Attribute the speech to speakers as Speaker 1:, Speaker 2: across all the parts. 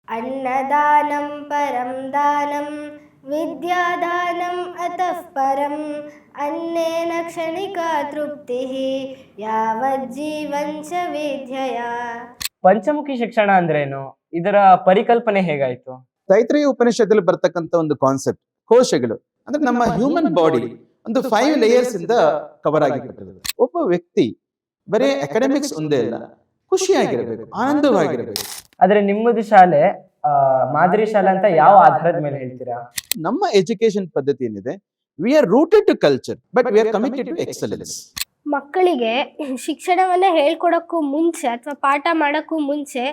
Speaker 1: अन्नदानं परं दानं विद्यादानं अतः परं अन्नेन क्षणिका तृप्तिः यावज्जीवं च विद्यया.
Speaker 2: ಪಂಚಮುಖಿ ಶಿಕ್ಷಣ ಅಂದ್ರೇನು? ಇದರ ಪರಿಕಲ್ಪನೆ ಹೇಗಾಯ್ತು?
Speaker 3: ತೈತ್ರೇಯ ಉಪನಿಷತ್ತಲ್ಲಿ ಬರ್ತಕ್ಕಂಥ ಒಂದು ಕಾನ್ಸೆಪ್ಟ್, ಕೋಶಗಳು ಅಂದ್ರೆ ನಮ್ಮ ಹ್ಯೂಮನ್ ಬಾಡಿ ಒಂದು 5 ಲೇಯರ್ಸ್ ಇಂದ ಕವರ್ ಆಗಿರ್ತದೆ. ಒಬ್ಬ ವ್ಯಕ್ತಿ ಬರೀ ಅಕಾಡೆಮಿಕ್ಸ್ ಒಂದೇ ಅಲ್ಲ, ಖುಷಿಯಾಗಿರಬೇಕು, ಆನಂದವಾಗಿರಬೇಕು.
Speaker 2: ಆದ್ರೆ ನಿಮ್ಮದು ಶಾಲೆ ಮಾದರಿ ಶಾಲೆ ಅಂತ ಯಾವ ಆಧಾರದ ಮೇಲೆ ಹೇಳ್ತೀರಾ?
Speaker 3: ನಮ್ಮ ಎಜುಕೇಶನ್ ಪದ್ಧತಿ ಏನಿದೆ, we are rooted to culture but we are committed to excellence.
Speaker 1: ಮಕ್ಕಳಿಗೆ ಶಿಕ್ಷಣವನ್ನ ಹೇಳ್ಕೊಡಕ್ಕೂ ಮುಂಚೆ ಅಥವಾ ಪಾಠ ಮಾಡೋಕ್ಕೂ ಮುಂಚೆ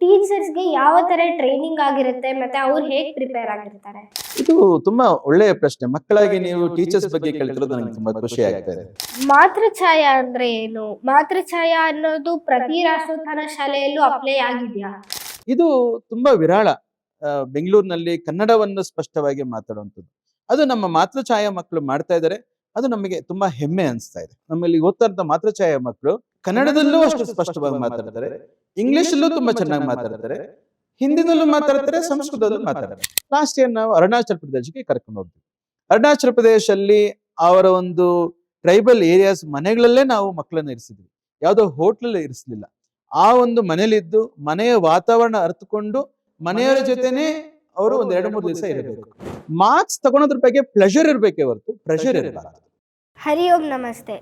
Speaker 1: ಟೀಚರ್ಸ್ಗೆ ಯಾವ ತರ ಟ್ರೈನಿಂಗ್ ಆಗಿರುತ್ತೆ ಮತ್ತೆ ಅವ್ರು ಹೇಗೆ ಪ್ರಿಪೇರ್ ಆಗಿರ್ತಾರೆ?
Speaker 3: ಇದು ತುಂಬಾ ಒಳ್ಳೆಯ ಪ್ರಶ್ನೆ. ಮಕ್ಕಳಾಗಿ ನೀವು ಟೀಚರ್ಸ್ ಬಗ್ಗೆ ಕೇಳ್ತಿರೋದು ನನಗೆ ತುಂಬಾ ಖುಷಿ ಆಗ್ತಾ ಇದೆ.
Speaker 1: ಮಾತೃಛಾಯಾ ಅಂದ್ರೆ ಏನು? ಮಾತೃಛಾಯಾ ಅನ್ನೋದು ಪ್ರತಿ ರಾಷ್ಟ್ರೋತ್ಥಾನ ಶಾಲೆಯಲ್ಲೂ ಅಪ್ಲೈ ಆಗಿದೆಯಾ?
Speaker 3: ಇದು ತುಂಬಾ ವಿರಾಳ. ಬೆಂಗಳೂರಿನಲ್ಲಿ ಕನ್ನಡವನ್ನು ಸ್ಪಷ್ಟವಾಗಿ ಮಾತಾಡುವಂಥದ್ದು, ಅದು ನಮ್ಮ ಮಾತೃಛಾಯಾ ಮಕ್ಕಳು ಮಾಡ್ತಾ ಇದ್ದಾರೆ. ಅದು ನಮಗೆ ತುಂಬಾ ಹೆಮ್ಮೆ ಅನಿಸ್ತಾ ಇದೆ. ನಮ್ಮಲ್ಲಿ ಓದ್ತಾ ಇರೋ ಮಾತೃಛಾಯಾ ಮಕ್ಕಳು ಕನ್ನಡದಲ್ಲೂ ಅಷ್ಟು ಸ್ಪಷ್ಟವಾಗಿ ಮಾತಾಡ್ತಾರೆ, ಇಂಗ್ಲಿಷಲ್ಲೂ ತುಂಬಾ ಚೆನ್ನಾಗಿ ಮಾತಾಡ್ತಾರೆ, ಹಿಂದಿನಲ್ಲೂ ಮಾತಾಡ್ತಾರೆ, ಸಂಸ್ಕೃತದಲ್ಲೂ ಮಾತಾಡ್ತಾರೆ. ಲಾಸ್ಟ್ ಇಯರ್ ನಾವು ಅರುಣಾಚಲ ಪ್ರದೇಶಕ್ಕೆ ಕರ್ಕೊಂಡು ಹೋಗ್ತೀವಿ. ಅರುಣಾಚಲ ಪ್ರದೇಶದಲ್ಲಿ ಅವರ ಒಂದು ಟ್ರೈಬಲ್ ಏರಿಯಾಸ್ ಮನೆಗಳಲ್ಲೇ ನಾವು ಮಕ್ಕಳನ್ನ ಇರಿಸಿದ್ವಿ, ಯಾವುದೋ ಹೋಟ್ಲಲ್ಲಿ ಇರಿಸಲಿಲ್ಲ. ಆ ಒಂದು ಮನೇಲಿದ್ದು ಮನೆಯ ವಾತಾವರಣ ಅರ್ಥಕೊಂಡು ಮನೆಯವರ ಜೊತೆನೆ ಅವರು ಒಂದ್ 2-3 ದಿವಸ ಇರಬೇಕು. ಮಾರ್ಕ್ಸ್ ತಗೊಳೋದ್ರ ಬಗ್ಗೆ ಪ್ಲೆಜರ್ ಇರ್ಬೇಕೆ ಹೊರತು ಪ್ರೆಷರ್ ಇರಬಾರದು.
Speaker 1: ಹರಿ ಓಂ ನಮಸ್ತೆ.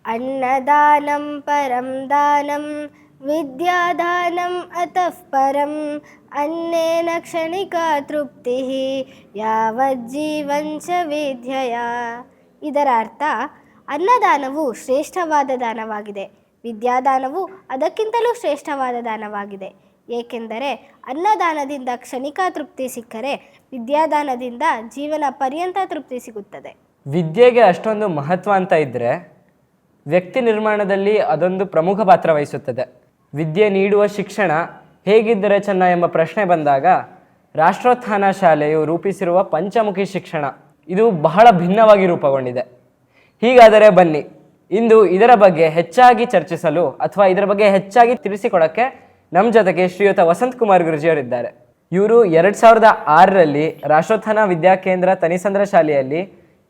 Speaker 1: ಅನ್ನದಾನಂ ಪರಂ ದಾನಂ ವಿದ್ಯಾದಾನಂ ಅತಃ ಪರಂ ಅನ್ನೇನ ಕ್ಷಣಿಕಾ ತೃಪ್ತಿಃ ಯಾವಜ್ಜೀವಂ ಚ ವಿದ್ಯಯಾ. ಇದರ ಅರ್ಥ, ಅನ್ನದಾನವು ಶ್ರೇಷ್ಠವಾದ ದಾನವಾಗಿದೆ, ವಿದ್ಯಾದಾನವು ಅದಕ್ಕಿಂತಲೂ ಶ್ರೇಷ್ಠವಾದ ದಾನವಾಗಿದೆ. ಏಕೆಂದರೆ ಅನ್ನದಾನದಿಂದ ಕ್ಷಣಿಕಾ ತೃಪ್ತಿ ಸಿಕ್ಕರೆ ವಿದ್ಯಾದಾನದಿಂದ ಜೀವನ ಪರ್ಯಂತ ತೃಪ್ತಿ ಸಿಗುತ್ತದೆ.
Speaker 2: ವಿದ್ಯೆಗೆ ಅಷ್ಟೊಂದು ಮಹತ್ವ ಅಂತ ಇದ್ದರೆ ವ್ಯಕ್ತಿ ನಿರ್ಮಾಣದಲ್ಲಿ ಅದೊಂದು ಪ್ರಮುಖ ಪಾತ್ರ ವಹಿಸುತ್ತದೆ. ವಿದ್ಯೆ ನೀಡುವ ಶಿಕ್ಷಣ ಹೇಗಿದ್ದರೆ ಚೆನ್ನ ಎಂಬ ಪ್ರಶ್ನೆ ಬಂದಾಗ ರಾಷ್ಟ್ರೋತ್ಥಾನ ಶಾಲೆಯು ರೂಪಿಸಿರುವ ಪಂಚಮುಖಿ ಶಿಕ್ಷಣ ಇದು ಬಹಳ ಭಿನ್ನವಾಗಿ ರೂಪುಗೊಂಡಿದೆ. ಹೀಗಾದರೆ ಬನ್ನಿ ಇಂದು ಇದರ ಬಗ್ಗೆ ಹೆಚ್ಚಾಗಿ ಚರ್ಚಿಸಲು ಅಥವಾ ಇದರ ಬಗ್ಗೆ ಹೆಚ್ಚಾಗಿ ತಿಳಿಸಿಕೊಡೋಕ್ಕೆ ನಮ್ಮ ಜೊತೆಗೆ ಶ್ರೀಯುತ ವಸಂತ್ ಕುಮಾರ್ ಗುರುಜಿಯವರಿದ್ದಾರೆ. ಇವರು 2006ರಲ್ಲಿ ರಾಷ್ಟ್ರೋತ್ಥಾನ ವಿದ್ಯಾಕೇಂದ್ರ ತನಿಸಂದ್ರ ಶಾಲೆಯಲ್ಲಿ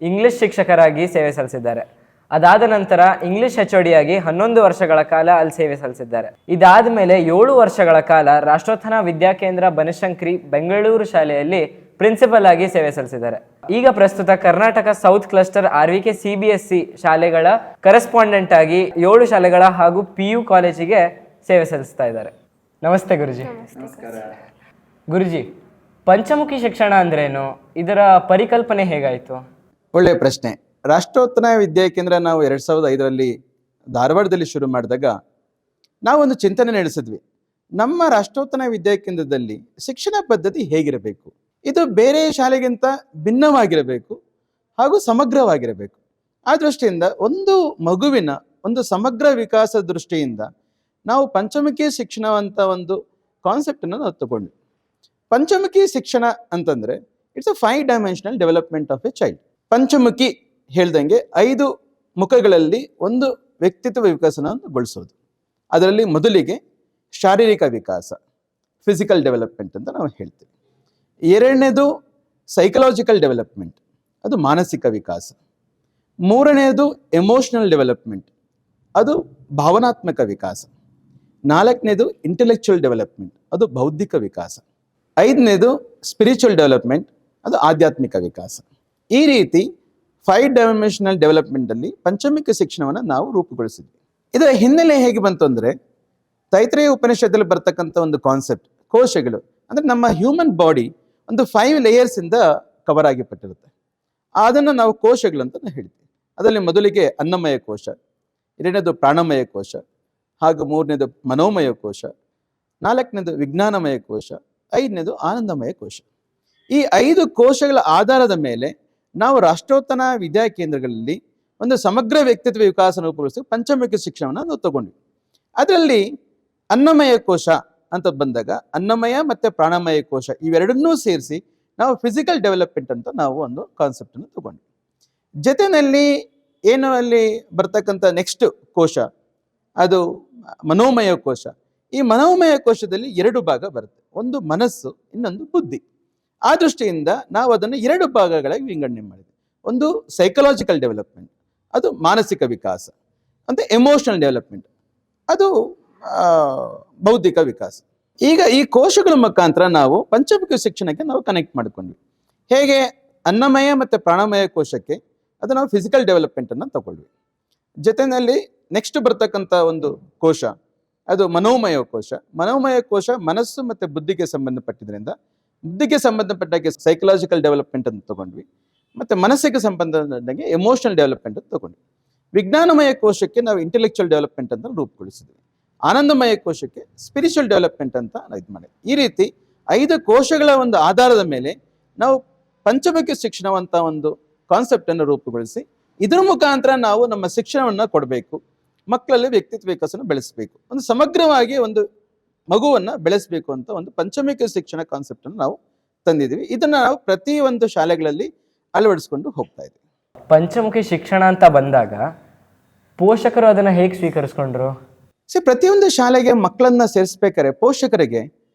Speaker 2: ಇಂಗ್ಲಿಷ್ ಶಿಕ್ಷಕರಾಗಿ ಸೇವೆ ಸಲ್ಲಿಸಿದ್ದಾರೆ. ಅದಾದ ನಂತರ ಇಂಗ್ಲಿಷ್ HOD ಆಗಿ 11 ವರ್ಷಗಳ ಕಾಲ ಅಲ್ಲಿ ಸೇವೆ ಸಲ್ಲಿಸಿದ್ದಾರೆ. ಇದಾದ ಮೇಲೆ 7 ವರ್ಷಗಳ ಕಾಲ ರಾಷ್ಟ್ರೋತ್ಥಾನ ವಿದ್ಯಾಕೇಂದ್ರ ಬನಶಂಕರಿ ಬೆಂಗಳೂರು ಶಾಲೆಯಲ್ಲಿ ಪ್ರಿನ್ಸಿಪಲ್ ಆಗಿ ಸೇವೆ ಸಲ್ಲಿಸಿದ್ದಾರೆ. ಈಗ ಪ್ರಸ್ತುತ Karnataka south cluster RVK CBSE ಶಾಲೆಗಳ ಕರೆಸ್ಪಾಂಡೆಂಟ್ ಆಗಿ 7 ಶಾಲೆಗಳ ಹಾಗೂ PU ಕಾಲೇಜಿಗೆ ಸೇವೆ ಸಲ್ಲಿಸ್ತಾ ಇದ್ದಾರೆ. ನಮಸ್ತೆ ಗುರುಜಿ. ಗುರುಜಿ, ಪಂಚಮುಖಿ ಶಿಕ್ಷಣ ಅಂದ್ರೇನು? ಇದರ ಪರಿಕಲ್ಪನೆ ಹೇಗಾಯಿತು?
Speaker 3: ಒಳ್ಳೆಯ ಪ್ರಶ್ನೆ. ರಾಷ್ಟ್ರೋತ್ಥಾನ ವಿದ್ಯಾಕೇಂದ್ರ ನಾವು 2005ರಲ್ಲಿ ಧಾರವಾಡದಲ್ಲಿ ಶುರು ಮಾಡಿದಾಗ ನಾವೊಂದು ಚಿಂತನೆ ನಡೆಸಿದ್ವಿ. ನಮ್ಮ ರಾಷ್ಟ್ರೋತ್ಥಾನ ವಿದ್ಯಾಕೇಂದ್ರದಲ್ಲಿ ಶಿಕ್ಷಣ ಪದ್ಧತಿ ಹೇಗಿರಬೇಕು, ಇದು ಬೇರೆ ಶಾಲೆಗಿಂತ ಭಿನ್ನವಾಗಿರಬೇಕು ಹಾಗೂ ಸಮಗ್ರವಾಗಿರಬೇಕು. ಆ ದೃಷ್ಟಿಯಿಂದ ಒಂದು ಮಗುವಿನ ಒಂದು ಸಮಗ್ರ ವಿಕಾಸ ದೃಷ್ಟಿಯಿಂದ ನಾವು ಪಂಚಮುಖಿ ಶಿಕ್ಷಣ ಅಂತ ಒಂದು ಕಾನ್ಸೆಪ್ಟನ್ನು ನಾವು ತಗೊಂಡ್ವಿ. ಪಂಚಮುಖಿ ಶಿಕ್ಷಣ ಅಂತಂದ್ರೆ it's a 5 dimensional development of A child. Panchamukhi ಹೇಳ್ದಂಗೆ 5 ಮುಖಗಳಲ್ಲಿ ಒಂದು ವ್ಯಕ್ತಿತ್ವ ವಿಕಾಸನವನ್ನು ಗೊಳಿಸೋದು. ಅದರಲ್ಲಿ ಮೊದಲಿಗೆ ಶಾರೀರಿಕ ವಿಕಾಸ, ಫಿಸಿಕಲ್ ಡೆವಲಪ್ಮೆಂಟ್ ಅಂತ ನಾವು ಹೇಳ್ತೀವಿ. ಎರಡನೇದು ಸೈಕಲಾಜಿಕಲ್ ಡೆವಲಪ್ಮೆಂಟ್, ಅದು ಮಾನಸಿಕ ವಿಕಾಸ. ಮೂರನೆಯದು ಎಮೋಷನಲ್ ಡೆವಲಪ್ಮೆಂಟ್, ಅದು ಭಾವನಾತ್ಮಕ ವಿಕಾಸ. 4ನೇದು ಇಂಟೆಲೆಕ್ಚುಯಲ್ ಡೆವಲಪ್ಮೆಂಟ್, ಅದು ಬೌದ್ಧಿಕ ವಿಕಾಸ. 5ನೇದು ಸ್ಪಿರಿಚುವಲ್ ಡೆವಲಪ್ಮೆಂಟ್, ಅದು ಆಧ್ಯಾತ್ಮಿಕ ವಿಕಾಸ. ಈ ರೀತಿ 5 ಡೈಮೆನ್ಷನಲ್ ಡೆವಲಪ್ಮೆಂಟ್ ಅಲ್ಲಿ ಪಂಚಮುಖಿ ಶಿಕ್ಷಣವನ್ನು ನಾವು ರೂಪುಗೊಳಿಸಿದ್ವಿ. ಇದರ ಹಿನ್ನೆಲೆ ಹೇಗೆ ಬಂತು ಅಂದ್ರೆ, ತೈತ್ರೇಯ ಉಪನಿಷತ್ತಲ್ಲಿ ಬರ್ತಕ್ಕಂಥ ಒಂದು ಕಾನ್ಸೆಪ್ಟ್, ಕೋಶಗಳು ಅಂದ್ರೆ ನಮ್ಮ ಹ್ಯೂಮನ್ ಬಾಡಿ ಒಂದು 5 ಲೇಯರ್ಸ್ ಇಂದ ಕವರ್ ಆಗಿಪಟ್ಟಿರುತ್ತೆ. ಅದನ್ನು ನಾವು ಕೋಶಗಳು ಅಂತ ಹೇಳ್ತೀವಿ. ಅದರಲ್ಲಿ ಮೊದಲಿಗೆ ಅನ್ನಮಯ ಕೋಶ, 2ನೇದು ಪ್ರಾಣಮಯ ಕೋಶ, ಹಾಗೂ 3ನೇದು ಮನೋಮಯ ಕೋಶ, 4ನೇದು ವಿಜ್ಞಾನಮಯ ಕೋಶ, 5ನೇದು ಆನಂದಮಯ ಕೋಶ. ಈ 5 ಕೋಶಗಳ ಆಧಾರದ ಮೇಲೆ ನಾವು ರಾಷ್ಟ್ರೋತ್ಥಾನ ವಿದ್ಯಾಕೇಂದ್ರಗಳಲ್ಲಿ ಒಂದು ಸಮಗ್ರ ವ್ಯಕ್ತಿತ್ವ ವಿಕಾಸ ರೂಪುಗೊಳಿಸಿ ಪಂಚಮುಖಿ ಶಿಕ್ಷಣವನ್ನು ನಾವು ತಗೊಂಡ್ವಿ. ಅದರಲ್ಲಿ ಅನ್ನಮಯ ಕೋಶ ಅಂತ ಬಂದಾಗ ಅನ್ನಮಯ ಮತ್ತೆ ಪ್ರಾಣಮಯ ಕೋಶ ಇವೆರಡನ್ನೂ ಸೇರಿಸಿ ನಾವು ಫಿಸಿಕಲ್ ಡೆವಲಪ್ಮೆಂಟ್ ಅಂತ ನಾವು ಒಂದು ಕಾನ್ಸೆಪ್ಟ್ ಅನ್ನು ತಗೊಂಡ್ವಿ. ಜೊತೆಯಲ್ಲಿ ಏನು ಅಲ್ಲಿ ಬರ್ತಕ್ಕಂಥ ನೆಕ್ಸ್ಟ್ ಕೋಶ ಅದು ಮನೋಮಯ ಕೋಶ. ಈ ಮನೋಮಯ ಕೋಶದಲ್ಲಿ 2 ಭಾಗ ಬರುತ್ತೆ. ಒಂದು ಮನಸ್ಸು, ಇನ್ನೊಂದು ಬುದ್ಧಿ. ಆ ದೃಷ್ಟಿಯಿಂದ ನಾವು ಅದನ್ನು 2 ಭಾಗಗಳಾಗಿ ವಿಂಗಡಣೆ ಮಾಡಿದ್ವಿ. ಒಂದು ಸೈಕಲಾಜಿಕಲ್ ಡೆವಲಪ್ಮೆಂಟ್, ಅದು ಮಾನಸಿಕ ವಿಕಾಸ, ಅಂತ ಎಮೋಷನಲ್ ಡೆವಲಪ್ಮೆಂಟ್, ಅದು ಬೌದ್ಧಿಕ ವಿಕಾಸ. ಈಗ ಈ ಕೋಶಗಳ ಮುಖಾಂತರ ನಾವು ಪಂಚಮುಖಿ ಶಿಕ್ಷಣಕ್ಕೆ ನಾವು ಕನೆಕ್ಟ್ ಮಾಡ್ಕೊಂಡ್ವಿ. ಹೇಗೆ ಅನ್ನಮಯ ಮತ್ತು ಪ್ರಾಣಮಯ ಕೋಶಕ್ಕೆ ಅದು ನಾವು ಫಿಸಿಕಲ್ ಡೆವಲಪ್ಮೆಂಟನ್ನು ತಗೊಳ್ವಿ. ಜೊತೆಯಲ್ಲಿ ನೆಕ್ಸ್ಟ್ ಬರ್ತಕ್ಕಂಥ ಒಂದು ಕೋಶ ಅದು ಮನೋಮಯ ಕೋಶ. ಮನೋಮಯ ಕೋಶ ಮನಸ್ಸು ಮತ್ತು ಬುದ್ಧಿಗೆ ಸಂಬಂಧಪಟ್ಟಿದ್ದರಿಂದ ಬುದ್ಧಿಗೆ ಸಂಬಂಧಪಟ್ಟಾಗೆ ಸೈಕಲಾಜಿಕಲ್ ಡೆವಲಪ್ಮೆಂಟ್ ಅಂತ ತಗೊಂಡ್ವಿ, ಮತ್ತು ಮನಸ್ಸಿಗೆ ಸಂಬಂಧಪಟ್ಟಾಗೆ ಎಮೋಷನಲ್ ಡೆವಲಪ್ಮೆಂಟ್ ಅಂತ ತಗೊಂಡ್ವಿ. ವಿಜ್ಞಾನಮಯ ಕೋಶಕ್ಕೆ ನಾವು ಇಂಟೆಲೆಕ್ಚುಯಲ್ ಡೆವಲಪ್ಮೆಂಟ್ ಅಂತ ರೂಪುಗೊಳಿಸಿದ್ವಿ. ಆನಂದಮಯ ಕೋಶಕ್ಕೆ ಸ್ಪಿರಿಚುವಲ್ ಡೆವಲಪ್ಮೆಂಟ್ ಅಂತ ಇದು ಮಾಡಿ, ಈ ರೀತಿ 5 ಕೋಶಗಳ ಒಂದು ಆಧಾರದ ಮೇಲೆ ನಾವು ಪಂಚಮುಖಿ ಶಿಕ್ಷಣವಂತ ಒಂದು ಕಾನ್ಸೆಪ್ಟನ್ನು ರೂಪುಗೊಳಿಸಿ ಇದರ ಮುಖಾಂತರ ನಾವು ನಮ್ಮ ಶಿಕ್ಷಣವನ್ನು ಕೊಡಬೇಕು, ಮಕ್ಕಳಲ್ಲಿ ವ್ಯಕ್ತಿತ್ವ ವಿಕಾಸನ ಬೆಳೆಸಬೇಕು, ಒಂದು ಸಮಗ್ರವಾಗಿ ಒಂದು ಮಗುವನ್ನು ಬೆಳೆಸಬೇಕು ಅಂತ ಒಂದು ಪಂಚಮುಖಿ ಶಿಕ್ಷಣ ಕಾನ್ಸೆಪ್ಟನ್ನು ನಾವು ತಂದಿದ್ದೀವಿ. ಇದನ್ನು ನಾವು ಪ್ರತಿಯೊಂದು ಶಾಲೆಗಳಲ್ಲಿ ಅಳವಡಿಸ್ಕೊಂಡು ಹೋಗ್ತಾ ಇದ್ದೀವಿ.
Speaker 2: ಪಂಚಮುಖಿ ಶಿಕ್ಷಣ ಅಂತ ಬಂದಾಗ ಪೋಷಕರು ಅದನ್ನು ಹೇಗೆ ಸ್ವೀಕರಿಸ್ಕೊಂಡ್ರು?
Speaker 3: ಪ್ರತಿಯೊಂದು ಶಾಲೆಗೆ ಮಕ್ಕಳನ್ನ ಸೇರಿಸ್ಬೇಕಾದ್ರೆ ಪೋಷಕರಿಗೆ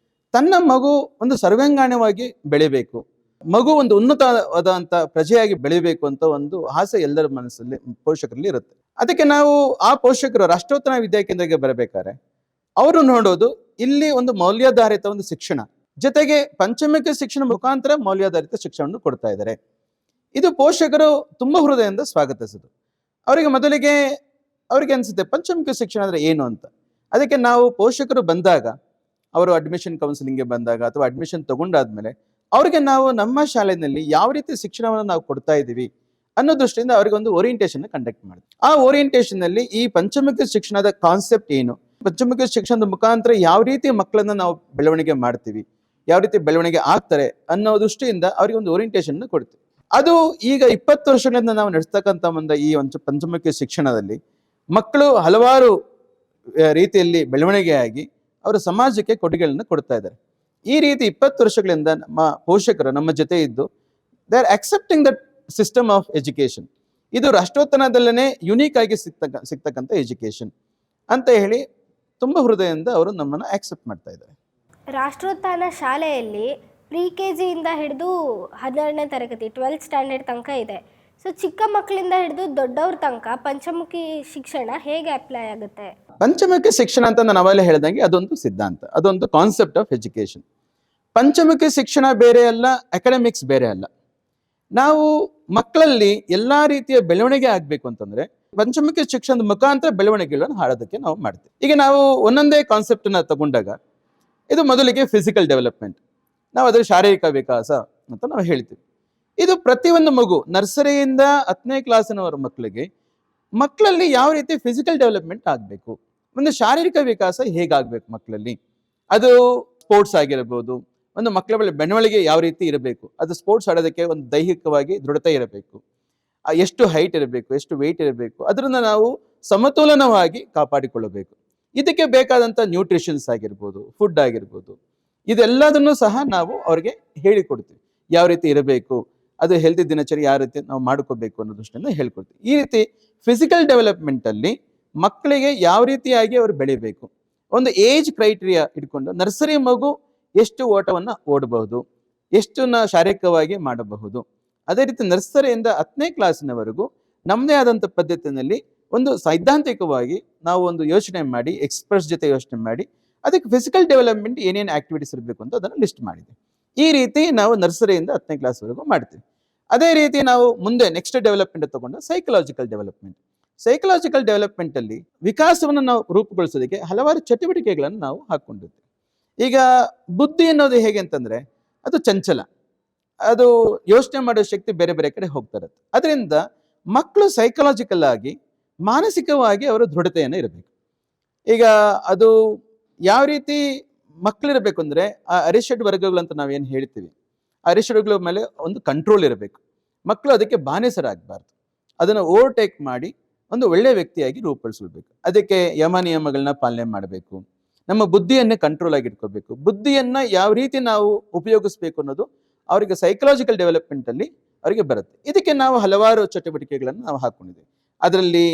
Speaker 3: ತನ್ನ ಮಗು ಒಂದು ಸರ್ವಾಂಗೀಣವಾಗಿ ಬೆಳಿಬೇಕು, ಮಗು ಒಂದು ಉನ್ನತವಾದಂಥ ಪ್ರಜೆಯಾಗಿ ಬೆಳಿಬೇಕು ಅಂತ ಒಂದು ಆಸೆ ಎಲ್ಲರ ಮನಸ್ಸಲ್ಲಿ ಪೋಷಕರಲ್ಲಿ ಇರುತ್ತೆ. ಅದಕ್ಕೆ ನಾವು ಆ ಪೋಷಕರು ರಾಷ್ಟ್ರೋತ್ತಮ ವಿದ್ಯಾಕೇಂದ್ರಕ್ಕೆ ಬರಬೇಕಾದ್ರೆ ಅವರು ನೋಡೋದು ಇಲ್ಲಿ ಒಂದು ಮೌಲ್ಯಾಧಾರಿತ ಒಂದು ಶಿಕ್ಷಣ, ಜೊತೆಗೆ ಪಂಚಮುಖಿ ಶಿಕ್ಷಣ ಮುಖಾಂತರ ಮೌಲ್ಯಾಧಾರಿತ ಶಿಕ್ಷಣವನ್ನು ಕೊಡ್ತಾ ಇದ್ದಾರೆ. ಇದು ಪೋಷಕರು ತುಂಬ ಹೃದಯದಿಂದ ಸ್ವಾಗತಿಸಿದ್ರು. ಅವರಿಗೆ ಮೊದಲಿಗೆ ಅವ್ರಿಗೆ ಅನಿಸುತ್ತೆ ಪಂಚಮುಖಿ ಶಿಕ್ಷಣ ಅಂದರೆ ಏನು ಅಂತ. ಅದಕ್ಕೆ ನಾವು ಪೋಷಕರು ಬಂದಾಗ, ಅವರು ಅಡ್ಮಿಷನ್ ಕೌನ್ಸಿಲಿಂಗ್ಗೆ ಬಂದಾಗ ಅಥವಾ ಅಡ್ಮಿಷನ್ ತಗೊಂಡಾದ್ಮೇಲೆ ಅವ್ರಿಗೆ ನಾವು ನಮ್ಮ ಶಾಲೆಯಲ್ಲಿ ಯಾವ ರೀತಿ ಶಿಕ್ಷಣವನ್ನು ನಾವು ಕೊಡ್ತಾ ಇದ್ದೀವಿ ಅನ್ನೋ ದೃಷ್ಟಿಯಿಂದ ಅವ್ರಿಗೆ ಒಂದು ಓರಿಯೆಂಟೇಷನ್ ಕಂಡಕ್ಟ್ ಮಾಡಿದ್ವಿ. ಆ ಓರಿಯೆಂಟೇಷನ್ ನಲ್ಲಿ ಈ ಪಂಚಮುಖಿ ಶಿಕ್ಷಣದ ಕಾನ್ಸೆಪ್ಟ್ ಏನು, ಪಂಚಮುಖಿ ಶಿಕ್ಷಣದ ಮುಖಾಂತರ ಯಾವ ರೀತಿ ಮಕ್ಕಳನ್ನ ನಾವು ಬೆಳವಣಿಗೆ ಮಾಡ್ತೀವಿ, ಯಾವ ರೀತಿ ಬೆಳವಣಿಗೆ ಆಗ್ತಾರೆ ಅನ್ನೋ ದೃಷ್ಟಿಯಿಂದ ಅವ್ರಿಗೆ ಒಂದು ಓರಿಯೆಂಟೇಷನ್ ಕೊಡ್ತೀವಿ. ಅದು ಈಗ 20 ವರ್ಷಗಳಿಂದ ನಾವು ನಡೆಸ್ತಕ್ಕಂಥ ಒಂದು ಈ ಒಂದು ಪಂಚಮುಖಿ ಶಿಕ್ಷಣದಲ್ಲಿ ಮಕ್ಕಳು ಹಲವಾರು ರೀತಿಯಲ್ಲಿ ಬೆಳವಣಿಗೆಯಾಗಿ ಅವರ ಸಮಾಜಕ್ಕೆ ಕೊಡುಗೆಗಳನ್ನು ಕೊಡ್ತಾ ಇದ್ದಾರೆ. ಈ ರೀತಿ 20 ವರ್ಷಗಳಿಂದ ನಮ್ಮ ಪೋಷಕರು ನಮ್ಮ ಜೊತೆ ಇದ್ದು they are accepting that system of education. ಇದು ರಾಷ್ಟ್ರೋತ್ತರದಲ್ಲೇ ಯುನೀಕ್ ಆಗಿ ಸಿಗ್ತಕ್ಕಂಥ ಎಜುಕೇಶನ್ ಅಂತ ಹೇಳಿ ತುಂಬ ಹೃದಯದಿಂದ ಅವರು ನಮ್ಮನ್ನು ಆಕ್ಸೆಪ್ಟ್ ಮಾಡ್ತಾ ಇದ್ದಾರೆ.
Speaker 1: ರಾಷ್ಟ್ರೋತ್ಥಾನ ಶಾಲೆಯಲ್ಲಿ ಪ್ರಿ-KG ಇಂದ ಹಿಡಿದು 12ನೇ ತರಗತಿ 12th ಸ್ಟ್ಯಾಂಡರ್ಡ್ ತನಕ ಇದೆ. ಸೊ ಚಿಕ್ಕ ಮಕ್ಕಳಿಂದ ಹಿಡಿದು ದೊಡ್ಡವ್ರ ತನಕ ಪಂಚಮುಖಿ ಶಿಕ್ಷಣ ಹೇಗೆ ಅಪ್ಲೈ ಆಗುತ್ತೆ?
Speaker 3: ಪಂಚಮುಖಿ ಶಿಕ್ಷಣ ಅಂತ ನಾನು ಅವೆಲ್ಲ ಹೇಳ್ದಂಗೆ ಅದೊಂದು ಸಿದ್ಧಾಂತ, ಅದೊಂದು ಕಾನ್ಸೆಪ್ಟ್ ಆಫ್ ಎಜುಕೇಶನ್. ಪಂಚಮುಖಿ ಶಿಕ್ಷಣ ಬೇರೆ ಅಲ್ಲ, ಅಕಾಡೆಮಿಕ್ಸ್ ಬೇರೆ ಅಲ್ಲ. ನಾವು ಮಕ್ಕಳಲ್ಲಿ ಎಲ್ಲಾ ರೀತಿಯ ಬೆಳವಣಿಗೆ ಆಗ್ಬೇಕು ಅಂತಂದ್ರೆ ಪಂಚಮುಖಿ ಶಿಕ್ಷಣದ ಮುಖಾಂತರ ಬೆಳವಣಿಗೆಗಳನ್ನು ಹಾಡೋದಕ್ಕೆ ನಾವು ಮಾಡ್ತೀವಿ. ಈಗ ನಾವು ಒಂದೊಂದೇ ಕಾನ್ಸೆಪ್ಟ್ ನ ತಗೊಂಡಾಗ ಇದು ಮೊದಲಿಗೆ ಫಿಸಿಕಲ್ ಡೆವಲಪ್ಮೆಂಟ್, ನಾವು ಅದರ ಶಾರೀರಿಕ ವಿಕಾಸ ಅಂತ ನಾವು ಹೇಳ್ತೀವಿ. ಇದು ಪ್ರತಿಯೊಂದು ಮಗು ನರ್ಸರಿಯಿಂದ 10ನೇ ಕ್ಲಾಸಿನವರ ಮಕ್ಕಳಲ್ಲಿ ಯಾವ ರೀತಿ ಫಿಸಿಕಲ್ ಡೆವಲಪ್ಮೆಂಟ್ ಆಗಬೇಕು, ಒಂದು ಶಾರೀರಿಕ ವಿಕಾಸ ಹೇಗಾಗಬೇಕು ಮಕ್ಕಳಲ್ಲಿ, ಅದು ಸ್ಪೋರ್ಟ್ಸ್ ಆಗಿರಬಹುದು, ಒಂದು ಮಕ್ಕಳ ಬೆಳವಣಿಗೆ ಯಾವ ರೀತಿ ಇರಬೇಕು, ಅದು ಸ್ಪೋರ್ಟ್ಸ್ ಆಡೋದಕ್ಕೆ ಒಂದು ದೈಹಿಕವಾಗಿ ದೃಢತೆ ಇರಬೇಕು, ಎಷ್ಟು ಹೈಟ್ ಇರಬೇಕು, ಎಷ್ಟು ವೆಯ್ಟ್ ಇರಬೇಕು, ಅದನ್ನು ನಾವು ಸಮತೋಲನವಾಗಿ ಕಾಪಾಡಿಕೊಳ್ಳಬೇಕು. ಇದಕ್ಕೆ ಬೇಕಾದಂಥ ನ್ಯೂಟ್ರಿಷನ್ಸ್ ಆಗಿರ್ಬೋದು, ಫುಡ್ ಆಗಿರ್ಬೋದು, ಇದೆಲ್ಲದನ್ನು ಸಹ ನಾವು ಅವ್ರಿಗೆ ಹೇಳಿಕೊಡ್ತೀವಿ. ಯಾವ ರೀತಿ ಇರಬೇಕು, ಅದು ಹೆಲ್ತಿ ದಿನಚರಿ ಯಾವ ರೀತಿ ನಾವು ಮಾಡ್ಕೋಬೇಕು ಅನ್ನೋ ದೃಷ್ಟಿಯಿಂದ ಹೇಳ್ಕೊಡ್ತೀವಿ. ಈ ರೀತಿ ಫಿಸಿಕಲ್ ಡೆವಲಪ್ಮೆಂಟ್ ಅಲ್ಲಿ ಮಕ್ಕಳಿಗೆ ಯಾವ ರೀತಿಯಾಗಿ ಅವರು ಬೆಳಿಬೇಕು, ಒಂದು ಏಜ್ ಕ್ರೈಟೀರಿಯಾ ಇಟ್ಕೊಂಡು ನರ್ಸರಿ ಮಗು ಎಷ್ಟು ಓಟವನ್ನು ಓಡಬಹುದು, ಎಷ್ಟನ್ನ ಶಾರೀರಿಕವಾಗಿ ಮಾಡಬಹುದು, ಅದೇ ರೀತಿ ನರ್ಸರಿಯಿಂದ 10ನೇ ಕ್ಲಾಸಿನವರೆಗೂ ನಮ್ಮದೇ ಆದಂಥ ಪದ್ಧತಿಯಲ್ಲಿ ಒಂದು ಸೈದ್ಧಾಂತಿಕವಾಗಿ ನಾವು ಒಂದು ಯೋಚನೆ ಮಾಡಿ, ಎಕ್ಸ್ಪರ್ಟ್ಸ್ ಜೊತೆ ಯೋಚನೆ ಮಾಡಿ ಅದಕ್ಕೆ ಫಿಸಿಕಲ್ ಡೆವಲಪ್ಮೆಂಟ್ ಏನೇನು ಆಕ್ಟಿವಿಟೀಸ್ ಇರಬೇಕು ಅಂತ ಅದನ್ನು ಲಿಸ್ಟ್ ಮಾಡಿದ್ವಿ. ಈ ರೀತಿ ನಾವು ನರ್ಸರಿಯಿಂದ 10ನೇ ಕ್ಲಾಸ್ವರೆಗೂ ಮಾಡ್ತೀವಿ. ಅದೇ ರೀತಿ ನಾವು ಮುಂದೆ ನೆಕ್ಸ್ಟ್ ಡೆವಲಪ್ಮೆಂಟ್ ತಗೊಂಡು ಸೈಕಲಾಜಿಕಲ್ ಡೆವಲಪ್ಮೆಂಟ್. ಸೈಕಲಾಜಿಕಲ್ ಡೆವಲಪ್ಮೆಂಟ್ ಅಲ್ಲಿ ವಿಕಾಸವನ್ನು ನಾವು ರೂಪುಗೊಳಿಸೋದಕ್ಕೆ ಹಲವಾರು ಚಟುವಟಿಕೆಗಳನ್ನು ನಾವು ಹಾಕೊಂಡಿರ್ತೀವಿ. ಈಗ ಬುದ್ಧಿ ಅನ್ನೋದು ಹೇಗೆ ಅಂತಂದ್ರೆ ಅದು ಚಂಚಲ, ಅದು ಯೋಚನೆ ಮಾಡೋ ಶಕ್ತಿ ಬೇರೆ ಬೇರೆ ಕಡೆ ಹೋಗ್ತಾ ಇರುತ್ತೆ. ಅದರಿಂದ ಮಕ್ಕಳು ಸೈಕಲಾಜಿಕಲ್ ಆಗಿ ಮಾನಸಿಕವಾಗಿ ಅವರ ದೃಢತೆಯನ್ನು ಇರಬೇಕು. ಈಗ ಅದು ಯಾವ ರೀತಿ ಮಕ್ಕಳಿರಬೇಕು ಅಂದ್ರೆ ಆ ಅರಿಷಡ್ ವರ್ಗಗಳು ಅಂತ ನಾವೇನು ಹೇಳ್ತೀವಿ, ಆ ಅರಿಷಡ್ಗಳ ಮೇಲೆ ಒಂದು ಕಂಟ್ರೋಲ್ ಇರಬೇಕು. ಮಕ್ಕಳು ಅದಕ್ಕೆ ಬಾನಿಸರಾಗಬಾರ್ದು, ಅದನ್ನು ಓವರ್ಟೇಕ್ ಮಾಡಿ ಒಂದು ಒಳ್ಳೆಯ ವ್ಯಕ್ತಿಯಾಗಿ ರೂಪುಗೊಳಿಸಬೇಕು. ಅದಕ್ಕೆ ಯಮ ನಿಯಮಗಳನ್ನ ಪಾಲನೆ ಮಾಡಬೇಕು, ನಮ್ಮ ಬುದ್ಧಿಯನ್ನೇ ಕಂಟ್ರೋಲ್ ಆಗಿ ಇಟ್ಕೋಬೇಕು. ಬುದ್ಧಿಯನ್ನ ಯಾವ ರೀತಿ ನಾವು ಉಪಯೋಗಿಸ್ಬೇಕು ಅನ್ನೋದು ಅವರಿಗೆ ಸೈಕಲಾಜಿಕಲ್ ಡೆವಲಪ್ಮೆಂಟ್ ಅಲ್ಲಿ ಅವರಿಗೆ ಬರುತ್ತೆ. ಇದಕ್ಕೆ ನಾವು ಹಲವಾರು ಚಟುವಟಿಕೆಗಳನ್ನು ನಾವು ಹಾಕೊಂಡಿದ್ದೀವಿ. ಅದರಲ್ಲಿ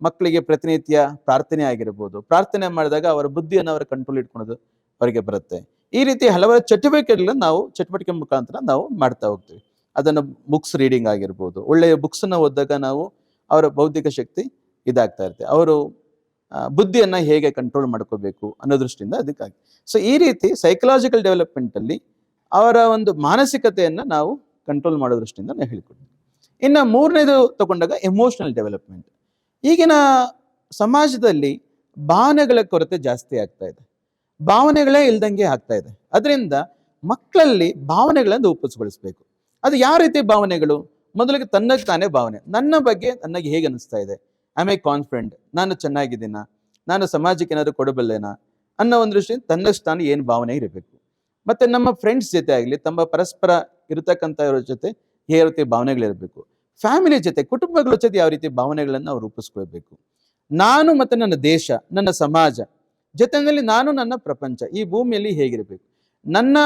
Speaker 3: ಮಕ್ಕಳಿಗೆ ಪ್ರತಿನಿತ್ಯ ಪ್ರಾರ್ಥನೆ ಆಗಿರ್ಬೋದು, ಪ್ರಾರ್ಥನೆ ಮಾಡಿದಾಗ ಅವರ ಬುದ್ಧಿಯನ್ನು ಅವರ ಕಂಟ್ರೋಲ್ ಇಟ್ಕೊಳೋದು ಅವರಿಗೆ ಬರುತ್ತೆ. ಈ ರೀತಿ ಹಲವಾರು ಚಟುವಟಿಕೆಗಳನ್ನ ಚಟುವಟಿಕೆ ಮುಖಾಂತರ ನಾವು ಮಾಡ್ತಾ ಹೋಗ್ತೀವಿ. ಅದನ್ನು ಬುಕ್ಸ್ ರೀಡಿಂಗ್ ಆಗಿರ್ಬೋದು, ಒಳ್ಳೆಯ ಬುಕ್ಸನ್ನು ಓದಿದಾಗ ನಾವು ಅವರ ಬೌದ್ಧಿಕ ಶಕ್ತಿ ಇದಾಗ್ತಾ ಇರುತ್ತೆ, ಅವರು ಬುದ್ಧಿಯನ್ನು ಹೇಗೆ ಕಂಟ್ರೋಲ್ ಮಾಡ್ಕೋಬೇಕು ಅನ್ನೋ ದೃಷ್ಟಿಯಿಂದ ಅದಕ್ಕಾಗಿ. ಸೊ ಈ ರೀತಿ ಸೈಕಲಾಜಿಕಲ್ ಡೆವಲಪ್ಮೆಂಟಲ್ಲಿ ಅವರ ಒಂದು ಮಾನಸಿಕತೆಯನ್ನು ನಾವು ಕಂಟ್ರೋಲ್ ಮಾಡೋ ದೃಷ್ಟಿಯಿಂದ ನಾವು ಹೇಳಿಕೊಡ್ತೀವಿ. ಇನ್ನು ಮೂರನೇದು ತಗೊಂಡಾಗ ಎಮೋಷನಲ್ ಡೆವಲಪ್ಮೆಂಟ್. ಈಗಿನ ಸಮಾಜದಲ್ಲಿ ಭಾವನೆಗಳ ಕೊರತೆ ಜಾಸ್ತಿ ಆಗ್ತಾ ಇದೆ, ಭಾವನೆಗಳೇ ಇಲ್ದಂಗೆ ಆಗ್ತಾ ಇದೆ. ಅದರಿಂದ ಮಕ್ಕಳಲ್ಲಿ ಭಾವನೆಗಳನ್ನು ರೂಪಿಸ್ಗೊಳಿಸ್ಬೇಕು. ಅದು ಯಾವ ರೀತಿ ಭಾವನೆಗಳು? ಮೊದಲಿಗೆ ತನ್ನಗೆ ತಾನೇ ಭಾವನೆ, ನನ್ನ ಬಗ್ಗೆ ನನಗೆ ಹೇಗೆ ಅನಿಸ್ತಾ ಇದೆ, ಐ ಮೇ ಕಾನ್ಫಿಡೆಂಟ್, ನಾನು ಚೆನ್ನಾಗಿದ್ದೀನ, ನಾನು ಸಮಾಜಕ್ಕೆ ಏನಾದರೂ ಕೊಡಬಲ್ಲೇನಾ ಅನ್ನೋ ಒಂದು ದೃಷ್ಟಿಯಿಂದ ತನ್ನಷ್ಟು ತಾನು ಏನು ಭಾವನೆ ಇರಬೇಕು. ಮತ್ತು ನಮ್ಮ ಫ್ರೆಂಡ್ಸ್ ಜೊತೆ ಆಗಲಿ, ತಮ್ಮ ಪರಸ್ಪರ ಇರತಕ್ಕಂಥವ್ರ ಜೊತೆ ಯಾವ ರೀತಿ ಭಾವನೆಗಳಿರಬೇಕು, ಫ್ಯಾಮಿಲಿ ಜೊತೆ, ಕುಟುಂಬಗಳ ಜೊತೆ ಯಾವ ರೀತಿ ಭಾವನೆಗಳನ್ನು ನಾವು ರೂಪಿಸ್ಕೊಳ್ಬೇಕು. ನಾನು ಮತ್ತು ನನ್ನ ದೇಶ, ನನ್ನ ಸಮಾಜ ಜೊತೆಯಲ್ಲಿ ನಾನು ನನ್ನ ಪ್ರಪಂಚ, ಈ ಭೂಮಿಯಲ್ಲಿ ಹೇಗಿರಬೇಕು, ನನ್ನ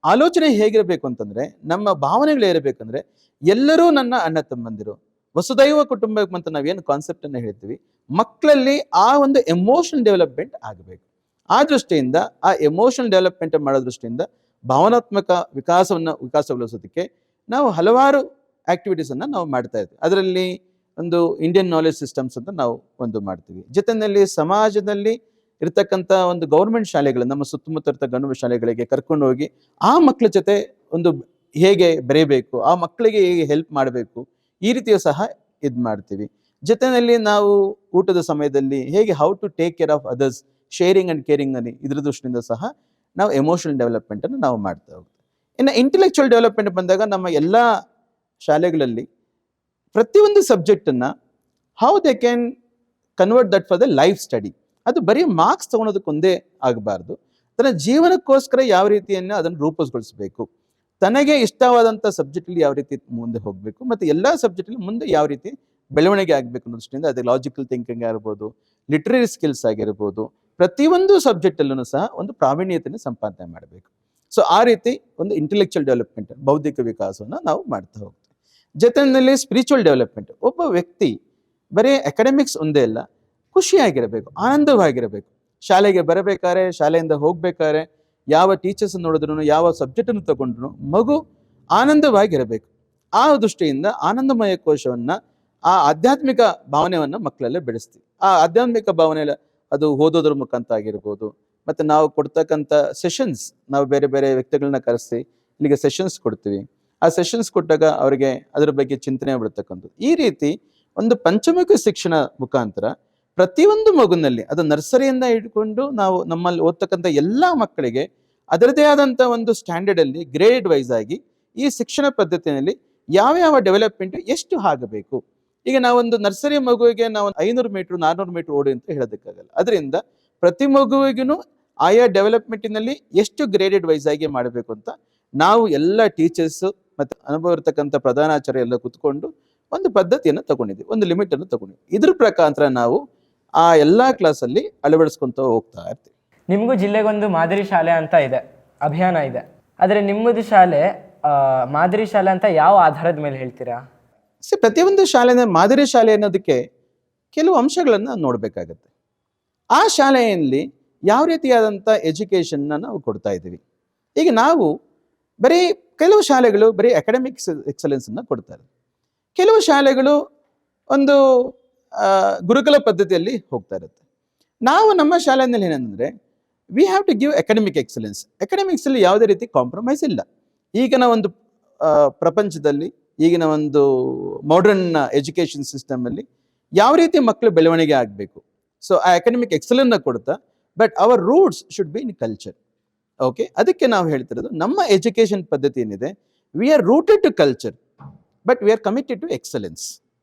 Speaker 3: ಆಲೋಚನೆ ಹೇಗಿರಬೇಕು ಅಂತಂದರೆ, ನಮ್ಮ ಭಾವನೆಗಳು ಇರಬೇಕಂದ್ರೆ ಎಲ್ಲರೂ ನನ್ನ ಅಣ್ಣ ತಮ್ಮಂದಿರು, ವಸುದೈವ ಕುಟುಂಬ ಅಂತ ನಾವೇನು ಕಾನ್ಸೆಪ್ಟನ್ನು ಹೇಳ್ತೀವಿ, ಮಕ್ಕಳಲ್ಲಿ ಆ ಒಂದು ಎಮೋಷನಲ್ ಡೆವಲಪ್ಮೆಂಟ್ ಆಗಬೇಕು. ಆ ದೃಷ್ಟಿಯಿಂದ ಆ ಎಮೋಷನಲ್ ಡೆವಲಪ್ಮೆಂಟ್ ಮಾಡೋ ದೃಷ್ಟಿಯಿಂದ ಭಾವನಾತ್ಮಕ ವಿಕಾಸಗೊಳಿಸೋದಕ್ಕೆ ನಾವು ಹಲವಾರು ಆಕ್ಟಿವಿಟೀಸನ್ನು ನಾವು ಮಾಡ್ತಾ ಇರ್ತೀವಿ. ಅದರಲ್ಲಿ ಒಂದು ಇಂಡಿಯನ್ ನಾಲೆಜ್ ಸಿಸ್ಟಮ್ಸ್ ಅಂತ ನಾವು ಒಂದು ಮಾಡ್ತೀವಿ. ಜೊತೆಯಲ್ಲಿ ಸಮಾಜದಲ್ಲಿ ಇರ್ತಕ್ಕಂಥ ಒಂದು ಗೌರ್ಮೆಂಟ್ ಶಾಲೆಗಳು, ನಮ್ಮ ಸುತ್ತಮುತ್ತ ಇರ್ತಕ್ಕ ಗೌರ್ಮೆಂಟ್ ಶಾಲೆಗಳಿಗೆ ಕರ್ಕೊಂಡು ಹೋಗಿ ಆ ಮಕ್ಕಳ ಜೊತೆ ಒಂದು ಹೇಗೆ ಬೆರೆಯಬೇಕು, ಆ ಮಕ್ಕಳಿಗೆ ಹೇಗೆ ಹೆಲ್ಪ್ ಮಾಡಬೇಕು, ಈ ರೀತಿಯೂ ಸಹ ಇದು ಮಾಡ್ತೀವಿ. ಜೊತೆಯಲ್ಲಿ ನಾವು ಊಟದ ಸಮಯದಲ್ಲಿ ಹೇಗೆ how to take care of others, sharing and caring ಅಲ್ಲಿ ಇದ್ರ ದೃಷ್ಟಿಯಿಂದ ಸಹ ನಾವು ಎಮೋಷನಲ್ ಡೆವಲಪ್ಮೆಂಟನ್ನು ನಾವು ಮಾಡ್ತಾ ಹೋಗ್ತೀವಿ. ಇನ್ನು ಇಂಟೆಲೆಕ್ಚುಯಲ್ ಡೆವಲಪ್ಮೆಂಟ್ ಬಂದಾಗ ನಮ್ಮ ಎಲ್ಲ ಶಾಲೆಗಳಲ್ಲಿ ಪ್ರತಿಯೊಂದು ಸಬ್ಜೆಕ್ಟನ್ನು how they can convert that for the life study. ಅದು ಬರೀ ಮಾರ್ಕ್ಸ್ ತೊಗೊಳೋದಕ್ಕೊಂದೇ ಆಗಬಾರ್ದು, ತನ್ನ ಜೀವನಕ್ಕೋಸ್ಕರ ಯಾವ ರೀತಿಯನ್ನು ಅದನ್ನು ರೂಪಿಸ್ಗೊಳಿಸಬೇಕು, ತನಗೆ ಇಷ್ಟವಾದಂಥ ಸಬ್ಜೆಕ್ಟಲ್ಲಿ ಯಾವ ರೀತಿ ಮುಂದೆ ಹೋಗಬೇಕು, ಮತ್ತು ಎಲ್ಲ ಸಬ್ಜೆಕ್ಟಲ್ಲಿ ಮುಂದೆ ಯಾವ ರೀತಿ ಬೆಳವಣಿಗೆ ಆಗಬೇಕು ಅನ್ನೋ ದೃಷ್ಟಿಯಿಂದ ಅದು ಲಾಜಿಕಲ್ ಥಿಂಕಿಂಗ್ ಆಗಿರ್ಬೋದು, ಲಿಟ್ರರಿ ಸ್ಕಿಲ್ಸ್ ಆಗಿರ್ಬೋದು, ಪ್ರತಿಯೊಂದು ಸಬ್ಜೆಕ್ಟಲ್ಲೂ ಸಹ ಒಂದು ಪ್ರಾವೀಣ್ಯತೆಯನ್ನು ಸಂಪಾದನೆ ಮಾಡಬೇಕು. ಸೊ ಆ ರೀತಿ ಒಂದು ಇಂಟೆಲೆಕ್ಚುಯಲ್ ಡೆವಲಪ್ಮೆಂಟ್, ಬೌದ್ಧಿಕ ವಿಕಾಸವನ್ನು ನಾವು ಮಾಡ್ತಾ ಹೋಗ್ತೀವಿ. ಜೊತೆಯಲ್ಲಿ ಸ್ಪಿರಿಚುವಲ್ ಡೆವಲಪ್ಮೆಂಟ್. ಒಬ್ಬ ವ್ಯಕ್ತಿ ಬರೀ ಅಕಾಡೆಮಿಕ್ಸ್ ಒಂದೇ ಅಲ್ಲ, ಖುಷಿಯಾಗಿರಬೇಕು, ಆನಂದವಾಗಿರಬೇಕು. ಶಾಲೆಗೆ ಬರಬೇಕಾದ್ರೆ, ಶಾಲೆಯಿಂದ ಹೋಗ್ಬೇಕಾದ್ರೆ, ಯಾವ ಟೀಚರ್ಸ್ ನೋಡಿದ್ರು, ಯಾವ ಸಬ್ಜೆಕ್ಟನ್ನು ತಗೊಂಡ್ರು ಮಗು ಆನಂದವಾಗಿರಬೇಕು. ಆ ದೃಷ್ಟಿಯಿಂದ ಆನಂದಮಯ ಕೋಶವನ್ನು, ಆ ಆಧ್ಯಾತ್ಮಿಕ ಭಾವನೆಯನ್ನು ಮಕ್ಕಳಲ್ಲೇ ಬೆಳೆಸ್ತೀವಿ. ಆ ಆಧ್ಯಾತ್ಮಿಕ ಭಾವನೆ ಅದು ಓದೋದ್ರ ಮುಖಾಂತರ ಆಗಿರ್ಬೋದು, ಮತ್ತು ನಾವು ಕೊಡ್ತಕ್ಕಂಥ ಸೆಷನ್ಸ್, ನಾವು ಬೇರೆ ಬೇರೆ ವ್ಯಕ್ತಿಗಳನ್ನ ಕರೆಸಿ ಇಲ್ಲಿಗೆ ಸೆಷನ್ಸ್ ಕೊಡ್ತೀವಿ. ಆ ಸೆಷನ್ಸ್ ಕೊಟ್ಟಾಗ ಅವರಿಗೆ ಅದರ ಬಗ್ಗೆ ಚಿಂತನೆ ಬಿಡ್ತಕ್ಕಂಥದ್ದು. ಈ ರೀತಿ ಒಂದು ಪಂಚಮುಖಿ ಶಿಕ್ಷಣ ಮುಖಾಂತರ ಪ್ರತಿಯೊಂದು ಮಗುನಲ್ಲಿ, ಅದು ನರ್ಸರಿಯಿಂದ ಹಿಡ್ಕೊಂಡು ನಾವು ನಮ್ಮಲ್ಲಿ ಓದ್ತಕ್ಕಂಥ ಎಲ್ಲ ಮಕ್ಕಳಿಗೆ ಅದರದೇ ಆದಂಥ ಒಂದು ಸ್ಟ್ಯಾಂಡರ್ಡಲ್ಲಿ ಗ್ರೇಡ್ ವೈಸ್ ಆಗಿ ಈ ಶಿಕ್ಷಣ ಪದ್ಧತಿಯಲ್ಲಿ ಯಾವ ಡೆವಲಪ್ಮೆಂಟ್ ಎಷ್ಟು ಆಗಬೇಕು. ಈಗ ನಾವೊಂದು ನರ್ಸರಿ ಮಗುವಿಗೆ ನಾವು 500 ಮೀಟ್ರ್ 400 ಮೀಟ್ರ್ ಓಡಿ ಅಂತ ಹೇಳೋದಕ್ಕಾಗಲ್ಲ. ಅದರಿಂದ ಪ್ರತಿ ಮಗುವಿಗೂ ಆಯಾ ಡೆವಲಪ್ಮೆಂಟಿನಲ್ಲಿ ಎಷ್ಟು ಗ್ರೇಡೆಡ್ ವೈಸ್ ಆಗಿ ಮಾಡಬೇಕು ಅಂತ ನಾವು ಎಲ್ಲ ಟೀಚರ್ಸು ಮತ್ತು ಅನುಭವ ಇರ್ತಕ್ಕಂಥ ಪ್ರಧಾನಾಚಾರ್ಯ ಎಲ್ಲ ಕೂತ್ಕೊಂಡು ಒಂದು ಪದ್ಧತಿಯನ್ನು ತಗೊಂಡಿದ್ದೀವಿ, ಒಂದು ಲಿಮಿಟನ್ನು ತಗೊಂಡಿದ್ದೀವಿ. ಇದ್ರ ಪ್ರಕಾರ ನಾವು ಆ ಎಲ್ಲ ಕ್ಲಾಸಲ್ಲಿ ಅಳವಡಿಸ್ಕೊಂತ ಹೋಗ್ತಾ ಇರ್ತೀವಿ.
Speaker 2: ನಿಮಗೂ ಜಿಲ್ಲೆಗೊಂದು ಮಾದರಿ ಶಾಲೆ ಅಂತ ಇದೆ, ಅಭಿಯಾನ ಇದೆ. ಆದರೆ ನಿಮ್ಮದು ಶಾಲೆ ಮಾದರಿ ಶಾಲೆ ಅಂತ ಯಾವ ಆಧಾರದ ಮೇಲೆ ಹೇಳ್ತೀರಾ?
Speaker 3: ಪ್ರತಿಯೊಂದು ಶಾಲೆನ ಮಾದರಿ ಶಾಲೆ ಅನ್ನೋದಕ್ಕೆ ಕೆಲವು ಅಂಶಗಳನ್ನು ನೋಡಬೇಕಾಗತ್ತೆ. ಆ ಶಾಲೆಯಲ್ಲಿ ಯಾವ ರೀತಿಯಾದಂಥ ಎಜುಕೇಷನ್ನ ನಾವು ಕೊಡ್ತಾ ಇದ್ದೀವಿ. ಈಗ ನಾವು ಬರೀ ಕೆಲವು ಶಾಲೆಗಳು ಬರೀ ಅಕಾಡೆಮಿಕ್ಸ್ ಎಕ್ಸಲೆನ್ಸನ್ನು ಕೊಡ್ತಾರೆ, ಕೆಲವು ಶಾಲೆಗಳು ಒಂದು ಗುರುಕುಲ ಪದ್ಧತಿಯಲ್ಲಿ ಹೋಗ್ತಾ ಇರುತ್ತೆ. ನಾವು ನಮ್ಮ ಶಾಲೆಯಲ್ಲಿ ಏನಂದರೆ we have to give academic excellence. ಅಕಾಡೆಮಿಕ್ಸಲ್ಲಿ ಯಾವುದೇ ರೀತಿ ಕಾಂಪ್ರಮೈಸ್ ಇಲ್ಲ. ಈಗಿನ ಒಂದು ಪ್ರಪಂಚದಲ್ಲಿ, ಈಗಿನ ಒಂದು ಮಾಡರ್ನ್ ಎಜುಕೇಷನ್ ಸಿಸ್ಟಮಲ್ಲಿ ಯಾವ ರೀತಿ ಮಕ್ಕಳು ಬೆಳವಣಿಗೆ ಆಗಬೇಕು, ಸೊ ಆ ಅಕಾಡೆಮಿಕ್ ಎಕ್ಸಲೆನ್ಸ್ನ ಕೊಡ್ತಾ, but our roots should be in culture. Okay, ಅದಕ್ಕೆ ನಾವು ಹೇಳ್ತಿರೋದು ನಮ್ಮ ಎಜುಕೇಷನ್ ಪದ್ಧತಿ ಏನಿದೆ, we are rooted to culture but we are committed to excellence.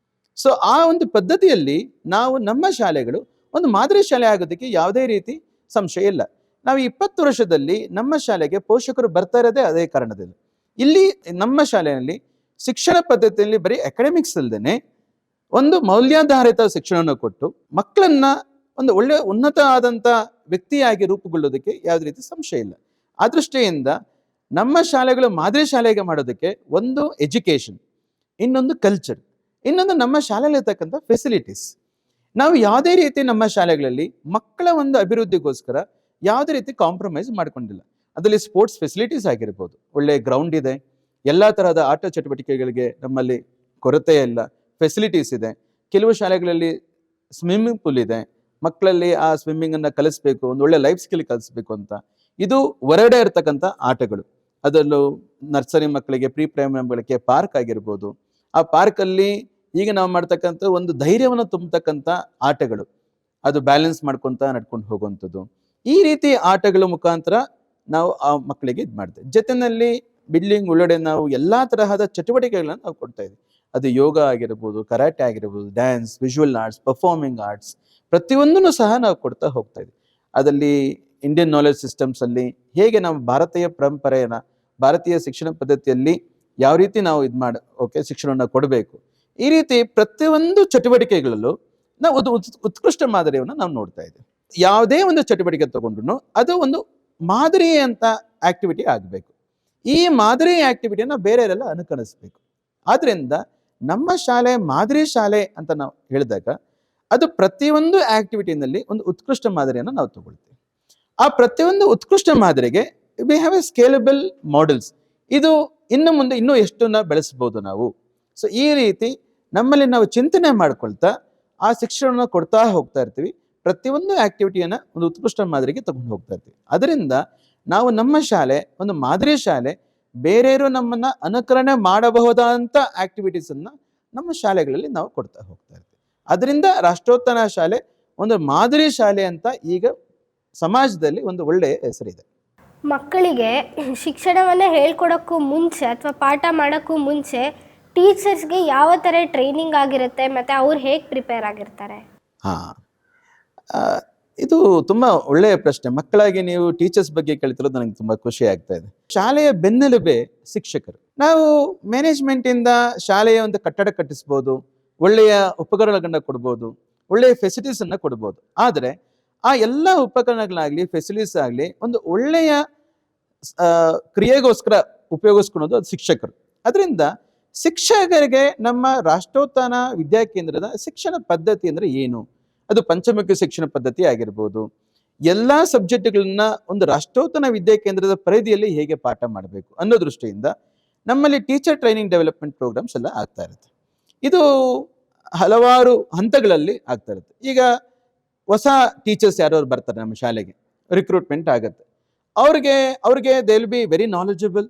Speaker 3: So ಆ ಒಂದು ಪದ್ಧತಿಯಲ್ಲಿ ನಾವು ನಮ್ಮ ಶಾಲೆಗಳು ಒಂದು ಮಾದರಿ ಶಾಲೆ ಆಗೋದಕ್ಕೆ ಯಾವುದೇ ರೀತಿ ಸಂಶಯ ಇಲ್ಲ. ನಾವು 20 ವರ್ಷದಲ್ಲಿ ನಮ್ಮ ಶಾಲೆಗೆ ಪೋಷಕರು ಬರ್ತಾ ಇರೋದೇ ಅದೇ ಕಾರಣದಿಂದ. ಇಲ್ಲಿ ನಮ್ಮ ಶಾಲೆಯಲ್ಲಿ ಶಿಕ್ಷಣ ಪದ್ಧತಿಯಲ್ಲಿ ಬರೀ ಅಕಾಡೆಮಿಕ್ಸ್ ಅಲ್ಲದೆ ಒಂದು ಮೌಲ್ಯಾಧಾರಿತ ಶಿಕ್ಷಣವನ್ನು ಕೊಟ್ಟು ಮಕ್ಕಳನ್ನ ಒಂದು ಒಳ್ಳೆಯ ಉನ್ನತ ಆದಂಥ ವ್ಯಕ್ತಿಯಾಗಿ ರೂಪುಗೊಳ್ಳೋದಕ್ಕೆ ಯಾವುದೇ ರೀತಿ ಸಂಶಯ ಇಲ್ಲ. ಆ ದೃಷ್ಟಿಯಿಂದ ನಮ್ಮ ಶಾಲೆಗಳು ಮಾದರಿ ಶಾಲೆಗೆ ಮಾಡೋದಕ್ಕೆ ಒಂದು ಎಜುಕೇಷನ್, ಇನ್ನೊಂದು ಕಲ್ಚರ್, ಇನ್ನೊಂದು ನಮ್ಮ ಶಾಲೆಯಲ್ಲಿರ್ತಕ್ಕಂಥ ಫೆಸಿಲಿಟೀಸ್. ನಾವು ಯಾವುದೇ ರೀತಿ ನಮ್ಮ ಶಾಲೆಗಳಲ್ಲಿ ಮಕ್ಕಳ ಒಂದು ಅಭಿವೃದ್ಧಿಗೋಸ್ಕರ ಯಾವುದೇ ರೀತಿ ಕಾಂಪ್ರಮೈಸ್ ಮಾಡ್ಕೊಂಡಿಲ್ಲ. ಅದರಲ್ಲಿ ಸ್ಪೋರ್ಟ್ಸ್ ಫೆಸಿಲಿಟೀಸ್ ಆಗಿರ್ಬೋದು, ಒಳ್ಳೆ ಗ್ರೌಂಡ್ ಇದೆ, ಎಲ್ಲ ತರಹದ ಆಟ ಚಟುವಟಿಕೆಗಳಿಗೆ ನಮ್ಮಲ್ಲಿ ಕೊರತೆ ಇಲ್ಲ, ಫೆಸಿಲಿಟೀಸ್ ಇದೆ. ಕೆಲವು ಶಾಲೆಗಳಲ್ಲಿ ಸ್ವಿಮ್ಮಿಂಗ್ ಪೂಲ್ ಇದೆ, ಮಕ್ಕಳಲ್ಲಿ ಆ ಸ್ವಿಮ್ಮಿಂಗ್ ಅನ್ನ ಕಲಿಸ್ಬೇಕು, ಒಂದು ಒಳ್ಳೆ ಲೈಫ್ ಸ್ಕಿಲ್ ಕಲಿಸ್ಬೇಕು ಅಂತ. ಇದು ಹೊರಗಡೆ ಇರ್ತಕ್ಕಂಥ ಆಟಗಳು. ಅದರಲ್ಲೂ ನರ್ಸರಿ ಮಕ್ಕಳಿಗೆ, ಪ್ರೀ ಪ್ರೈಮರಿ ಮಕ್ಕಳಿಗೆ ಪಾರ್ಕ್ ಆಗಿರ್ಬೋದು. ಆ ಪಾರ್ಕಲ್ಲಿ ಈಗ ನಾವು ಮಾಡ್ತಕ್ಕಂಥ ಒಂದು ಧೈರ್ಯವನ್ನು ತುಂಬತಕ್ಕಂಥ ಆಟಗಳು, ಅದು ಬ್ಯಾಲೆನ್ಸ್ ಮಾಡ್ಕೊಂತ ನಡ್ಕೊಂಡು ಹೋಗುವಂಥದ್ದು. ಈ ರೀತಿ ಆಟಗಳ ಮುಖಾಂತರ ನಾವು ಆ ಮಕ್ಕಳಿಗೆ ಇದು ಮಾಡ್ತೇವೆ. ಜೊತೆಯಲ್ಲಿ ಬಿಲ್ಡಿಂಗ್ ಒಳಗಡೆ ನಾವು ಎಲ್ಲಾ ತರಹದ ಚಟುವಟಿಕೆಗಳನ್ನ ನಾವು ಕೊಡ್ತಾ ಇದ್ದೀವಿ. ಅದು ಯೋಗ ಆಗಿರ್ಬೋದು, ಕರಾಟೆ ಆಗಿರ್ಬೋದು, dance, visual arts, performing arts, ಪ್ರತಿಯೊಂದನ್ನು ಸಹ ನಾವು ಕೊಡ್ತಾ ಹೋಗ್ತಾ ಇದ್ದೀವಿ. ಅದರಲ್ಲಿ ಇಂಡಿಯನ್ ನಾಲೆಜ್ ಸಿಸ್ಟಮ್ಸ್ ಅಲ್ಲಿ ಹೇಗೆ ನಾವು ಭಾರತೀಯ ಪರಂಪರೆಯನ್ನ, ಭಾರತೀಯ ಶಿಕ್ಷಣ ಪದ್ಧತಿಯಲ್ಲಿ ಯಾವ ರೀತಿ ನಾವು ಶಿಕ್ಷಣವನ್ನು ಕೊಡಬೇಕು, ಈ ರೀತಿ ಪ್ರತಿಯೊಂದು ಚಟುವಟಿಕೆಗಳಲ್ಲೂ ನಾವು ಉತ್ಕೃಷ್ಟ ಮಾದರಿಯನ್ನು ನಾವು ನೋಡ್ತಾ ಇದ್ದೇವೆ. ಯಾವುದೇ ಒಂದು ಚಟುವಟಿಕೆ ತಗೊಂಡ್ರು ಅದು ಒಂದು ಮಾದರಿ ಅಂತ ಆಕ್ಟಿವಿಟಿ ಆಗಬೇಕು. ಈ ಮಾದರಿ ಆಕ್ಟಿವಿಟಿಯನ್ನು ಬೇರೆಯವರೆಲ್ಲ ಅನುಕರಿಸಬೇಕು. ಆದ್ರಿಂದ ನಮ್ಮ ಶಾಲೆ ಮಾದರಿ ಶಾಲೆ ಅಂತ ನಾವು ಹೇಳಿದಾಗ ಅದು ಪ್ರತಿಯೊಂದು ಆಕ್ಟಿವಿಟಿನಲ್ಲಿ ಒಂದು ಉತ್ಕೃಷ್ಟ ಮಾದರಿಯನ್ನು ನಾವು ತಗೊಳ್ತೀವಿ. ಆ ಪ್ರತಿಯೊಂದು ಉತ್ಕೃಷ್ಟ ಮಾದರಿಗೆ we have A scalable models. ಇದು ಇನ್ನು ಮುಂದೆ ಇನ್ನೂ ಎಷ್ಟನ್ನ ಬೆಳೆಸಬಹುದು ನಾವು. ಸೊ ಈ ರೀತಿ ನಮ್ಮಲ್ಲಿ ನಾವು ಚಿಂತನೆ ಮಾಡ್ಕೊಳ್ತಾ ಆ ಶಿಕ್ಷಣವನ್ನು ಕೊಡ್ತಾ ಹೋಗ್ತಾ ಇರ್ತೀವಿ. ಪ್ರತಿಯೊಂದು ಆಕ್ಟಿವಿಟಿಯನ್ನ ಒಂದು ಉತ್ಕೃಷ್ಟ ಮಾದರಿಗೆ ತಗೊಂಡು ಹೋಗ್ತಾ ಇರ್ತೀವಿ. ಅದರಿಂದ ನಾವು ನಮ್ಮ ಶಾಲೆ ಒಂದು ಮಾದರಿ ಶಾಲೆ, ಬೇರೆಯವರು ನಮ್ಮನ್ನ ಅನುಕರಣೆ ಮಾಡಬಹುದಾದಂಥ ಆಕ್ಟಿವಿಟೀಸ್ ಅನ್ನ ನಮ್ಮ ಶಾಲೆಗಳಲ್ಲಿ ನಾವು ಕೊಡ್ತಾ ಹೋಗ್ತಾ ಇರ್ತೀವಿ. ಅದರಿಂದ ರಾಷ್ಟ್ರೋತ್ಥಾನ ಶಾಲೆ ಒಂದು ಮಾದರಿ ಶಾಲೆ ಅಂತ ಈಗ ಸಮಾಜದಲ್ಲಿ ಒಂದು ಒಳ್ಳೆಯ ಹೆಸರಿದೆ.
Speaker 1: ಮಕ್ಕಳಿಗೆ ಶಿಕ್ಷಣವನ್ನೇ ಹೇಳ್ಕೊಡೋಕ್ಕೂ ಮುಂಚೆ ಅಥವಾ ಪಾಠ ಮಾಡೋಕ್ಕೂ ಮುಂಚೆ ಟೀಚರ್ಸ್ಗೆ ಯಾವ ಥರ ಟ್ರೈನಿಂಗ್ ಆಗಿರುತ್ತೆ ಮತ್ತು ಅವ್ರು ಹೇಗೆ ಪ್ರಿಪೇರ್ ಆಗಿರ್ತಾರೆ?
Speaker 3: ಇದು ತುಂಬಾ ಒಳ್ಳೆಯ ಪ್ರಶ್ನೆ. ಮಕ್ಕಳಾಗಿ ನೀವು ಟೀಚರ್ಸ್ ಬಗ್ಗೆ ಕೇಳ್ತಿರೋದು ನನಗೆ ತುಂಬಾ ಖುಷಿ ಆಗ್ತಾ ಇದೆ. ಶಾಲೆಯ ಬೆನ್ನೆಲುಬೆ ಶಿಕ್ಷಕರು. ನಾವು ಮ್ಯಾನೇಜ್ಮೆಂಟ್ ಇಂದ ಶಾಲೆಯ ಒಂದು ಕಟ್ಟಡ ಕಟ್ಟಿಸ್ಬೋದು, ಒಳ್ಳೆಯ ಉಪಕರಣಗಳನ್ನ ಕೊಡ್ಬೋದು, ಒಳ್ಳೆಯ ಫೆಸಿಲಿಟೀಸ್ ಅನ್ನ ಕೊಡ್ಬೋದು. ಆದರೆ ಆ ಎಲ್ಲ ಉಪಕರಣಗಳಾಗ್ಲಿ, ಫೆಸಿಲಿಟೀಸ್ ಆಗಲಿ ಒಂದು ಒಳ್ಳೆಯ ಕ್ರಿಯೆಗೋಸ್ಕರ ಉಪಯೋಗಿಸ್ಕೊಳೋದು ಅದು ಶಿಕ್ಷಕರು. ಅದರಿಂದ ಶಿಕ್ಷಕರಿಗೆ ನಮ್ಮ ರಾಷ್ಟ್ರೋತ್ಥಾನ ವಿದ್ಯಾಕೇಂದ್ರದ ಶಿಕ್ಷಣ ಪದ್ಧತಿ ಅಂದ್ರೆ ಏನು, ಅದು ಪಂಚಮುಖಿ ಶಿಕ್ಷಣ ಪದ್ಧತಿ ಆಗಿರ್ಬೋದು, ಎಲ್ಲಾ ಸಬ್ಜೆಕ್ಟ್ಗಳನ್ನ ಒಂದು ರಾಷ್ಟ್ರೋತ್ಥಾನ ವಿದ್ಯಾಕೇಂದ್ರದ ಪರಿಧಿಯಲ್ಲಿ ಹೇಗೆ ಪಾಠ ಮಾಡಬೇಕು ಅನ್ನೋ ದೃಷ್ಟಿಯಿಂದ ನಮ್ಮಲ್ಲಿ ಟೀಚರ್ ಟ್ರೈನಿಂಗ್ ಡೆವಲಪ್ಮೆಂಟ್ ಪ್ರೋಗ್ರಾಮ್ಸ್ ಎಲ್ಲ ಆಗ್ತಾ ಇರುತ್ತೆ. ಇದು ಹಲವಾರು ಹಂತಗಳಲ್ಲಿ ಆಗ್ತಾ ಇರುತ್ತೆ. ಈಗ ಹೊಸ ಟೀಚರ್ಸ್ ಯಾರು ಬರ್ತಾರೆ ನಮ್ಮ ಶಾಲೆಗೆ, ರಿಕ್ರೂಟ್ಮೆಂಟ್ ಆಗುತ್ತೆ. ಅವ್ರಿಗೆ they will be very knowledgeable,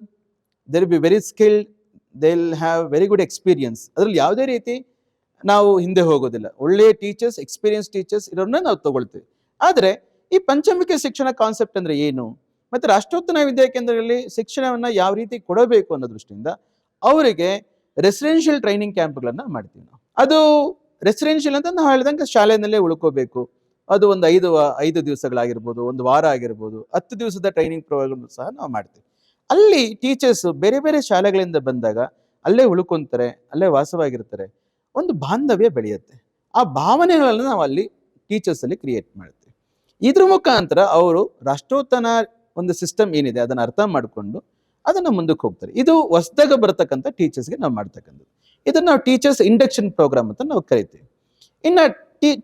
Speaker 3: they will be very skilled, they will have very good experience. ಅದ್ರಲ್ಲಿ ಯಾವುದೇ ರೀತಿ ನಾವು ಹಿಂದೆ ಹೋಗೋದಿಲ್ಲ. ಒಳ್ಳೆಯ ಟೀಚರ್ಸ್, ಎಕ್ಸ್ಪೀರಿಯನ್ಸ್ ಟೀಚರ್ಸ್ ಇರೋರನ್ನ ನಾವು ತಗೊಳ್ತೀವಿ. ಆದರೆ ಈ ಪಂಚಮುಖಿ ಶಿಕ್ಷಣ ಕಾನ್ಸೆಪ್ಟ್ ಅಂದ್ರೆ ಏನು, ಮತ್ತೆ ರಾಷ್ಟ್ರೋತ್ಥಾನ ವಿದ್ಯಾಕೇಂದ್ರಗಳಲ್ಲಿ ಶಿಕ್ಷಣವನ್ನ ಯಾವ ರೀತಿ ಕೊಡಬೇಕು ಅನ್ನೋ ದೃಷ್ಟಿಯಿಂದ ಅವರಿಗೆ ರೆಸಿಡೆನ್ಷಿಯಲ್ ಟ್ರೈನಿಂಗ್ ಕ್ಯಾಂಪ್ಗಳನ್ನ ಮಾಡ್ತೀವಿ ನಾವು. ಅದು ರೆಸಿಡೆನ್ಷಿಯಲ್ ಅಂತ ನಾವು ಹೇಳಿದಂಗೆ ಶಾಲೆಯಲ್ಲೇ ಉಳ್ಕೋಬೇಕು. ಅದು ಒಂದು 5 ದಿವಸಗಳಾಗಿರ್ಬೋದು, ಒಂದು ವಾರ ಆಗಿರ್ಬೋದು, 10 ದಿವಸದ ಟ್ರೈನಿಂಗ್ ಪ್ರೋಗ್ರಾಮ್ ಸಹ ನಾವು ಮಾಡ್ತೀವಿ. ಅಲ್ಲಿ ಟೀಚರ್ಸ್ ಬೇರೆ ಬೇರೆ ಶಾಲೆಗಳಿಂದ ಬಂದಾಗ ಅಲ್ಲೇ ಉಳ್ಕೊಂತಾರೆ, ಅಲ್ಲೇ ವಾಸವಾಗಿರ್ತಾರೆ, ಒಂದು ಬಾಂಧವ್ಯ ಬೆಳೆಯುತ್ತೆ. ಆ ಭಾವನೆಗಳನ್ನು ನಾವು ಅಲ್ಲಿ ಟೀಚರ್ಸ್ ಅಲ್ಲಿ ಕ್ರಿಯೇಟ್ ಮಾಡ್ತೀವಿ. ಇದ್ರ ಮುಖಾಂತರ ಅವರು ರಾಷ್ಟ್ರೋತ್ಥಾನ ಒಂದು ಸಿಸ್ಟಮ್ ಏನಿದೆ ಅದನ್ನ ಅರ್ಥ ಮಾಡಿಕೊಂಡು ಅದನ್ನ ಮುಂದಕ್ಕೆ ಹೋಗ್ತಾರೆ. ಇದು ಹೊಸದಾಗ ಬರತಕ್ಕಂಥ ಟೀಚರ್ಸ್ಗೆ ನಾವು ಮಾಡ್ತಕ್ಕಂಥದ್ದು. ಇದನ್ನ ನಾವು ಟೀಚರ್ಸ್ ಇಂಡಕ್ಷನ್ ಪ್ರೋಗ್ರಾಮ್ ಅಂತ ನಾವು ಕರಿತೀವಿ. ಇನ್ನ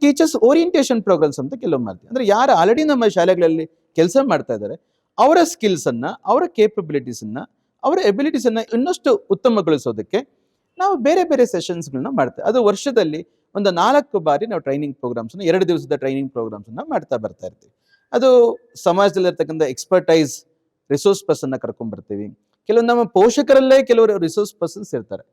Speaker 3: ಟೀಚರ್ಸ್ ಓರಿಯಂಟೇಷನ್ ಪ್ರೋಗ್ರಾಮ್ಸ್ ಅಂತ ಕೆಲವು ಮಾಡ್ತೀವಿ. ಅಂದ್ರೆ ಯಾರು ಆಲ್ರೆಡಿ ನಮ್ಮ ಶಾಲೆಗಳಲ್ಲಿ ಕೆಲಸ ಮಾಡ್ತಾ ಇದ್ದಾರೆ ಅವರ ಸ್ಕಿಲ್ಸ್ ಅನ್ನ, ಅವರ ಕೇಪಬಿಲಿಟೀಸ್ ಅನ್ನ, ಅವರ ಎಬಿಲಿಟೀಸ್ ಅನ್ನ ಇನ್ನಷ್ಟು ಉತ್ತಮಗೊಳಿಸೋದಕ್ಕೆ ನಾವು ಬೇರೆ ಬೇರೆ ಸೆಷನ್ಸ್ಗಳನ್ನ ಮಾಡ್ತೇವೆ. ಅದು ವರ್ಷದಲ್ಲಿ ಒಂದು 4 ಬಾರಿ ನಾವು ಟ್ರೈನಿಂಗ್ ಪ್ರೋಗ್ರಾಮ್ಸ್ 2 ದಿವಸದ ಟ್ರೈನಿಂಗ್ ಪ್ರೋಗ್ರಾಮ್ಸ್ ಮಾಡ್ತಾ ಬರ್ತಾ ಇರ್ತೀವಿ. ಅದು ಸಮಾಜದಲ್ಲಿರ್ತಕ್ಕಂಥ ಎಕ್ಸ್ಪರ್ಟೈಸ್ ರಿಸೋರ್ಸ್ ಪರ್ಸನ್ ಕರ್ಕೊಂಡ್ ಬರ್ತೀವಿ. ಕೆಲವು ನಮ್ಮ ಪೋಷಕರಲ್ಲೇ ಕೆಲವರು ರಿಸೋರ್ಸ್ ಪರ್ಸನ್ಸ್ ಇರ್ತಾರೆ,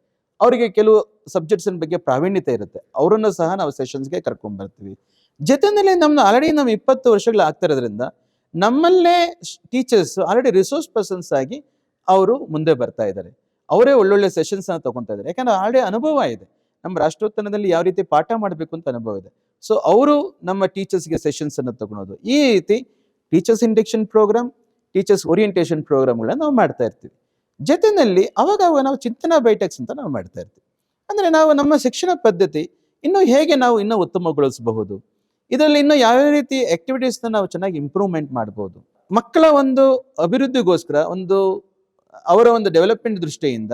Speaker 3: ಅವರಿಗೆ ಕೆಲವು ಸಬ್ಜೆಕ್ಟ್ಸ್ ಬಗ್ಗೆ ಪ್ರಾವೀಣ್ಯತೆ ಇರುತ್ತೆ, ಅವರನ್ನು ಸಹ ನಾವು ಸೆಷನ್ಸ್ಗೆ ಕರ್ಕೊಂಡ್ ಬರ್ತೀವಿ. ಜೊತೆಯಲ್ಲಿ ಆಲ್ರೆಡಿ ನಾವು 20 ವರ್ಷಗಳು ಆಗ್ತಾ ಇರೋದ್ರಿಂದ ನಮ್ಮಲ್ಲೇ ಟೀಚರ್ಸ್ ಆಲ್ರೆಡಿ ರಿಸೋರ್ಸ್ ಪರ್ಸನ್ಸ್ ಆಗಿ ಅವರು ಮುಂದೆ ಬರ್ತಾ ಇದ್ದಾರೆ. ಅವರೇ ಒಳ್ಳೊಳ್ಳೆ ಸೆಷನ್ಸ್ ಅನ್ನ ತಗೊಂತಾ ಇದ್ದಾರೆ. ಯಾಕಂದ್ರೆ ಆಲ್ರೆಡಿ ಅನುಭವ ಇದೆ, ನಮ್ಮ ರಾಷ್ಟ್ರೋತ್ಥಾನದಲ್ಲಿ ಯಾವ ರೀತಿ ಪಾಠ ಮಾಡಬೇಕು ಅಂತ ಅನುಭವ ಇದೆ. ಸೊ ಅವರು ನಮ್ಮ ಟೀಚರ್ಸ್ಗೆ ಸೆಷನ್ಸ್ ಅನ್ನು ತಗೊಳೋದು, ಈ ರೀತಿ teachers induction programme, teachers orientation ಪ್ರೋಗ್ರಾಮ್ಗಳನ್ನ ನಾವು ಮಾಡ್ತಾ ಇರ್ತೀವಿ. ಜೊತೆಯಲ್ಲಿ ಅವಾಗ ನಾವು ಚಿಂತನಾ ಬೈಟೆಕ್ಸ್ ಅಂತ ನಾವು ಮಾಡ್ತಾ ಇರ್ತೀವಿ. ಅಂದ್ರೆ ನಾವು ನಮ್ಮ ಶಿಕ್ಷಣ ಪದ್ಧತಿ ಇನ್ನು ಹೇಗೆ ನಾವು ಇನ್ನೂ ಉತ್ತಮಗೊಳಿಸಬಹುದು, ಇದರಲ್ಲಿ ಇನ್ನು ಯಾವ ರೀತಿ ಆಕ್ಟಿವಿಟೀಸ್ ನಾವು ಚೆನ್ನಾಗಿ ಇಂಪ್ರೂವ್ಮೆಂಟ್ ಮಾಡಬಹುದು, ಮಕ್ಕಳ ಒಂದು ಅಭಿವೃದ್ಧಿಗೋಸ್ಕರ ಅವರ ಒಂದು ಡೆವಲಪ್ಮೆಂಟ್ ದೃಷ್ಟಿಯಿಂದ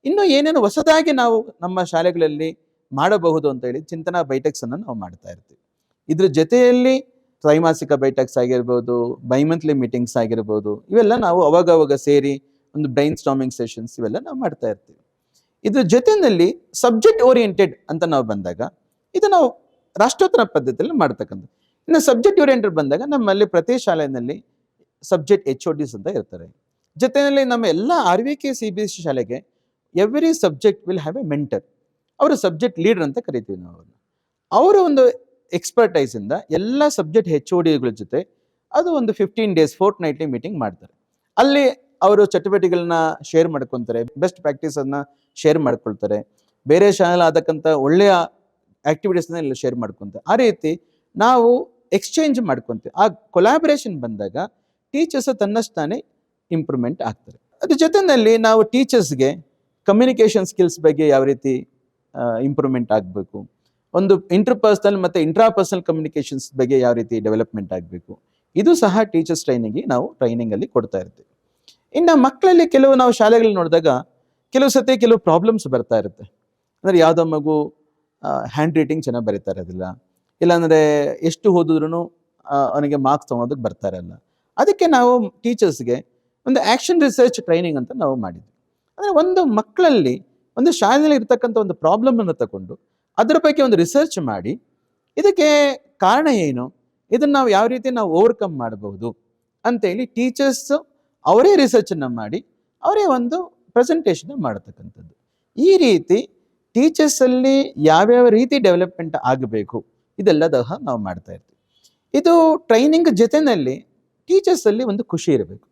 Speaker 3: ಇನ್ನು ಏನೇನು ಹೊಸದಾಗಿ ನಾವು ನಮ್ಮ ಶಾಲೆಗಳಲ್ಲಿ ಮಾಡಬಹುದು ಅಂತ ಹೇಳಿ ಚಿಂತನಾ ಬೈಟೆಕ್ಸ್ ಅನ್ನು ನಾವು ಮಾಡ್ತಾ ಇರ್ತೀವಿ. ಇದ್ರ ಜೊತೆಯಲ್ಲಿ ತ್ರೈಮಾಸಿಕ ಬೈಟಕ್ಸ್ ಆಗಿರ್ಬೋದು, ಬೈಮಂತ್ಲಿ ಮೀಟಿಂಗ್ಸ್ ಆಗಿರ್ಬೋದು, ಇವೆಲ್ಲ ನಾವು ಅವಾಗ ಸೇರಿ ಒಂದು ಬ್ರೈನ್ ಸ್ಟಾರ್ಮಿಂಗ್ ಸೆಷನ್ಸ್ ಇವೆಲ್ಲ ನಾವು ಮಾಡ್ತಾ ಇರ್ತೀವಿ. ಇದ್ರ ಜೊತೆಯಲ್ಲಿ ಸಬ್ಜೆಕ್ಟ್ ಓರಿಯೆಂಟೆಡ್ ಅಂತ ನಾವು ಬಂದಾಗ ಇದು ನಾವು ರಾಷ್ಟ್ರೋತ್ತರ ಪದ್ಧತಿಯಲ್ಲಿ ಮಾಡ್ತಕ್ಕಂಥ. ಇನ್ನು ಸಬ್ಜೆಕ್ಟ್ ಓರಿಯೆಂಟೆಡ್ ಬಂದಾಗ ನಮ್ಮಲ್ಲಿ ಪ್ರತಿ ಶಾಲೆಯಲ್ಲಿ ಸಬ್ಜೆಕ್ಟ್ HODs ಅಂತ ಇರ್ತಾರೆ. ಜೊತೆಯಲ್ಲಿ ನಮ್ಮ ಎಲ್ಲ RVK CBSE ಶಾಲೆಗೆ every subject will have A mentor. ಅವರು ಸಬ್ಜೆಕ್ಟ್ ಲೀಡರ್ ಅಂತ ಕರಿತೀವಿ ನಾವು ಅವ್ರನ್ನ. ಅವರ ಒಂದು ಎಕ್ಸ್ಪರ್ಟೈಸ್ ಇಂದ ಎಲ್ಲ ಸಬ್ಜೆಕ್ಟ್ HODಗಳ ಜೊತೆ ಅದು ಒಂದು 15 days ಫೋರ್ಟ್ನೈಟ್ಲಿ ಮೀಟಿಂಗ್ ಮಾಡ್ತಾರೆ. ಅಲ್ಲಿ ಅವರು ಚಟುವಟಿಕೆಗಳನ್ನ ಶೇರ್ ಮಾಡ್ಕೊತಾರೆ, ಬೆಸ್ಟ್ ಪ್ರಾಕ್ಟೀಸ್ ಅನ್ನ ಶೇರ್ ಮಾಡ್ಕೊಳ್ತಾರೆ, ಬೇರೆ ಶಾಲೆ ಆದಕ್ಕಂಥ ಒಳ್ಳೆಯ ಆಕ್ಟಿವಿಟೀಸ್ನ ಎಲ್ಲ ಶೇರ್ ಮಾಡ್ಕೊತಾರೆ. ಆ ರೀತಿ ನಾವು ಎಕ್ಸ್ಚೇಂಜ್ ಮಾಡ್ಕೊತೀವಿ. ಆ ಕೊಲಾಬರೇಷನ್ ಬಂದಾಗ ಟೀಚರ್ಸ್ ತನ್ನಷ್ಟಾನೇ ಇಂಪ್ರೂವ್ಮೆಂಟ್ ಆಗ್ತಾರೆ. ಅದ್ರ ಜೊತೆಯಲ್ಲಿ ನಾವು ಟೀಚರ್ಸ್ಗೆ ಕಮ್ಯುನಿಕೇಷನ್ ಸ್ಕಿಲ್ಸ್ ಬಗ್ಗೆ ಯಾವ ರೀತಿ ಇಂಪ್ರೂವ್ಮೆಂಟ್ ಆಗಬೇಕು, ಒಂದು ಇಂಟರ್ಪರ್ಸನಲ್ ಮತ್ತು ಇಂಟ್ರಾಪರ್ಸನಲ್ ಕಮ್ಯುನಿಕೇಷನ್ಸ್ ಬಗ್ಗೆ ಯಾವ ರೀತಿ ಡೆವಲಪ್ಮೆಂಟ್ ಆಗಬೇಕು, ಇದು ಸಹ ಟೀಚರ್ಸ್ ಟ್ರೈನಿಂಗ್ಗೆ ನಾವು ಟ್ರೈನಿಂಗಲ್ಲಿ ಕೊಡ್ತಾ ಇರ್ತೀವಿ. ಇನ್ನು ಮಕ್ಕಳಲ್ಲಿ ಕೆಲವು ನಾವು ಶಾಲೆಗಳಲ್ಲಿ ನೋಡಿದಾಗ ಕೆಲವು ಸತಿ ಕೆಲವು ಪ್ರಾಬ್ಲಮ್ಸ್ ಬರ್ತಾ ಇರುತ್ತೆ. ಅಂದರೆ ಯಾವುದೋ ಮಗು ಹ್ಯಾಂಡ್ ರೈಟಿಂಗ್ ಚೆನ್ನಾಗಿ ಬರೀತಾ ಇರೋದಿಲ್ಲ, ಇಲ್ಲಾಂದರೆ ಎಷ್ಟು ಓದಿದ್ರು ಅವನಿಗೆ ಮಾರ್ಕ್ಸ್ ತೊಗೊಳೋದಕ್ಕೆ ಬರ್ತಾ ಇರಲ್ಲ. ಅದಕ್ಕೆ ನಾವು ಟೀಚರ್ಸ್ಗೆ ಒಂದು ಆ್ಯಕ್ಷನ್ ರಿಸರ್ಚ್ ಟ್ರೈನಿಂಗ್ ಅಂತ ನಾವು ಮಾಡಿದ್ವಿ. ಅಂದರೆ ಒಂದು ಮಕ್ಕಳಲ್ಲಿ ಒಂದು ಶಾಲೆಯಲ್ಲಿ ಇರ್ತಕ್ಕಂಥ ಒಂದು ಪ್ರಾಬ್ಲಮನ್ನು ತಗೊಂಡು ಅದರ ಬಗ್ಗೆ ಒಂದು ರಿಸರ್ಚ್ ಮಾಡಿ ಇದಕ್ಕೆ ಕಾರಣ ಏನು, ಇದನ್ನು ನಾವು ಯಾವ ರೀತಿ ನಾವು ಓವರ್ಕಮ್ ಮಾಡಬಹುದು ಅಂತೇಳಿ ಟೀಚರ್ಸ್ ಅವರೇ ರಿಸರ್ಚನ್ನು ಮಾಡಿ ಅವರೇ ಒಂದು ಪ್ರೆಸೆಂಟೇಷನ್ ಮಾಡತಕ್ಕಂಥದ್ದು. ಈ ರೀತಿ ಟೀಚರ್ಸಲ್ಲಿ ಯಾವ್ಯಾವ ರೀತಿ ಡೆವಲಪ್ಮೆಂಟ್ ಆಗಬೇಕು ಇದೆಲ್ಲದಹ ನಾವು ಮಾಡ್ತಾ ಇರ್ತೀವಿ. ಇದು ಟ್ರೈನಿಂಗ್ ಜೊತೆಯಲ್ಲಿ ಟೀಚರ್ಸಲ್ಲಿ ಒಂದು ಖುಷಿ ಇರಬೇಕು.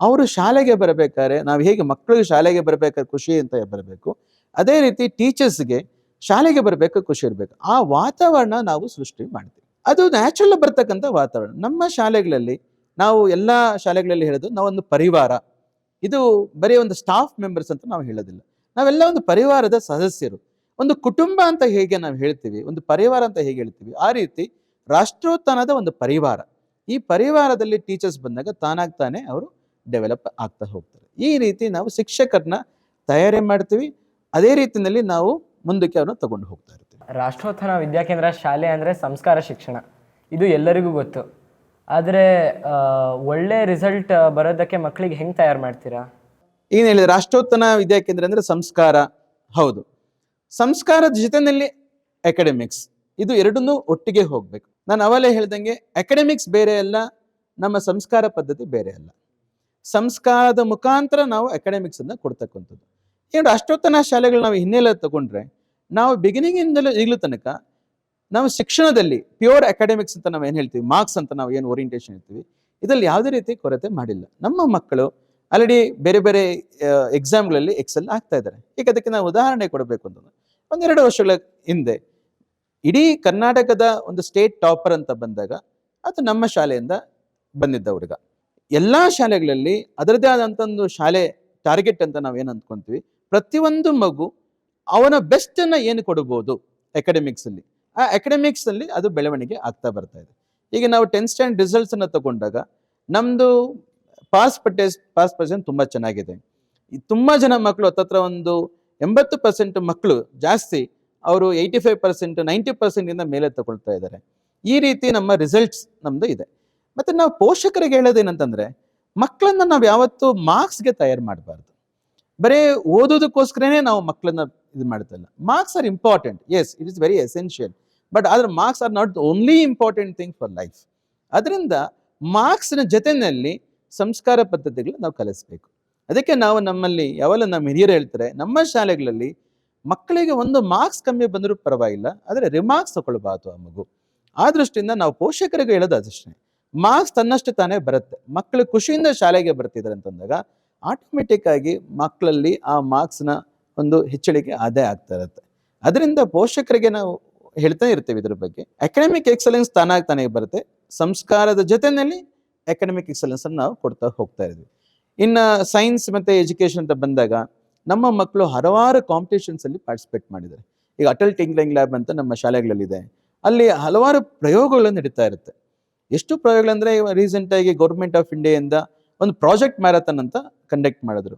Speaker 3: ಅವರು ಶಾಲೆಗೆ ಬರಬೇಕಾದ್ರೆ ನಾವು ಹೇಗೆ ಮಕ್ಕಳಿಗೆ ಶಾಲೆಗೆ ಬರಬೇಕಾದ್ರೆ ಖುಷಿ ಅಂತ ಬರಬೇಕು, ಅದೇ ರೀತಿ ಟೀಚರ್ಸ್ಗೆ ಶಾಲೆಗೆ ಬರಬೇಕು ಖುಷಿ ಇರಬೇಕು. ಆ ವಾತಾವರಣ ನಾವು ಸೃಷ್ಟಿ ಮಾಡ್ತೀವಿ. ಅದು ನ್ಯಾಚುರಲ್ ಬರ್ತಕ್ಕಂಥ ವಾತಾವರಣ. ನಮ್ಮ ಶಾಲೆಗಳಲ್ಲಿ ನಾವು ಎಲ್ಲ ಶಾಲೆಗಳಲ್ಲಿ ಹೇಳೋದು ನಾವೊಂದು ಪರಿವಾರ, ಇದು ಬರೀ ಒಂದು ಸ್ಟಾಫ್ ಮೆಂಬರ್ಸ್ ಅಂತ ನಾವು ಹೇಳೋದಿಲ್ಲ, ನಾವೆಲ್ಲ ಒಂದು ಪರಿವಾರದ ಸದಸ್ಯರು. ಒಂದು ಕುಟುಂಬ ಅಂತ ಹೇಗೆ ನಾವು ಹೇಳ್ತೀವಿ, ಒಂದು ಪರಿವಾರ ಅಂತ ಹೇಗೆ ಹೇಳ್ತೀವಿ, ಆ ರೀತಿ ರಾಷ್ಟ್ರೋತ್ಥಾನದ ಒಂದು ಪರಿವಾರ. ಈ ಪರಿವಾರದಲ್ಲಿ ಟೀಚರ್ಸ್ ಬಂದಾಗ ತಾನಾಗ್ತಾನೆ ಅವರು ಡೆವಲಪ್ ಆಗ್ತಾ ಹೋಗ್ತಾರೆ. ಈ ರೀತಿ ನಾವು ಶಿಕ್ಷಕರನ್ನ ತಯಾರಿ ಮಾಡ್ತೀವಿ, ಅದೇ ರೀತಿಯಲ್ಲಿ ನಾವು ಮುಂದಕ್ಕೆ ಅವ್ರನ್ನ ತಗೊಂಡು ಹೋಗ್ತಾ ಇರ್ತೀವಿ.
Speaker 2: ರಾಷ್ಟ್ರೋತ್ಥಾನ ವಿದ್ಯಾಕೇಂದ್ರ ಶಾಲೆ ಅಂದರೆ ಸಂಸ್ಕಾರ ಶಿಕ್ಷಣ, ಇದು ಎಲ್ಲರಿಗೂ ಗೊತ್ತು. ಆದರೆ ಒಳ್ಳೆ ರಿಸಲ್ಟ್ ಬರೋದಕ್ಕೆ ಮಕ್ಕಳಿಗೆ ಹೆಂಗೆ ತಯಾರು ಮಾಡ್ತೀರಾ?
Speaker 3: ಏನು ಹೇಳಿದ್ರೆ ರಾಷ್ಟ್ರೋತ್ಥಾನ ವಿದ್ಯಾಕೇಂದ್ರ ಅಂದರೆ ಸಂಸ್ಕಾರ, ಹೌದು. ಸಂಸ್ಕಾರದ ಜೊತೆಯಲ್ಲಿ ಅಕಾಡೆಮಿಕ್ಸ್, ಇದು ಎರಡನ್ನೂ ಒಟ್ಟಿಗೆ ಹೋಗ್ಬೇಕು. ನಾನು ಅವಲೇ ಹೇಳ್ದಂಗೆ ಅಕಾಡೆಮಿಕ್ಸ್ ಬೇರೆ ಅಲ್ಲ, ನಮ್ಮ ಸಂಸ್ಕಾರ ಪದ್ಧತಿ ಬೇರೆ ಅಲ್ಲ. ಸಂಸ್ಕಾರದ ಮುಖಾಂತರ ನಾವು ಅಕಾಡೆಮಿಕ್ಸ್ ಅನ್ನ ಕೊಡ್ತಕ್ಕಂಥದ್ದು. ಏನು ರಾಷ್ಟ್ರೋತ್ಥಾನ ಶಾಲೆಗಳು ನಾವು ಹಿನ್ನೆಲೆ ತಗೊಂಡ್ರೆ ನಾವು ಬಿಗಿನಿಂಗಿಂದಲೂ ಈಗಲೂ ತನಕ ನಾವು ಶಿಕ್ಷಣದಲ್ಲಿ ಪ್ಯೂರ್ ಅಕಾಡೆಮಿಕ್ಸ್ ಅಂತ ನಾವು ಏನು ಹೇಳ್ತೀವಿ, ಮಾರ್ಕ್ಸ್ ಅಂತ ನಾವು ಏನು ಓರಿಯೆಂಟೇಷನ್ ಹೇಳ್ತೀವಿ, ಇದರಲ್ಲಿ ಯಾವುದೇ ರೀತಿ ಕೊರತೆ ಮಾಡಿಲ್ಲ. ನಮ್ಮ ಮಕ್ಕಳು ಆಲ್ರೆಡಿ ಬೇರೆ ಬೇರೆ ಎಕ್ಸಾಮ್ಗಳಲ್ಲಿ ಎಕ್ಸೆಲ್ ಆಗ್ತಾ ಇದ್ದಾರೆ. ಈಗ ಅದಕ್ಕೆ ನಾವು ಉದಾಹರಣೆ ಕೊಡಬೇಕು ಅಂತಂದ್ರೆ 1-2 ವರ್ಷಗಳ ಹಿಂದೆ ಇಡೀ ಕರ್ನಾಟಕದ ಒಂದು ಸ್ಟೇಟ್ ಟಾಪರ್ ಅಂತ ಬಂದಾಗ ಅದು ನಮ್ಮ ಶಾಲೆಯಿಂದ ಬಂದಿದ್ದ ಹುಡುಗ. ಎಲ್ಲ ಶಾಲೆಗಳಲ್ಲಿ ಅದರದೇ ಆದಂಥ ಒಂದು ಶಾಲೆ ಟಾರ್ಗೆಟ್ ಅಂತ ನಾವು ಏನು ಅಂದ್ಕೊಂತೀವಿ, ಪ್ರತಿಯೊಂದು ಮಗು ಅವನ ಬೆಸ್ಟ್ ಅನ್ನ ಏನು ಕೊಡಬಹುದು ಅಕಾಡೆಮಿಕ್ಸ್ ಅಲ್ಲಿ, ಆ ಅಕಾಡೆಮಿಕ್ಸ್ ಅಲ್ಲಿ ಅದು ಬೆಳವಣಿಗೆ ಆಗ್ತಾ ಬರ್ತಾ ಇದೆ. ಈಗ ನಾವು 10th ಸ್ಟ್ಯಾಂಡರ್ಡ್ ರಿಸಲ್ಟ್ಸ್ ಅನ್ನ ತಗೊಂಡಾಗ ನಮ್ದು ಪಾಸ್ ಪರ್ಸೆಂಟ್ ತುಂಬಾ ಚೆನ್ನಾಗಿದೆ. ತುಂಬಾ ಜನ ಮಕ್ಕಳು ಹತ್ತತ್ರ ಒಂದು 80% ಮಕ್ಕಳು ಜಾಸ್ತಿ ಅವರು 85% 90% ಇಂದ ಮೇಲೆ ತಗೊಳ್ತಾ ಇದ್ದಾರೆ. ಈ ರೀತಿ ನಮ್ಮ ರಿಸಲ್ಟ್ಸ್ ನಮ್ದು ಇದೆ. ಮತ್ತೆ ನಾವು ಪೋಷಕರಿಗೆ ಹೇಳೋದೇನಂತಂದ್ರೆ ಮಕ್ಕಳನ್ನ ನಾವು ಯಾವತ್ತೂ ಮಾರ್ಕ್ಸ್ಗೆ ತಯಾರು ಮಾಡಬಾರ್ದು. ಬರೀ ಓದೋದಕ್ಕೋಸ್ಕರನೇ ನಾವು ಮಕ್ಕಳನ್ನ ಇದು ಮಾಡ್ತಲ್ಲ. Marks are important, yes, it is very essential, but ಆದ್ರೆ marks are not the only important thing for life. ಅದರಿಂದ ಮಾರ್ಕ್ಸ್ನ ಜೊತೆಯಲ್ಲಿ ಸಂಸ್ಕಾರ ಪದ್ಧತಿಗಳು ನಾವು ಕಲಿಸ್ಬೇಕು. ಅದಕ್ಕೆ ನಾವು ನಮ್ಮಲ್ಲಿ ಯಾವಲ್ಲ ನಮ್ಮ ಹಿರಿಯರು ಹೇಳ್ತಾರೆ, ನಮ್ಮ ಶಾಲೆಗಳಲ್ಲಿ ಮಕ್ಕಳಿಗೆ ಒಂದು ಮಾರ್ಕ್ಸ್ ಕಮ್ಮಿ ಬಂದರೂ ಪರವಾಗಿಲ್ಲ, ಆದರೆ ರಿಮಾರ್ಕ್ಸ್ ತಗೊಳ್ಬಾರ್ದು ಆ ಮಗು. ಆ ದೃಷ್ಟಿಯಿಂದ ನಾವು ಪೋಷಕರಿಗೆ ಹೇಳೋದು ಅದಷ್ಟೇ, ಮಾರ್ಕ್ಸ್ ತನ್ನಷ್ಟು ತಾನೇ ಬರುತ್ತೆ. ಮಕ್ಕಳು ಖುಷಿಯಿಂದ ಶಾಲೆಗೆ ಬರ್ತಿದ್ದಾರೆ ಅಂತಂದಾಗ ಆಟೋಮೆಟಿಕ್ ಆಗಿ ಮಕ್ಕಳಲ್ಲಿ ಆ ಮಾರ್ಕ್ಸ್ನ ಒಂದು ಹೆಚ್ಚಳಿಕೆ ಅದೇ ಆಗ್ತಾ ಇರುತ್ತೆ. ಅದರಿಂದ ಪೋಷಕರಿಗೆ ನಾವು ಹೇಳ್ತಾ ಇರ್ತೇವೆ ಇದ್ರ ಬಗ್ಗೆ. ಅಕಾಡೆಮಿಕ್ ಎಕ್ಸಲೆನ್ಸ್ ತಾನಾಗ್ತಾನೆ ಬರುತ್ತೆ, ಸಂಸ್ಕಾರದ ಜೊತೆಯಲ್ಲಿ ಅಕಾಡೆಮಿಕ್ ಎಕ್ಸಲೆನ್ಸ್ ಅನ್ನು ನಾವು ಕೊಡ್ತಾ ಹೋಗ್ತಾ ಇದ್ವಿ. ಇನ್ನು ಸೈನ್ಸ್ ಮತ್ತೆ ಎಜುಕೇಶನ್ ಅಂತ ಬಂದಾಗ ನಮ್ಮ ಮಕ್ಕಳು ಹಲವಾರು ಕಾಂಪಿಟೇಷನ್ಸ್ ಅಲ್ಲಿ ಪಾರ್ಟಿಸಿಪೇಟ್ ಮಾಡಿದ್ದಾರೆ. ಈಗ ಅಟಲ್ ಟಿಂಕರಿಂಗ್ ಲ್ಯಾಬ್ ಅಂತ ನಮ್ಮ ಶಾಲೆಗಳಲ್ಲಿದೆ, ಅಲ್ಲಿ ಹಲವಾರು ಪ್ರಯೋಗಗಳು ನಡೀತಾ ಇರುತ್ತೆ. ಎಷ್ಟು ಪ್ರಯೋಗಗಳಂದ್ರೆ ರೀಸೆಂಟ್ ಆಗಿ ಗೌರ್ಮೆಂಟ್ ಆಫ್ ಇಂಡಿಯಾದಿಂದ ಒಂದು ಪ್ರಾಜೆಕ್ಟ್ ಮ್ಯಾರಥಾನ್ ಅಂತ ಕಂಡಕ್ಟ್ ಮಾಡಿದ್ರು.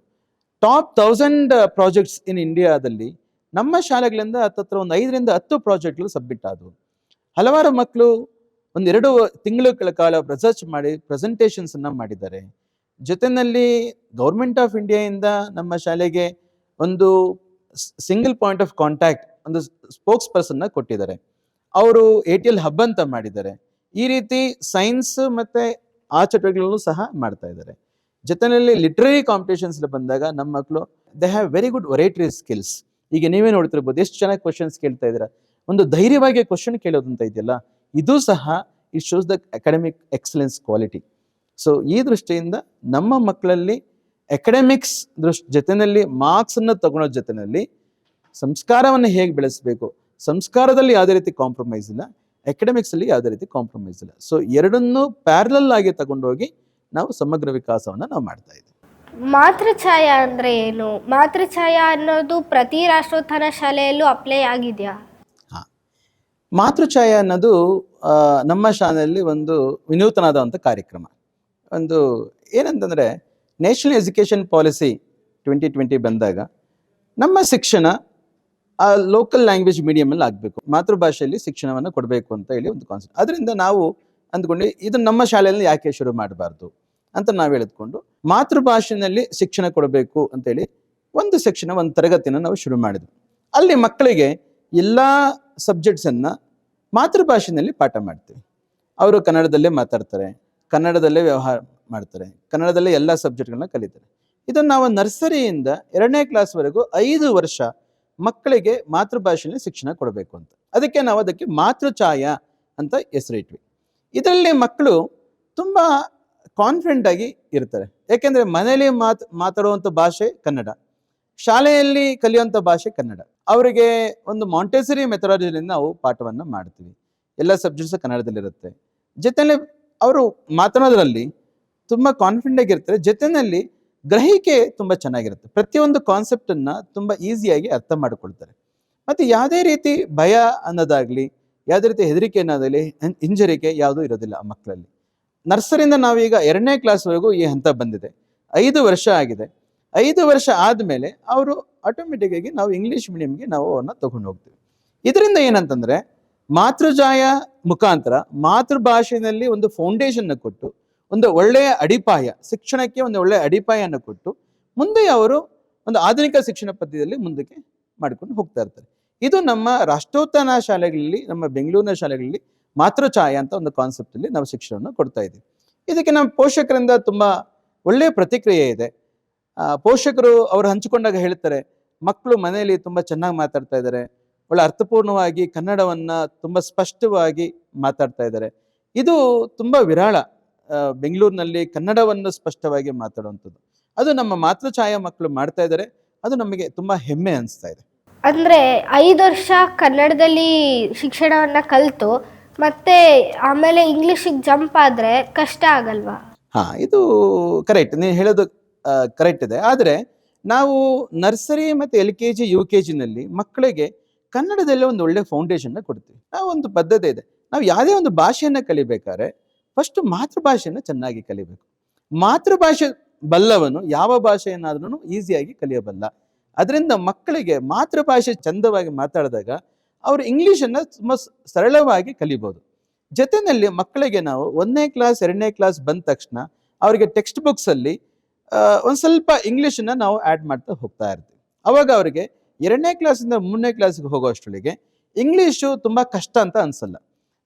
Speaker 3: ಟಾಪ್ 1000 ಪ್ರಾಜೆಕ್ಟ್ಸ್ ಇನ್ ಇಂಡಿಯಾದಲ್ಲಿ ನಮ್ಮ ಶಾಲೆಗಳಿಂದ ಹತ್ತತ್ರ ಒಂದು 5 ರಿಂದ 10 ಪ್ರಾಜೆಕ್ಟ್ಗಳು ಸಬ್ಮಿಟ್ ಆದವು. ಹಲವಾರು ಮಕ್ಕಳು ಒಂದೆರಡು ತಿಂಗಳ ಕಾಲ ರಿಸರ್ಚ್ ಮಾಡಿ ಪ್ರೆಸೆಂಟೇಷನ್ಸ್ ಅನ್ನ ಮಾಡಿದ್ದಾರೆ. ಜೊತೆಯಲ್ಲಿ ಗೌರ್ಮೆಂಟ್ ಆಫ್ ಇಂಡಿಯಾದಿಂದ ನಮ್ಮ ಶಾಲೆಗೆ ಒಂದು ಸಿಂಗಲ್ ಪಾಯಿಂಟ್ ಆಫ್ ಕಾಂಟ್ಯಾಕ್ಟ್, ಒಂದು ಸ್ಪೋಕ್ಸ್ ಪರ್ಸನ್ ಕೊಟ್ಟಿದ್ದಾರೆ. ಅವರು ATL ಹಬ್ ಅಂತ ಮಾಡಿದ್ದಾರೆ. ಈ ರೀತಿ ಸೈನ್ಸ್ ಮತ್ತೆ ಆ ಚಟುವಟಿಕೆಗಳನ್ನು ಸಹ ಮಾಡ್ತಾ ಇದ್ದಾರೆ. ಜೊತೆಯಲ್ಲಿ ಲಿಟ್ರರಿ ಕಾಂಪಿಟೇಷನ್ಸ್ ಬಂದಾಗ ನಮ್ಮ ಮಕ್ಕಳು they have very good oratory skills. ಈಗ ನೀವೇ ನೋಡ್ತಿರ್ಬೋದು ಎಷ್ಟು ಚೆನ್ನಾಗಿ ಕ್ವಶನ್ಸ್ ಕೇಳ್ತಾ ಇದ್ದೀರಾ. ಒಂದು ಧೈರ್ಯವಾಗಿ ಕ್ವಶನ್ ಕೇಳೋದು ಅಂತ ಇದೆಯಲ್ಲ, ಇದು ಸಹ it shows the academic excellence quality. So ಈ ದೃಷ್ಟಿಯಿಂದ ನಮ್ಮ ಮಕ್ಕಳಲ್ಲಿ ಅಕಾಡೆಮಿಕ್ಸ್ ಜೊತೆಯಲ್ಲಿ ಮಾರ್ಕ್ಸ್ ಅನ್ನು ತಗೊಳ್ಳೋ ಜೊತೆಯಲ್ಲಿ ಸಂಸ್ಕಾರವನ್ನು ಹೇಗೆ ಬೆಳೆಸಬೇಕು, ಸಂಸ್ಕಾರದಲ್ಲಿ ಯಾವುದೇ ರೀತಿ ಕಾಂಪ್ರಮೈಸ್ ಇಲ್ಲ, ಅಕಾಡೆಮಿಕ್ಸ್ ಅಲ್ಲಿ ಯಾವುದೇ ರೀತಿ ಕಾಂಪ್ರಮೈಸ್ ಇಲ್ಲ. ಸೊ ಎರಡನ್ನೂ ಪ್ಯಾರಲಲ್ ಆಗಿ ತಗೊಂಡೋಗಿ ನಾವು ಸಮಗ್ರ ವಿಕಾಸವನ್ನು ನಾವು ಮಾಡ್ತಾ ಇದ್ದೀವಿ.
Speaker 1: ಮಾತೃಛಾಯಾ ಅಂದ್ರೆ ಏನು? ಮಾತೃಛಾಯಾ ಅನ್ನೋದು ಪ್ರತಿ ರಾಷ್ಟ್ರೋತ್ಥಾನ ಶಾಲೆಯಲ್ಲೂ ಅಪ್ಲೈ ಆಗಿದೆಯಾ?
Speaker 3: ಹಾ, ಮಾತೃಛಾಯಾ ಅನ್ನೋದು ನಮ್ಮ ಶಾಲೆಯಲ್ಲಿ ಒಂದು ವಿನೂತನವಾದಂಥ ಕಾರ್ಯಕ್ರಮ. ಒಂದು ಏನಂತಂದ್ರೆ ನ್ಯಾಷನಲ್ ಎಜುಕೇಷನ್ ಪಾಲಿಸಿ 2020 ಬಂದಾಗ ನಮ್ಮ ಶಿಕ್ಷಣ ಆ ಲೋಕಲ್ ಲ್ಯಾಂಗ್ವೇಜ್ ಮೀಡಿಯಮಲ್ಲಿ ಆಗಬೇಕು, ಮಾತೃಭಾಷೆಯಲ್ಲಿ ಶಿಕ್ಷಣವನ್ನು ಕೊಡಬೇಕು ಅಂತ ಹೇಳಿ ಒಂದು ಕಾನ್ಸೆಪ್ಟ್. ಅದರಿಂದ ನಾವು ಅಂದ್ಕೊಂಡು ಇದು ನಮ್ಮ ಶಾಲೆಯಲ್ಲಿ ಯಾಕೆ ಶುರು ಮಾಡಬಾರ್ದು ಅಂತ ನಾವು ಹೇಳಿದ್ಕೊಂಡು ಮಾತೃಭಾಷೆಯಲ್ಲಿ ಶಿಕ್ಷಣ ಕೊಡಬೇಕು ಅಂತೇಳಿ ಒಂದು ಸೆಕ್ಷನ್, ಒಂದು ತರಗತಿನ ನಾವು ಶುರು ಮಾಡಿದ್ವಿ. ಅಲ್ಲಿ ಮಕ್ಕಳಿಗೆ ಎಲ್ಲ ಸಬ್ಜೆಕ್ಟ್ಸನ್ನು ಮಾತೃಭಾಷೆಯಲ್ಲಿ ಪಾಠ ಮಾಡ್ತೀವಿ. ಅವರು ಕನ್ನಡದಲ್ಲೇ ಮಾತಾಡ್ತಾರೆ, ಕನ್ನಡದಲ್ಲೇ ವ್ಯವಹಾರ ಮಾಡ್ತಾರೆ, ಕನ್ನಡದಲ್ಲೇ ಎಲ್ಲ ಸಬ್ಜೆಕ್ಟ್ಗಳನ್ನ ಕಲಿತಾರೆ. ಇದನ್ನು ನಾವು ನರ್ಸರಿಯಿಂದ 2ನೇ ಕ್ಲಾಸ್ವರೆಗೂ 5 ವರ್ಷ ಮಕ್ಕಳಿಗೆ ಮಾತೃಭಾಷೆಯಲ್ಲಿ ಶಿಕ್ಷಣ ಕೊಡಬೇಕು ಅಂತ. ಅದಕ್ಕೆ ನಾವು ಅದಕ್ಕೆ ಮಾತೃಛಾಯಾ ಅಂತ ಹೆಸರಿಟ್ವಿ. ಇದರಲ್ಲಿ ಮಕ್ಕಳು ತುಂಬ ಕಾನ್ಫಿಡೆಂಟ್ ಆಗಿ ಇರ್ತಾರೆ. ಯಾಕೆಂದರೆ ಮನೆಯಲ್ಲಿ ಮಾತಾಡುವಂಥ ಭಾಷೆ ಕನ್ನಡ, ಶಾಲೆಯಲ್ಲಿ ಕಲಿಯುವಂಥ ಭಾಷೆ ಕನ್ನಡ. ಅವರಿಗೆ ಒಂದು ಮಾಂಟೆಸರಿ ಮೆಥಡಾಲಜಿಯಿಂದ ನಾವು ಪಾಠವನ್ನು ಮಾಡ್ತೀವಿ. ಎಲ್ಲ ಸಬ್ಜೆಕ್ಟ್ಸ್ ಕನ್ನಡದಲ್ಲಿರುತ್ತೆ. ಜೊತೆಯಲ್ಲಿ ಅವರು ಮಾತನಾಡೋದ್ರಲ್ಲಿ ತುಂಬ ಕಾನ್ಫಿಡೆಂಟ್ ಆಗಿರ್ತಾರೆ. ಜೊತೆಯಲ್ಲಿ ಗ್ರಹಿಕೆ ತುಂಬ ಚೆನ್ನಾಗಿರುತ್ತೆ. ಪ್ರತಿಯೊಂದು ಕಾನ್ಸೆಪ್ಟನ್ನು ತುಂಬ ಈಸಿಯಾಗಿ ಅರ್ಥ ಮಾಡಿಕೊಳ್ತಾರೆ. ಮತ್ತು ಯಾವುದೇ ರೀತಿ ಭಯ ಅನ್ನೋದಾಗಲಿ, ಯಾವುದೇ ರೀತಿ ಹೆದರಿಕೆ ಅನ್ನೋದಾಗಲಿ, ಹಿಂಜರಿಕೆ ಯಾವುದೂ ಇರೋದಿಲ್ಲ ಆ ಮಕ್ಕಳಲ್ಲಿ. ನರ್ಸರಿಯಿಂದ ನಾವೀಗ 2ನೇ ಕ್ಲಾಸ್ವರೆಗೂ ಈ ಹಂತ ಬಂದಿದೆ. 5 ವರ್ಷ ಆಗಿದೆ. 5 ವರ್ಷ ಆದಮೇಲೆ ಅವರು ಆಟೋಮೆಟಿಕ್ ಆಗಿ ನಾವು ಇಂಗ್ಲೀಷ್ ಮೀಡಿಯಂಗೆ ನಾವು ಅವನ್ನ ತಗೊಂಡು ಹೋಗ್ತೀವಿ. ಇದರಿಂದ ಏನಂತಂದರೆ ಮಾತೃಛಾಯಾ ಮುಖಾಂತರ ಮಾತೃಭಾಷೆಯಲ್ಲಿ ಒಂದು ಫೌಂಡೇಶನ್ನ ಕೊಟ್ಟು, ಒಂದು ಒಳ್ಳೆಯ ಅಡಿಪಾಯ, ಶಿಕ್ಷಣಕ್ಕೆ ಒಂದು ಒಳ್ಳೆಯ ಅಡಿಪಾಯವನ್ನು ಕೊಟ್ಟು ಮುಂದೆ ಅವರು ಒಂದು ಆಧುನಿಕ ಶಿಕ್ಷಣ ಪದ್ಧತಿಯಲ್ಲಿ ಮುಂದಕ್ಕೆ ಮಾಡ್ಕೊಂಡು ಹೋಗ್ತಾ ಇರ್ತಾರೆ. ಇದು ನಮ್ಮ ರಾಷ್ಟ್ರೋತ್ಥಾನ ಶಾಲೆಗಳಲ್ಲಿ, ನಮ್ಮ ಬೆಂಗಳೂರಿನ ಶಾಲೆಗಳಲ್ಲಿ ಮಾತೃಛಾಯಾ ಅಂತ ಒಂದು ಕಾನ್ಸೆಪ್ಟಲ್ಲಿ ನಾವು ಶಿಕ್ಷಣವನ್ನು ಕೊಡ್ತಾ ಇದ್ದೀವಿ. ಇದಕ್ಕೆ ನಮ್ಮ ಪೋಷಕರಿಂದ ತುಂಬ ಒಳ್ಳೆಯ ಪ್ರತಿಕ್ರಿಯೆ ಇದೆ. ಪೋಷಕರು ಅವರು ಹಂಚಿಕೊಂಡಾಗ ಹೇಳ್ತಾರೆ, ಮಕ್ಕಳು ಮನೆಯಲ್ಲಿ ತುಂಬ ಚೆನ್ನಾಗಿ ಮಾತಾಡ್ತಾ ಇದ್ದಾರೆ, ಒಳ್ಳೆ ಅರ್ಥಪೂರ್ಣವಾಗಿ ಕನ್ನಡವನ್ನು ತುಂಬ ಸ್ಪಷ್ಟವಾಗಿ ಮಾತಾಡ್ತಾ ಇದ್ದಾರೆ. ಇದು ತುಂಬ ವಿರಳ ಬೆಂಗಳೂರಿನಲ್ಲಿ ಕನ್ನಡವನ್ನು ಸ್ಪಷ್ಟವಾಗಿ ಮಾತಾಡುವಂಥದ್ದು. ಅದು ನಮ್ಮ ಮಾತೃಛಾಯಾ ಮಕ್ಕಳು ಮಾಡ್ತಾ ಇದ್ದಾರೆ. ಅದು ನಮಗೆ ತುಂಬ ಹೆಮ್ಮೆ ಅನಿಸ್ತಾ ಇದೆ.
Speaker 1: ಅಂದರೆ 5 ವರ್ಷ ಕನ್ನಡದಲ್ಲಿ ಶಿಕ್ಷಣವನ್ನು ಕಲಿತು ಮತ್ತೆ ಆಮೇಲೆ ಇಂಗ್ಲೀಷಿಗೆ ಜಂಪ್ ಆದರೆ ಕಷ್ಟ ಆಗಲ್ವಾ?
Speaker 3: ಹಾಂ, ಇದು ಕರೆಕ್ಟ್, ನೀವು ಹೇಳೋದು ಕರೆಕ್ಟ್ ಇದೆ. ಆದರೆ ನಾವು ನರ್ಸರಿ ಮತ್ತು LKG UKGನಲ್ಲಿ ಮಕ್ಕಳಿಗೆ ಕನ್ನಡದಲ್ಲೇ ಒಂದು ಒಳ್ಳೆ ಫೌಂಡೇಶನ್ನ ಕೊಡ್ತೀವಿ. ನಾವು ಒಂದು ಪದ್ಧತಿ ಇದೆ, ನಾವು ಯಾವುದೇ ಒಂದು ಭಾಷೆಯನ್ನು ಕಲಿಬೇಕಾದ್ರೆ ಫಸ್ಟ್ ಮಾತೃಭಾಷೆಯನ್ನು ಚೆನ್ನಾಗಿ ಕಲಿಬೇಕು. ಮಾತೃಭಾಷೆ ಬಲ್ಲವನು ಯಾವ ಭಾಷೆಯನ್ನಾದ್ರೂ ಈಸಿಯಾಗಿ ಕಲಿಯಬಲ್ಲ. ಅದರಿಂದ ಮಕ್ಕಳಿಗೆ ಮಾತೃಭಾಷೆ ಚಂದವಾಗಿ ಮಾತಾಡಿದಾಗ ಅವರು ಇಂಗ್ಲೀಷನ್ನು ತುಂಬ ಸರಳವಾಗಿ ಕಲಿಬೋದು. ಜೊತೆಯಲ್ಲಿ ಮಕ್ಕಳಿಗೆ ನಾವು 1ನೇ ಕ್ಲಾಸ್ 2ನೇ ಕ್ಲಾಸ್ ಬಂದ ತಕ್ಷಣ ಅವರಿಗೆ ಟೆಕ್ಸ್ಟ್ ಬುಕ್ಸಲ್ಲಿ ಒಂದು ಸ್ವಲ್ಪ ಇಂಗ್ಲೀಷನ್ನು ನಾವು ಆ್ಯಡ್ ಮಾಡ್ತಾ ಹೋಗ್ತಾ ಇರ್ತೀವಿ. ಅವಾಗ ಅವರಿಗೆ 2ನೇ ಕ್ಲಾಸಿಂದ 3ನೇ ಕ್ಲಾಸಿಗೆ ಹೋಗೋ ಅಷ್ಟೊಳಗೆ ಇಂಗ್ಲೀಷು ತುಂಬ ಕಷ್ಟ ಅಂತ ಅನಿಸಲ್ಲ.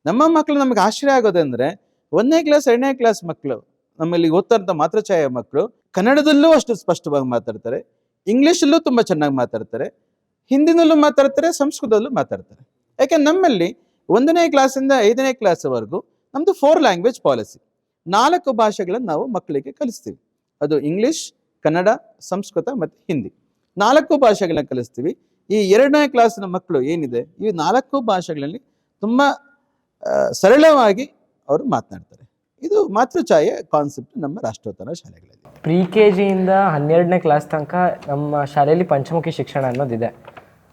Speaker 3: ನಮ್ಮ ಮಕ್ಕಳು ನಮಗೆ ಆಶ್ಚರ್ಯ ಆಗೋದಂದರೆ 1ನೇ ಕ್ಲಾಸ್ 2ನೇ ಕ್ಲಾಸ್ ಮಕ್ಕಳು ನಮ್ಮಲ್ಲಿ ಓದ್ತಾರಂಥ ಮಾತೃಛಾಯಾ ಮಕ್ಕಳು ಕನ್ನಡದಲ್ಲೂ ಅಷ್ಟು ಸ್ಪಷ್ಟವಾಗಿ ಮಾತಾಡ್ತಾರೆ, ಇಂಗ್ಲೀಷಲ್ಲೂ ತುಂಬ ಚೆನ್ನಾಗಿ ಮಾತಾಡ್ತಾರೆ, ಹಿಂದಿನಲ್ಲೂ ಮಾತಾಡ್ತಾರೆ, ಸಂಸ್ಕೃತದಲ್ಲೂ ಮಾತಾಡ್ತಾರೆ. ಯಾಕೆಂದ್ರೆ ನಮ್ಮಲ್ಲಿ 1ನೇ ಕ್ಲಾಸಿಂದ 5ನೇ ಕ್ಲಾಸ್ವರೆಗೂ ನಮ್ಮದು 4 ಲ್ಯಾಂಗ್ವೇಜ್ ಪಾಲಿಸಿ, 4 ಭಾಷೆಗಳನ್ನು ನಾವು ಮಕ್ಕಳಿಗೆ ಕಲಿಸ್ತೀವಿ. ಅದು ಇಂಗ್ಲೀಷ್, ಕನ್ನಡ, ಸಂಸ್ಕೃತ ಮತ್ತು ಹಿಂದಿ, 4 ಭಾಷೆಗಳನ್ನ ಕಲಿಸ್ತೀವಿ. ಈ 2ನೇ ಕ್ಲಾಸಿನ ಮಕ್ಕಳು ಏನಿದೆ ಈ 4 ಭಾಷೆಗಳಲ್ಲಿ ತುಂಬ ಸರಳವಾಗಿ ಅವರು ಮಾತನಾಡ್ತಾರೆ. ಇದು ಮಾತೃಛಾಯೆ ಕಾನ್ಸೆಪ್ಟ್ ನಮ್ಮ ರಾಷ್ಟ್ರೋತ್ಥಾನ ಶಾಲೆಗಳಲ್ಲಿ.
Speaker 2: ಪ್ರಿ-KGಯಿಂದ 12ನೇ ಕ್ಲಾಸ್ ತನಕ ನಮ್ಮ ಶಾಲೆಯಲ್ಲಿ ಪಂಚಮುಖಿ ಶಿಕ್ಷಣ ಅನ್ನೋದಿದೆ.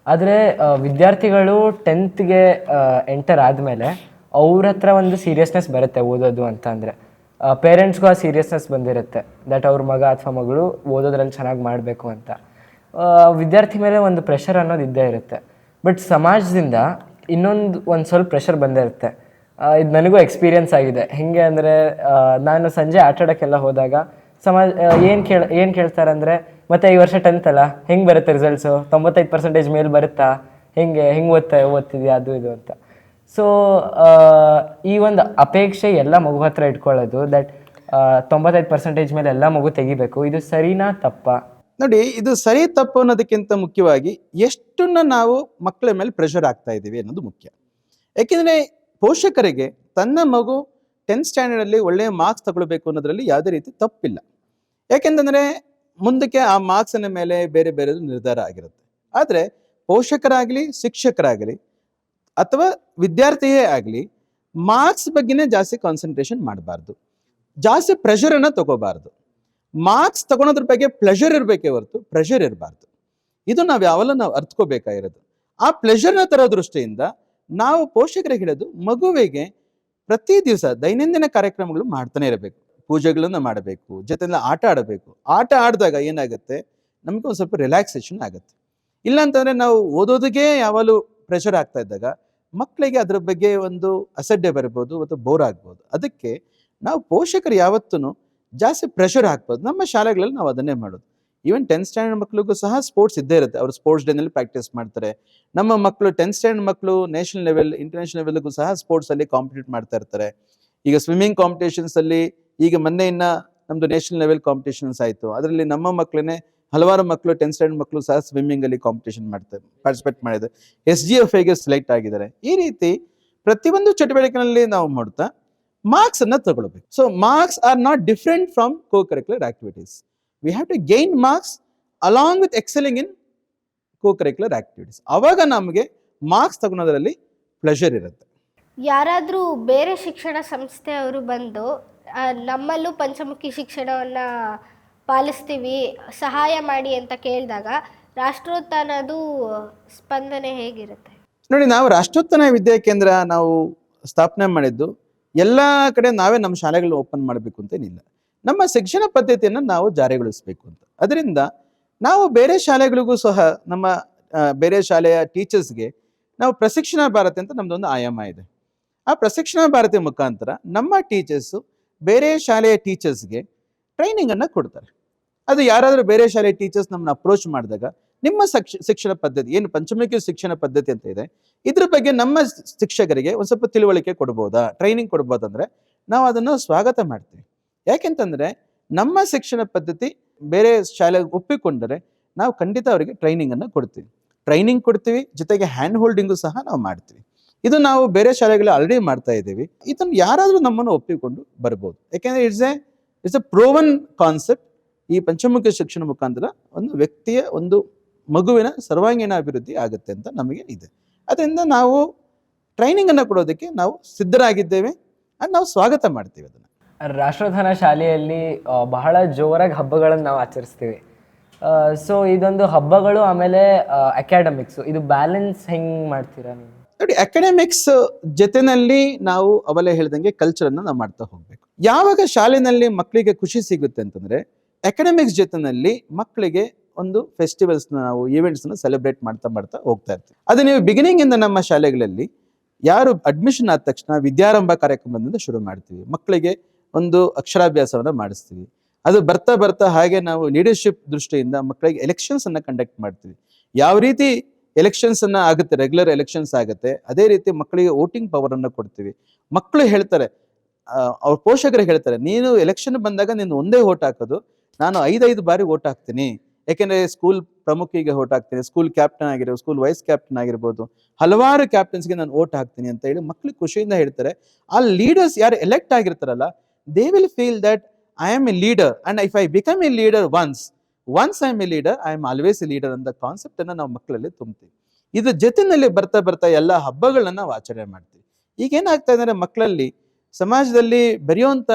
Speaker 2: ಆದರೆ ವಿದ್ಯಾರ್ಥಿಗಳು 10th ಎಂಟರ್ ಆದಮೇಲೆ ಅವ್ರ ಹತ್ರ ಒಂದು ಸೀರಿಯಸ್ನೆಸ್ ಬರುತ್ತೆ ಓದೋದು ಅಂತ. ಅಂದರೆ ಪೇರೆಂಟ್ಸ್ಗೂ ಆ ಸೀರಿಯಸ್ನೆಸ್ ಬಂದಿರುತ್ತೆ ದಟ್ ಅವ್ರ ಮಗ ಅಥವಾ ಮಗಳು ಓದೋದ್ರಲ್ಲಿ ಚೆನ್ನಾಗಿ ಮಾಡಬೇಕು ಅಂತ. ವಿದ್ಯಾರ್ಥಿ ಮೇಲೆ ಒಂದು ಪ್ರೆಷರ್ ಅನ್ನೋದು ಇದ್ದೇ ಇರುತ್ತೆ. ಬಟ್ ಸಮಾಜದಿಂದ ಒಂದು ಸ್ವಲ್ಪ ಪ್ರೆಷರ್ ಬಂದೇ ಇರುತ್ತೆ. ಇದು ನನಗೂ ಎಕ್ಸ್ಪೀರಿಯನ್ಸ್ ಆಗಿದೆ. ಹೇಗೆ ಅಂದರೆ ನಾನು ಸಂಜೆ ಆಟ ಆಡೋಕ್ಕೆಲ್ಲ ಹೋದಾಗ ಏನು ಕೇಳ್ತಾರೆ ಅಂದರೆ, ಮತ್ತೆ ಈ ವರ್ಷ 10th ಅಲ್ಲ, ಹೆಂಗೆ ಬರುತ್ತೆ ರಿಸಲ್ಟ್ಸು, 95% ಮೇಲೆ ಬರುತ್ತಾ, ಹೆಂಗೆ ಓದ್ತಿದ್ಯಾ ಅದು ಇದು ಅಂತ. ಸೊ ಈ ಒಂದು ಅಪೇಕ್ಷೆ ಎಲ್ಲ ಮಗು ಹತ್ರ ಇಟ್ಕೊಳ್ಳೋದು, ದಟ್ 95% ಮೇಲೆ ಎಲ್ಲ ಮಗು ತೆಗಿಬೇಕು, ಇದು ಸರಿನಾ ತಪ್ಪಾ?
Speaker 3: ನೋಡಿ, ಇದು ಸರಿ ತಪ್ಪು ಅನ್ನೋದಕ್ಕಿಂತ ಮುಖ್ಯವಾಗಿ ಎಷ್ಟನ್ನ ನಾವು ಮಕ್ಕಳ ಮೇಲೆ ಪ್ರೆಷರ್ ಆಗ್ತಾ ಇದ್ದೀವಿ ಅನ್ನೋದು ಮುಖ್ಯ. ಯಾಕೆಂದರೆ ಪೋಷಕರಿಗೆ ತನ್ನ ಮಗು 10th ಸ್ಟ್ಯಾಂಡರ್ಡಲ್ಲಿ ಒಳ್ಳೆಯ ಮಾರ್ಕ್ಸ್ ತಗೊಳ್ಬೇಕು ಅನ್ನೋದ್ರಲ್ಲಿ ಯಾವುದೇ ರೀತಿ ತಪ್ಪಿಲ್ಲ. ಯಾಕೆಂತಂದರೆ ಮುಂದಕ್ಕೆ ಆ ಮಾರ್ಕ್ಸಿನ ಮೇಲೆ ಬೇರೆ ಬೇರೆ ನಿರ್ಧಾರ ಆಗಿರುತ್ತೆ. ಆದರೆ ಪೋಷಕರಾಗಲಿ, ಶಿಕ್ಷಕರಾಗಲಿ ಅಥವಾ ವಿದ್ಯಾರ್ಥಿಯೇ ಆಗಲಿ ಮಾರ್ಕ್ಸ್ ಬಗ್ಗೆನೇ ಜಾಸ್ತಿ ಕಾನ್ಸಂಟ್ರೇಷನ್ ಮಾಡಬಾರ್ದು, ಜಾಸ್ತಿ ಪ್ರೆಷರನ್ನು ತಗೋಬಾರ್ದು. ಮಾರ್ಕ್ಸ್ ತಗೊಳೋದ್ರ ಬಗ್ಗೆ ಪ್ಲೆಷರ್ ಇರಬೇಕೇ ಹೊರತು ಪ್ರೆಷರ್ ಇರಬಾರ್ದು. ಇದು ನಾವು ಅರ್ಥಕೋಬೇಕಾಗಿರೋದು. ಆ ಪ್ಲೆಷರ್ನ ತರೋ ದೃಷ್ಟಿಯಿಂದ ನಾವು ಪೋಷಕರಿಗೆ ಹೇಳೋದು, ಮಗುವಿಗೆ ಪ್ರತಿ ದಿವಸ ದೈನಂದಿನ ಕಾರ್ಯಕ್ರಮಗಳು ಮಾಡ್ತಾನೆ ಇರಬೇಕು, ಪೂಜೆಗಳನ್ನು ಮಾಡಬೇಕು, ಜೊತೆಲ್ಲ ಆಟ ಆಡಬೇಕು. ಆಟ ಆಡಿದಾಗ ಏನಾಗುತ್ತೆ, ನಮ್ಗೆ ಒಂದು ಸ್ವಲ್ಪ ರಿಲ್ಯಾಕ್ಸೇಷನ್ ಆಗುತ್ತೆ. ಇಲ್ಲ ಅಂತಂದರೆ ನಾವು ಓದೋದಕ್ಕೆ ಯಾವಾಗಲೂ ಪ್ರೆಷರ್ ಆಗ್ತಾ ಇದ್ದಾಗ ಮಕ್ಕಳಿಗೆ ಅದರ ಬಗ್ಗೆ ಒಂದು ಅಸಡ್ಡೆ ಬರ್ಬೋದು ಮತ್ತು ಬೋರ್ ಆಗ್ಬೋದು. ಅದಕ್ಕೆ ನಾವು ಪೋಷಕರು ಯಾವತ್ತೂ ಜಾಸ್ತಿ ಪ್ರೆಷರ್ ಹಾಕ್ಬೋದು. ನಮ್ಮ ಶಾಲೆಗಳಲ್ಲಿ ನಾವು ಅದನ್ನೇ ಮಾಡೋದು. ಈವನ್ 10th ಸ್ಟ್ಯಾಂಡರ್ಡ್ ಮಕ್ಕಳಿಗೂ ಸಹ ಸ್ಪೋರ್ಟ್ಸ್ ಇದ್ದೇ ಇರುತ್ತೆ. ಅವರು ಸ್ಪೋರ್ಟ್ಸ್ ಡೇನಲ್ಲಿ ಪ್ರಾಕ್ಟೀಸ್ ಮಾಡ್ತಾರೆ. ನಮ್ಮ ಮಕ್ಕಳು 10th ಸ್ಟ್ಯಾಂಡರ್ಡ್ ಮಕ್ಕಳು ನ್ಯಾಷನಲ್ ಲೆವೆಲ್, ಇಂಟರ್ನ್ಯಾಷನಲ್ ಲೆವೆಲ್ಗೂ ಸಹ ಸ್ಪೋರ್ಟ್ಸಲ್ಲಿ ಕಾಂಪಿಟೇಟ್ ಮಾಡ್ತಾ ಇರ್ತಾರೆ. ಈಗ ಸ್ವಿಮ್ಮಿಂಗ್ ಕಾಂಪಿಟೇಷನ್ಸಲ್ಲಿ ಈಗ ಮೊನ್ನೆ ನಮ್ಮದು ನ್ಯಾಷನಲ್ ಲೆವೆಲ್ ಕಾಂಪಿಟೇಷನ್ಸ್ ಆಯಿತು. ಅದರಲ್ಲಿ ನಮ್ಮ ಮಕ್ಕಳನ್ನೇ ಹಲವಾರು ಮಕ್ಕಳು 10th ಸ್ಟ್ಯಾಂಡರ್ಡ್ ಮಕ್ಕಳು ಸಹ ಸ್ವಿಮ್ಮಿಂಗಲ್ಲಿ ಕಾಂಪಿಟೇಷನ್ ಪಾರ್ಟಿಸಿಪೇಟ್ ಮಾಡಿದ್ದಾರೆ. SGFಗೆ ಸೆಲೆಕ್ಟ್ ಆಗಿದ್ದಾರೆ. ಈ ರೀತಿ ಪ್ರತಿಯೊಂದು ಚಟುವಟಿಕೆಯಲ್ಲಿ ನಾವು ಮಾಡ್ತಾ ಮಾರ್ಕ್ಸ್ ಅನ್ನ ತಗೊಳ್ಬೇಕು. So marks are not different from co-curricular activities. We have to gain marks along with excelling in co-curricular activities. ಅವಾಗ ನಮಗೆ ಮಾರ್ಕ್ಸ್ ತಗೊಳೋದ್ರಲ್ಲಿ ಪ್ಲೆಷರ್ ಇರುತ್ತೆ.
Speaker 1: ಯಾರಾದರೂ ಬೇರೆ ಶಿಕ್ಷಣ ಸಂಸ್ಥೆಯವರು ಬಂದು ನಮ್ಮಲ್ಲೂ ಪಂಚಮುಖಿ ಶಿಕ್ಷಣವನ್ನು ಪಾಲಿಸ್ತೀವಿ, ಸಹಾಯ ಮಾಡಿ ಅಂತ ಕೇಳಿದಾಗ ರಾಷ್ಟ್ರೋತ್ಥಾನದು ಸ್ಪಂದನೆ ಹೇಗಿರುತ್ತೆ?
Speaker 3: ನೋಡಿ, ನಾವು ರಾಷ್ಟ್ರೋತ್ಥಾನ ವಿದ್ಯಾಕೇಂದ್ರ ನಾವು ಸ್ಥಾಪನೆ ಮಾಡಿದ್ದು ಎಲ್ಲ ಕಡೆ ನಾವೇ ನಮ್ಮ ಶಾಲೆಗಳನ್ನ ಓಪನ್ ಮಾಡಬೇಕು ಅಂತೇನಿಲ್ಲ. ನಮ್ಮ ಶಿಕ್ಷಣ ಪದ್ಧತಿಯನ್ನು ನಾವು ಜಾರಿಗೊಳಿಸಬೇಕು ಅಂತ. ಅದರಿಂದ ನಾವು ಬೇರೆ ಶಾಲೆಗಳಿಗೂ ಸಹ ನಮ್ಮ ಬೇರೆ ಶಾಲೆಯ ಟೀಚರ್ಸ್ಗೆ ನಾವು ಪ್ರಶಿಕ್ಷಣ ಭಾರತಿ ಅಂತ ನಮ್ಮದೊಂದು ಆಯಾಮ ಇದೆ. ಆ ಪ್ರಶಿಕ್ಷಣ ಭಾರತಿ ಮುಖಾಂತರ ನಮ್ಮ ಟೀಚರ್ಸು ಬೇರೆ ಶಾಲೆಯ ಟೀಚರ್ಸ್ಗೆ ಟ್ರೈನಿಂಗನ್ನು ಕೊಡ್ತಾರೆ. ಅದು ಯಾರಾದರೂ ಬೇರೆ ಶಾಲೆಯ ಟೀಚರ್ಸ್ ನಮ್ಮನ್ನ ಅಪ್ರೋಚ್ ಮಾಡಿದಾಗ, ನಿಮ್ಮ ಶಿಕ್ಷಣ ಪದ್ಧತಿ ಏನು ಪಂಚಮುಖಿ ಶಿಕ್ಷಣ ಪದ್ಧತಿ ಅಂತ ಇದೆ, ಇದ್ರ ಬಗ್ಗೆ ನಮ್ಮ ಶಿಕ್ಷಕರಿಗೆ ಒಂದು ಸ್ವಲ್ಪ ತಿಳುವಳಿಕೆ ಕೊಡ್ಬೋದಾ, ಟ್ರೈನಿಂಗ್ ಕೊಡ್ಬೋದಂದ್ರೆ ನಾವು ಅದನ್ನು ಸ್ವಾಗತ ಮಾಡ್ತೀವಿ. ಯಾಕೆಂತಂದರೆ ನಮ್ಮ ಶಿಕ್ಷಣ ಪದ್ಧತಿ ಬೇರೆ ಶಾಲೆಗೆ ಒಪ್ಪಿಕೊಂಡರೆ ನಾವು ಖಂಡಿತ ಅವರಿಗೆ ಟ್ರೈನಿಂಗನ್ನು ಕೊಡ್ತೀವಿ. ಜೊತೆಗೆ ಹ್ಯಾಂಡ್ ಹೋಲ್ಡಿಂಗು ಸಹ ನಾವು ಮಾಡ್ತೀವಿ. ಇದು ನಾವು ಬೇರೆ ಶಾಲೆಗಳು ಆಲ್ರೆಡಿ ಮಾಡ್ತಾ ಇದ್ದೀವಿ. ಇದನ್ನು ಯಾರಾದರೂ ನಮ್ಮನ್ನು ಒಪ್ಪಿಕೊಂಡು ಬರ್ಬೋದು. ಯಾಕೆಂದರೆ ಇಟ್ಸ್ ಎ ಪ್ರೋವನ್ ಕಾನ್ಸೆಪ್ಟ್. ಈ ಪಂಚಮುಖಿ ಶಿಕ್ಷಣ ಮುಖಾಂತರ ಒಂದು ವ್ಯಕ್ತಿಯ ಒಂದು ಮಗುವಿನ ಸರ್ವಾಂಗೀಣ ಅಭಿವೃದ್ಧಿ ಆಗುತ್ತೆ ಅಂತ ನಮಗೆ ಇದೆ. ಅದರಿಂದ ನಾವು ಟ್ರೈನಿಂಗನ್ನು ಕೊಡೋದಕ್ಕೆ ನಾವು ಸಿದ್ಧರಾಗಿದ್ದೇವೆ, ಅದು ನಾವು ಸ್ವಾಗತ ಮಾಡ್ತೀವಿ. ಅದನ್ನು
Speaker 2: ರಾಷ್ಟ್ರೋತ್ಥಾನ ಶಾಲೆಯಲ್ಲಿ ಬಹಳ ಜೋರಾಗಿ ಹಬ್ಬಗಳನ್ನು ನಾವು ಆಚರಿಸ್ತೀವಿ. ಸೊ ಇದೊಂದು ಹಬ್ಬಗಳು ಆಮೇಲೆ ಅಕಾಡೆಮಿಕ್ಸು, ಇದು ಬ್ಯಾಲೆನ್ಸ್ ಹೆಂಗೆ ಮಾಡ್ತೀರಾ ನೀವು?
Speaker 3: ನೋಡಿ, ಅಕಾಡೆಮಿಕ್ಸ್ ಜೊತೆನಲ್ಲಿ ನಾವು ಅವಲೇ ಹೇಳ್ದಂಗೆ ಕಲ್ಚರನ್ನು ನಾವು ಮಾಡ್ತಾ ಹೋಗ್ಬೇಕು. ಯಾವಾಗ ಶಾಲೆಯಲ್ಲಿ ಮಕ್ಕಳಿಗೆ ಖುಷಿ ಸಿಗುತ್ತೆ ಅಂತಂದ್ರೆ ಅಕಾಡೆಮಿಕ್ಸ್ ಜೊತೆನಲ್ಲಿ ಮಕ್ಕಳಿಗೆ ಒಂದು ಫೆಸ್ಟಿವಲ್ಸ್ನ ನಾವು ಈವೆಂಟ್ಸ್ನ ಸೆಲೆಬ್ರೇಟ್ ಮಾಡ್ತಾ ಹೋಗ್ತಾ ಇರ್ತೀವಿ. ಅದು ನೀವು ಬಿಗಿನಿಂಗ್ ಇಂದ ನಮ್ಮ ಶಾಲೆಗಳಲ್ಲಿ ಯಾರು ಅಡ್ಮಿಷನ್ ಆದ ತಕ್ಷಣ ವಿದ್ಯಾರಂಭ ಕಾರ್ಯಕ್ರಮದಿಂದ ಶುರು ಮಾಡ್ತೀವಿ. ಮಕ್ಕಳಿಗೆ ಒಂದು ಅಕ್ಷರಾಭ್ಯಾಸವನ್ನು ಮಾಡಿಸ್ತೀವಿ. ಅದು ಬರ್ತಾ ಹಾಗೆ ನಾವು ಲೀಡರ್ಶಿಪ್ ದೃಷ್ಟಿಯಿಂದ ಮಕ್ಕಳಿಗೆ ಎಲೆಕ್ಷನ್ಸ್ ಅನ್ನ ಕಂಡಕ್ಟ್ ಮಾಡ್ತೀವಿ. ಯಾವ ರೀತಿ ಎಲೆಕ್ಷನ್ಸ್ ಅನ್ನ ಆಗುತ್ತೆ, ರೆಗ್ಯುಲರ್ ಎಲೆಕ್ಷನ್ಸ್ ಆಗುತ್ತೆ, ಅದೇ ರೀತಿ ಮಕ್ಕಳಿಗೆ ವೋಟಿಂಗ್ ಪವರ್ ಅನ್ನು ಕೊಡ್ತೀವಿ. ಮಕ್ಕಳು ಹೇಳ್ತಾರೆ, ಅವ್ರ ಪೋಷಕರು ಹೇಳ್ತಾರೆ, ನೀನು ಎಲೆಕ್ಷನ್ ಬಂದಾಗ ನೀನು ಒಂದೇ ವೋಟ್ ಹಾಕೋದು, ನಾನು 5 ಬಾರಿ ವೋಟ್ ಹಾಕ್ತೀನಿ. ಯಾಕೆಂದ್ರೆ ಸ್ಕೂಲ್ ಪ್ರಮುಖಿಗೆ ವೋಟ್ ಹಾಕ್ತೀನಿ, ಸ್ಕೂಲ್ ಕ್ಯಾಪ್ಟನ್ ಆಗಿರ್ಬೋದು, ಸ್ಕೂಲ್ ವೈಸ್ ಕ್ಯಾಪ್ಟನ್ ಆಗಿರ್ಬೋದು, ಹಲವಾರು ಕ್ಯಾಪ್ಟನ್ಸ್ಗೆ ನಾನು ವೋಟ್ ಹಾಕ್ತೀನಿ ಅಂತ ಹೇಳಿ ಮಕ್ಕಳು ಖುಷಿಯಿಂದ ಹೇಳ್ತಾರೆ. ಆ ಲೀಡರ್ಸ್ ಯಾರು ಎಲೆಕ್ಟ್ ಆಗಿರ್ತಾರಲ್ಲ, they will feel that I am a leader and if I become a leader once I am a leader, I am always a leader ಅಂತ ಕಾನ್ಸೆಪ್ಟ್ ಅನ್ನ ನಾವು ಮಕ್ಕಳಲ್ಲಿ ತುಂಬ್ತೀವಿ. ಇದ್ರ ಜೊತೆಯಲ್ಲಿ ಬರ್ತಾ ಎಲ್ಲ ಹಬ್ಬಗಳನ್ನ ನಾವು ಆಚರಣೆ ಮಾಡ್ತೀವಿ. ಈಗ ಏನಾಗ್ತಾ ಇದೆ ಅಂದ್ರೆ ಮಕ್ಕಳಲ್ಲಿ ಸಮಾಜದಲ್ಲಿ ಬೆರೆಯುವಂತ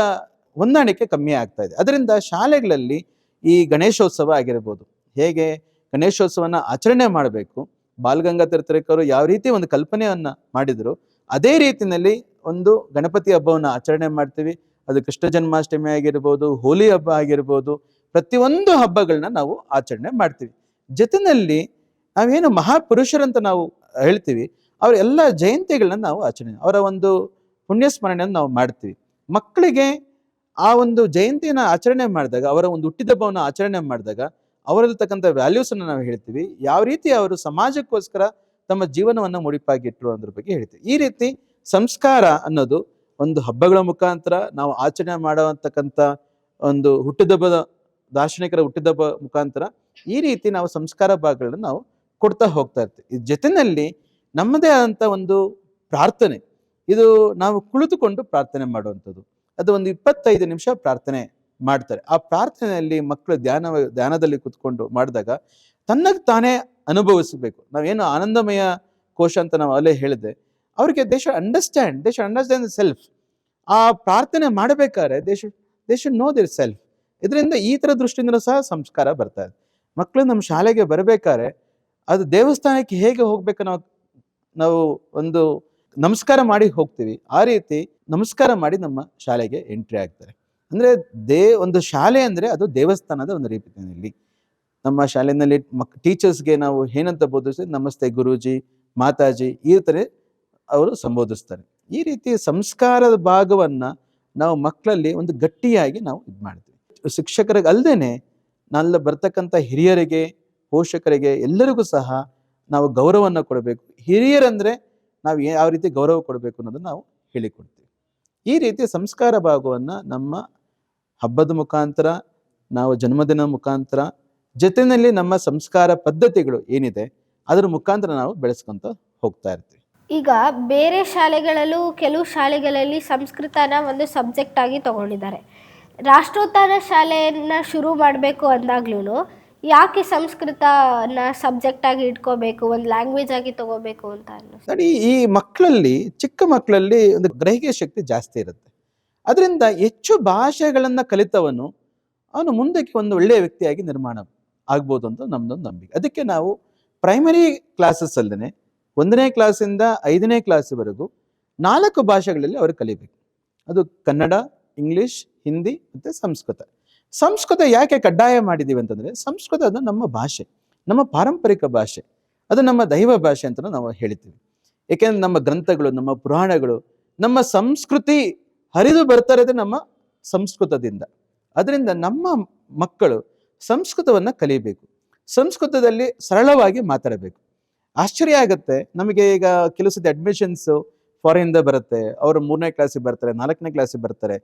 Speaker 3: ಹೊಂದಾಣಿಕೆ ಕಮ್ಮಿ ಆಗ್ತಾ ಇದೆ. ಅದರಿಂದ ಶಾಲೆಗಳಲ್ಲಿ ಈ ಗಣೇಶೋತ್ಸವ ಆಗಿರ್ಬೋದು, ಹೇಗೆ ಗಣೇಶೋತ್ಸವನ ಆಚರಣೆ ಮಾಡಬೇಕು, ಬಾಲಗಂಗಾಧರ ತಿಲಕರು ಯಾವ ರೀತಿ ಒಂದು ಕಲ್ಪನೆಯನ್ನ ಮಾಡಿದ್ರು, ಅದೇ ರೀತಿಯಲ್ಲಿ ಒಂದು ಗಣಪತಿ ಹಬ್ಬವನ್ನು ಆಚರಣೆ ಮಾಡ್ತೀವಿ. ಅದು ಕೃಷ್ಣ ಜನ್ಮಾಷ್ಟಮಿ ಆಗಿರ್ಬೋದು, ಹೋಲಿ ಹಬ್ಬ ಆಗಿರ್ಬೋದು, ಪ್ರತಿಯೊಂದು ಹಬ್ಬಗಳನ್ನ ನಾವು ಆಚರಣೆ ಮಾಡ್ತೀವಿ. ಜೊತೆಯಲ್ಲಿ ನಾವೇನು ಮಹಾಪುರುಷರಂತ ನಾವು ಹೇಳ್ತೀವಿ, ಅವರ ಎಲ್ಲ ಜಯಂತಿಗಳನ್ನ ನಾವು ಆಚರಣೆ, ಅವರ ಒಂದು ಪುಣ್ಯ ಸ್ಮರಣೆಯನ್ನು ನಾವು ಮಾಡ್ತೀವಿ. ಮಕ್ಕಳಿಗೆ ಆ ಒಂದು ಜಯಂತಿಯನ್ನು ಆಚರಣೆ ಮಾಡಿದಾಗ, ಅವರ ಒಂದು ಹುಟ್ಟಿದಬ್ಬವನ್ನು ಆಚರಣೆ ಮಾಡಿದಾಗ ಅವರಲ್ಲಿರ್ತಕ್ಕಂಥ ವ್ಯಾಲ್ಯೂಸನ್ನು ನಾವು ಹೇಳ್ತೀವಿ. ಯಾವ ರೀತಿ ಅವರು ಸಮಾಜಕ್ಕೋಸ್ಕರ ತಮ್ಮ ಜೀವನವನ್ನು ಮುಡಿಪಾಗಿಟ್ರು ಅನ್ನೋದ್ರ ಬಗ್ಗೆ ಹೇಳ್ತೀವಿ. ಈ ರೀತಿ ಸಂಸ್ಕಾರ ಅನ್ನೋದು ಒಂದು ಹಬ್ಬಗಳ ಮುಖಾಂತರ ನಾವು ಆಚರಣೆ ಮಾಡುವಂತಕ್ಕಂಥ ಒಂದು ಹುಟ್ಟಿದಬ್ಬದ ದಾರ್ಶನಿಕರ ಹುಟ್ಟಿದಬ್ಬ ಮುಖಾಂತರ ಈ ರೀತಿ ನಾವು ಸಂಸ್ಕಾರ ಭಾಗಗಳನ್ನು ನಾವು ಕೊಡ್ತಾ ಹೋಗ್ತಾ ಇರ್ತೀವಿ. ಇದ್ರ ಜೊತೆಯಲ್ಲಿ ನಮ್ಮದೇ ಆದಂಥ ಒಂದು ಪ್ರಾರ್ಥನೆ, ಇದು ನಾವು ಕುಳಿತುಕೊಂಡು ಪ್ರಾರ್ಥನೆ ಮಾಡುವಂಥದ್ದು. ಅದು ಒಂದು 25 ನಿಮಿಷ ಪ್ರಾರ್ಥನೆ ಮಾಡ್ತಾರೆ. ಆ ಪ್ರಾರ್ಥನೆಯಲ್ಲಿ ಮಕ್ಕಳು ಧ್ಯಾನದಲ್ಲಿ ಕುತ್ಕೊಂಡು ಮಾಡಿದಾಗ ತನ್ನಗೆ ತಾನೇ ಅನುಭವಿಸಬೇಕು. ನಾವೇನು ಆನಂದಮಯ ಕೋಶ ಅಂತ ನಾವು ಅಲ್ಲೇ ಹೇಳಿದೆ, ಅವ್ರಿಗೆ ದೇ ಶುಡ್ ಅಂಡರ್ಸ್ಟ್ಯಾಂಡ್ ಸೆಲ್ಫ್. ಆ ಪ್ರಾರ್ಥನೆ ಮಾಡಬೇಕಾದ್ರೆ they should know their self. ಇದರಿಂದ ಈ ಥರ ದೃಷ್ಟಿಯಿಂದಲೂ ಸಹ ಸಂಸ್ಕಾರ ಬರ್ತಾ ಇದೆ. ಮಕ್ಕಳು ನಮ್ಮ ಶಾಲೆಗೆ ಬರಬೇಕಾದ್ರೆ ಅದು ದೇವಸ್ಥಾನಕ್ಕೆ ಹೇಗೆ ಹೋಗ್ಬೇಕು ನಾವು ಒಂದು ನಮಸ್ಕಾರ ಮಾಡಿ ಹೋಗ್ತೀವಿ, ಆ ರೀತಿ ನಮಸ್ಕಾರ ಮಾಡಿ ನಮ್ಮ ಶಾಲೆಗೆ ಎಂಟ್ರಿ ಆಗ್ತಾರೆ. ಅಂದರೆ ಒಂದು ಶಾಲೆ ಅಂದರೆ ಅದು ದೇವಸ್ಥಾನದ ಒಂದು ರೀತಿಯಲ್ಲಿ. ನಮ್ಮ ಶಾಲೆಯಲ್ಲಿ ಟೀಚರ್ಸ್ಗೆ ನಾವು ಏನಂತ ಬೋಧಿಸ್ತೀವಿ, ನಮಸ್ತೆ ಗುರೂಜಿ, ಮಾತಾಜಿ, ಈ ಥರ ಅವರು ಸಂಬೋಧಿಸ್ತಾರೆ. ಈ ರೀತಿ ಸಂಸ್ಕಾರದ ಭಾಗವನ್ನು ನಾವು ಮಕ್ಕಳಲ್ಲಿ ಒಂದು ಗಟ್ಟಿಯಾಗಿ ನಾವು ಇದು ಮಾಡ್ತೀವಿ. ಶಿಕ್ಷಕರಿಗೆ ಅಲ್ಲದೇನೆ ನಾಳೆ ಬರ್ತಕ್ಕಂಥ ಹಿರಿಯರಿಗೆ, ಪೋಷಕರಿಗೆ ಎಲ್ಲರಿಗೂ ಸಹ ನಾವು ಗೌರವವನ್ನು ಕೊಡಬೇಕು. ಹಿರಿಯರಂದರೆ ನಾವು ಯಾವ ರೀತಿ ಗೌರವ ಕೊಡಬೇಕು ಅನ್ನೋದನ್ನು ನಾವು ಹೇಳಿಕೊಡ್ತೀವಿ. ಈ ರೀತಿ ಸಂಸ್ಕಾರ ಭಾಗವನ್ನು ನಮ್ಮ ಹಬ್ಬದ ಮುಖಾಂತರ, ನಾವು ಜನ್ಮದಿನ ಮುಖಾಂತರ, ಜೊತೆಯಲ್ಲಿ ನಮ್ಮ ಸಂಸ್ಕಾರ ಪದ್ಧತಿಗಳು ಏನಿದೆ ಅದರ ಮುಖಾಂತರ ನಾವು ಬೆಳೆಸ್ಕೊಂತ ಹೋಗ್ತಾ ಇರ್ತೀವಿ.
Speaker 1: ಈಗ ಬೇರೆ ಶಾಲೆಗಳಲ್ಲೂ ಕೆಲವು ಶಾಲೆಗಳಲ್ಲಿ ಸಂಸ್ಕೃತನ ಒಂದು ಸಬ್ಜೆಕ್ಟ್ ಆಗಿ ತಗೊಂಡಿದ್ದಾರೆ. ರಾಷ್ಟ್ರೋತ್ಥಾನ ಶಾಲೆಯನ್ನು ಶುರು ಮಾಡಬೇಕು ಅಂದಾಗ್ಲೂ ಯಾಕೆ ಸಂಸ್ಕೃತನ ಸಬ್ಜೆಕ್ಟ್ ಆಗಿ ಇಟ್ಕೋಬೇಕು, ಒಂದು ಲ್ಯಾಂಗ್ವೇಜ್ ಆಗಿ ತಗೋಬೇಕು ಅಂತ ಅನ್ನಿಸ್ತು.
Speaker 3: ನೋಡಿ, ಈ ಮಕ್ಕಳಲ್ಲಿ, ಚಿಕ್ಕ ಮಕ್ಕಳಲ್ಲಿ ಒಂದು ಗ್ರಹಿಕೆ ಶಕ್ತಿ ಜಾಸ್ತಿ ಇರುತ್ತೆ. ಅದರಿಂದ ಹೆಚ್ಚು ಭಾಷೆಗಳನ್ನು ಕಲಿತವನು ಅವನು ಮುಂದಕ್ಕೆ ಒಂದು ಒಳ್ಳೆಯ ವ್ಯಕ್ತಿಯಾಗಿ ನಿರ್ಮಾಣ ಆಗ್ಬೋದು ಅಂತ ನಮ್ದೊಂದು ನಂಬಿಕೆ. ಅದಕ್ಕೆ ನಾವು ಪ್ರೈಮರಿ ಕ್ಲಾಸಸ್ ಅಲ್ಲದೆ 1ನೇ ಕ್ಲಾಸಿಂದ 5ನೇ ಕ್ಲಾಸ್ವರೆಗೂ 4 ಭಾಷೆಗಳಲ್ಲಿ ಅವರು ಕಲಿಬೇಕು. ಅದು ಕನ್ನಡ, ಇಂಗ್ಲಿಷ್, ಹಿಂದಿ ಮತ್ತು ಸಂಸ್ಕೃತ ಯಾಕೆ ಕಡ್ಡಾಯ ಮಾಡಿದ್ದೀವಿ ಅಂತಂದರೆ, ಸಂಸ್ಕೃತ ಅದು ನಮ್ಮ ಭಾಷೆ, ನಮ್ಮ ಪಾರಂಪರಿಕ ಭಾಷೆ, ಅದು ನಮ್ಮ ದೈವ ಭಾಷೆ ಅಂತ ನಾವು ಹೇಳ್ತೀವಿ. ಏಕೆಂದರೆ ನಮ್ಮ ಗ್ರಂಥಗಳು, ನಮ್ಮ ಪುರಾಣಗಳು, ನಮ್ಮ ಸಂಸ್ಕೃತಿ ಹರಿದು ಬರ್ತಾ ಇರೋದೇ ನಮ್ಮ ಸಂಸ್ಕೃತದಿಂದ. ಅದರಿಂದ ನಮ್ಮ ಮಕ್ಕಳು ಸಂಸ್ಕೃತವನ್ನು ಕಲಿಬೇಕು, ಸಂಸ್ಕೃತದಲ್ಲಿ ಸರಳವಾಗಿ ಮಾತಾಡಬೇಕು. ಆಶ್ಚರ್ಯ ಆಗುತ್ತೆ ನಮಗೆ. ಈಗ ಕೆಲವು ಸತಿ ಅಡ್ಮಿಷನ್ಸು ಫಾರಿನಿಂದ ಬರುತ್ತೆ, ಅವರು 3ನೇ ಕ್ಲಾಸಿಗೆ ಬರ್ತಾರೆ, 4ನೇ ಕ್ಲಾಸಿಗೆ ಬರ್ತಾರೆ.